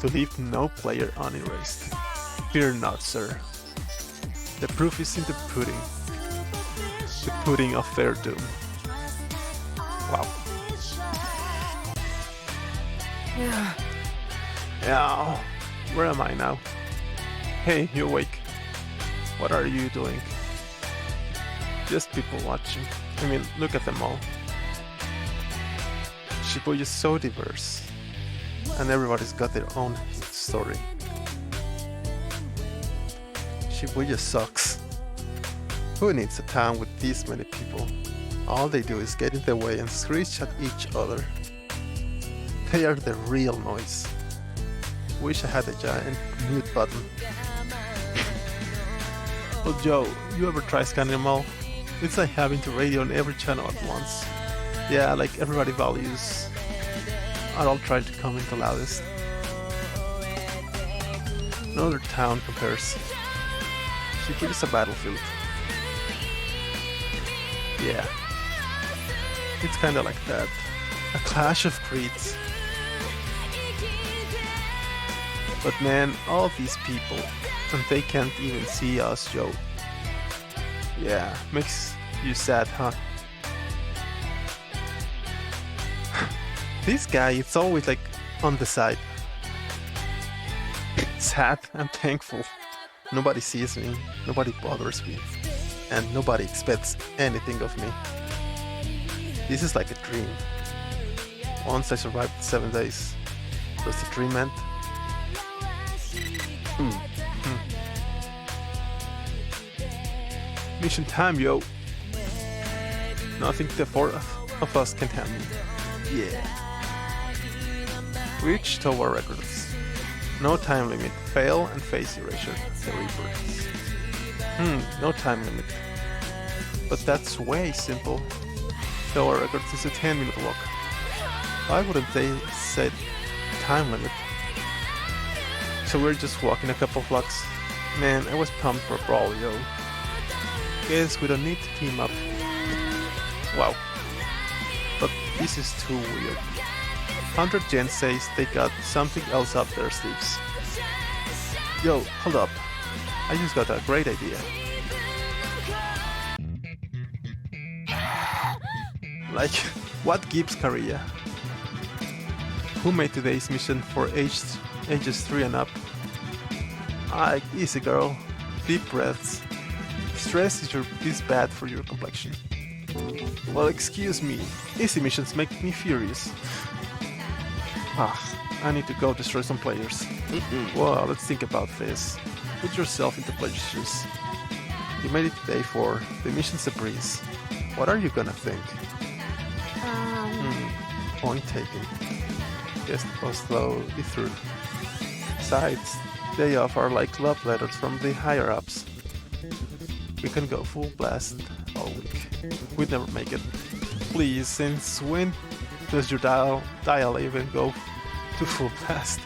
To leave no player unerased. Fear not, sir. The proof is in the pudding. The pudding of their doom. Wow. Yeah. Where am I now? Hey, you awake? What are you doing? Just people watching. I mean, look at them all. Shibuya is so diverse. And everybody's got their own story. Shibuya sucks. Who needs a town with these many people? All they do is get in the way and screech at each other. They are the real noise. Wish I had a giant mute button. Well, Joe, you ever try scanning them all? It's like having to radio on every channel at once. Yeah, like everybody values are all trying to come into loudest. No other town compares. Shibuya is a battlefield. Yeah. It's kinda like that. A clash of creeds. But man, all these people, and they can't even see us, Joe. Yeah, makes you sad, huh? This guy, it's always like on the side. Sad and thankful. Nobody sees me, nobody bothers me, and nobody expects anything of me. This is like a dream. Once I survived 7 days. Does the dream end? Mission time, yo. Nothing the four of us can handle. Yeah. Reach Tower records. No time limit. Fail and face erasure. The Reapers. No time limit. But that's way simple. Tower records is a 10-minute walk. Why wouldn't they say time limit? So we're just walking a couple blocks. Man, I was pumped for a brawl, yo. Guess we don't need to team up. Wow. But this is too weird. 100 Gen says they got something else up their sleeves. Yo, hold up. I just got a great idea. Like, what gives Korea? Who made today's mission for ages 3 and up? Easy girl. Deep breaths. Stress is bad for your complexion. Well, excuse me. Easy missions make me furious. I need to go destroy some players. Well, let's think about this. Put yourself into players' shoes. You made it to day 4. The mission's a breeze. What are you gonna think? Point taken. Just go slowly through. Besides, day off are like love letters from the higher-ups. We can go full blast all week. We'd never make it. Please, since when does your dial even go to full blast?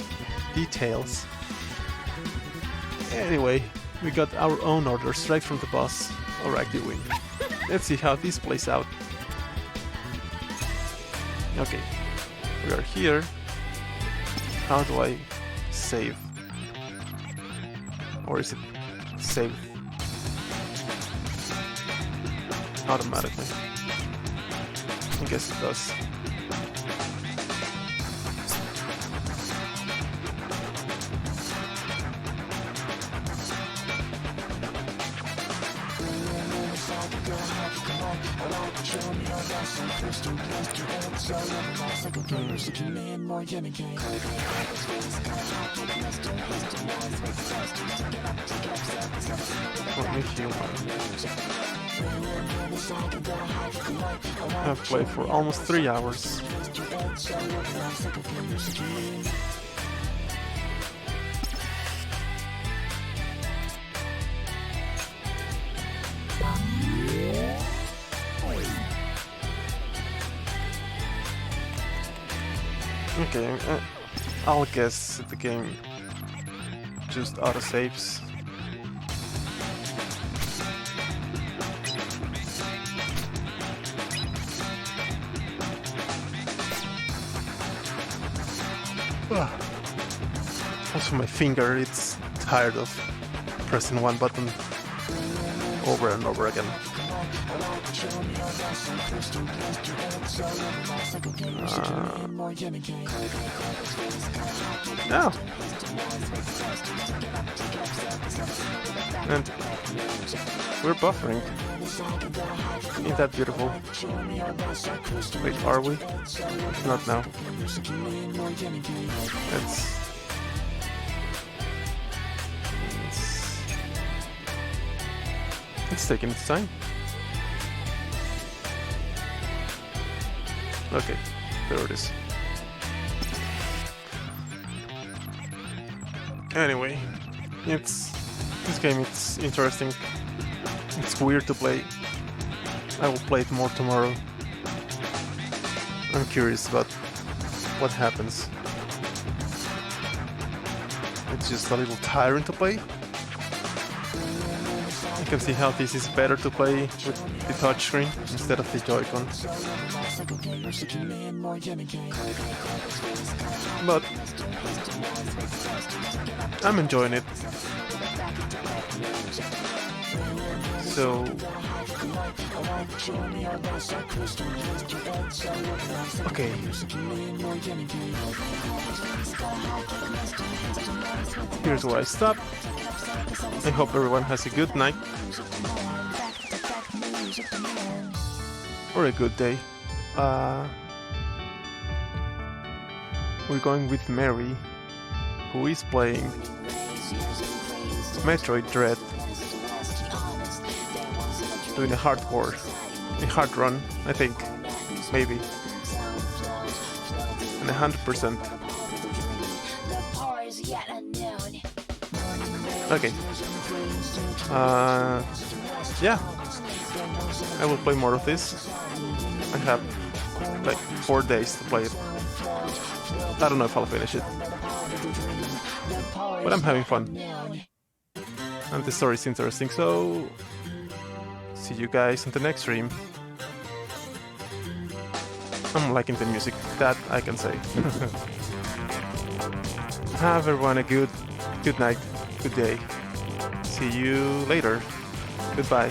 Details. Anyway, we got our own order straight from the boss. Alright, you win. Let's see how this plays out. Okay, we are here. How do I save? Or is it save automatically? I guess it does. Let me heal. I've played for almost 3 hours. Okay, I'll guess the game just auto-saves. Also my finger, it's tired of pressing one button over and over again. No. And we're buffering. Ain't that beautiful? Wait, are we? Not now. It's taking its time. Okay, there it is. Anyway, this game, it's interesting. It's weird to play. I will play it more tomorrow. I'm curious about what happens. It's just a little tiring to play. You can see how this is better to play with the touchscreen instead of the Joy-Con. But I'm enjoying it. So okay. Here's where I stop. I hope everyone has a good night or a good day. We're going with Mary, who is playing Metroid Dread, doing a hard run, I think, maybe, and 100%. Okay. Yeah, I will play more of this. I have like 4 days to play it. I don't know if I'll finish it, but I'm having fun. And the story is interesting, so see you guys on the next stream. I'm liking the music, that I can say. Have everyone a good night, good day. See you later. Goodbye.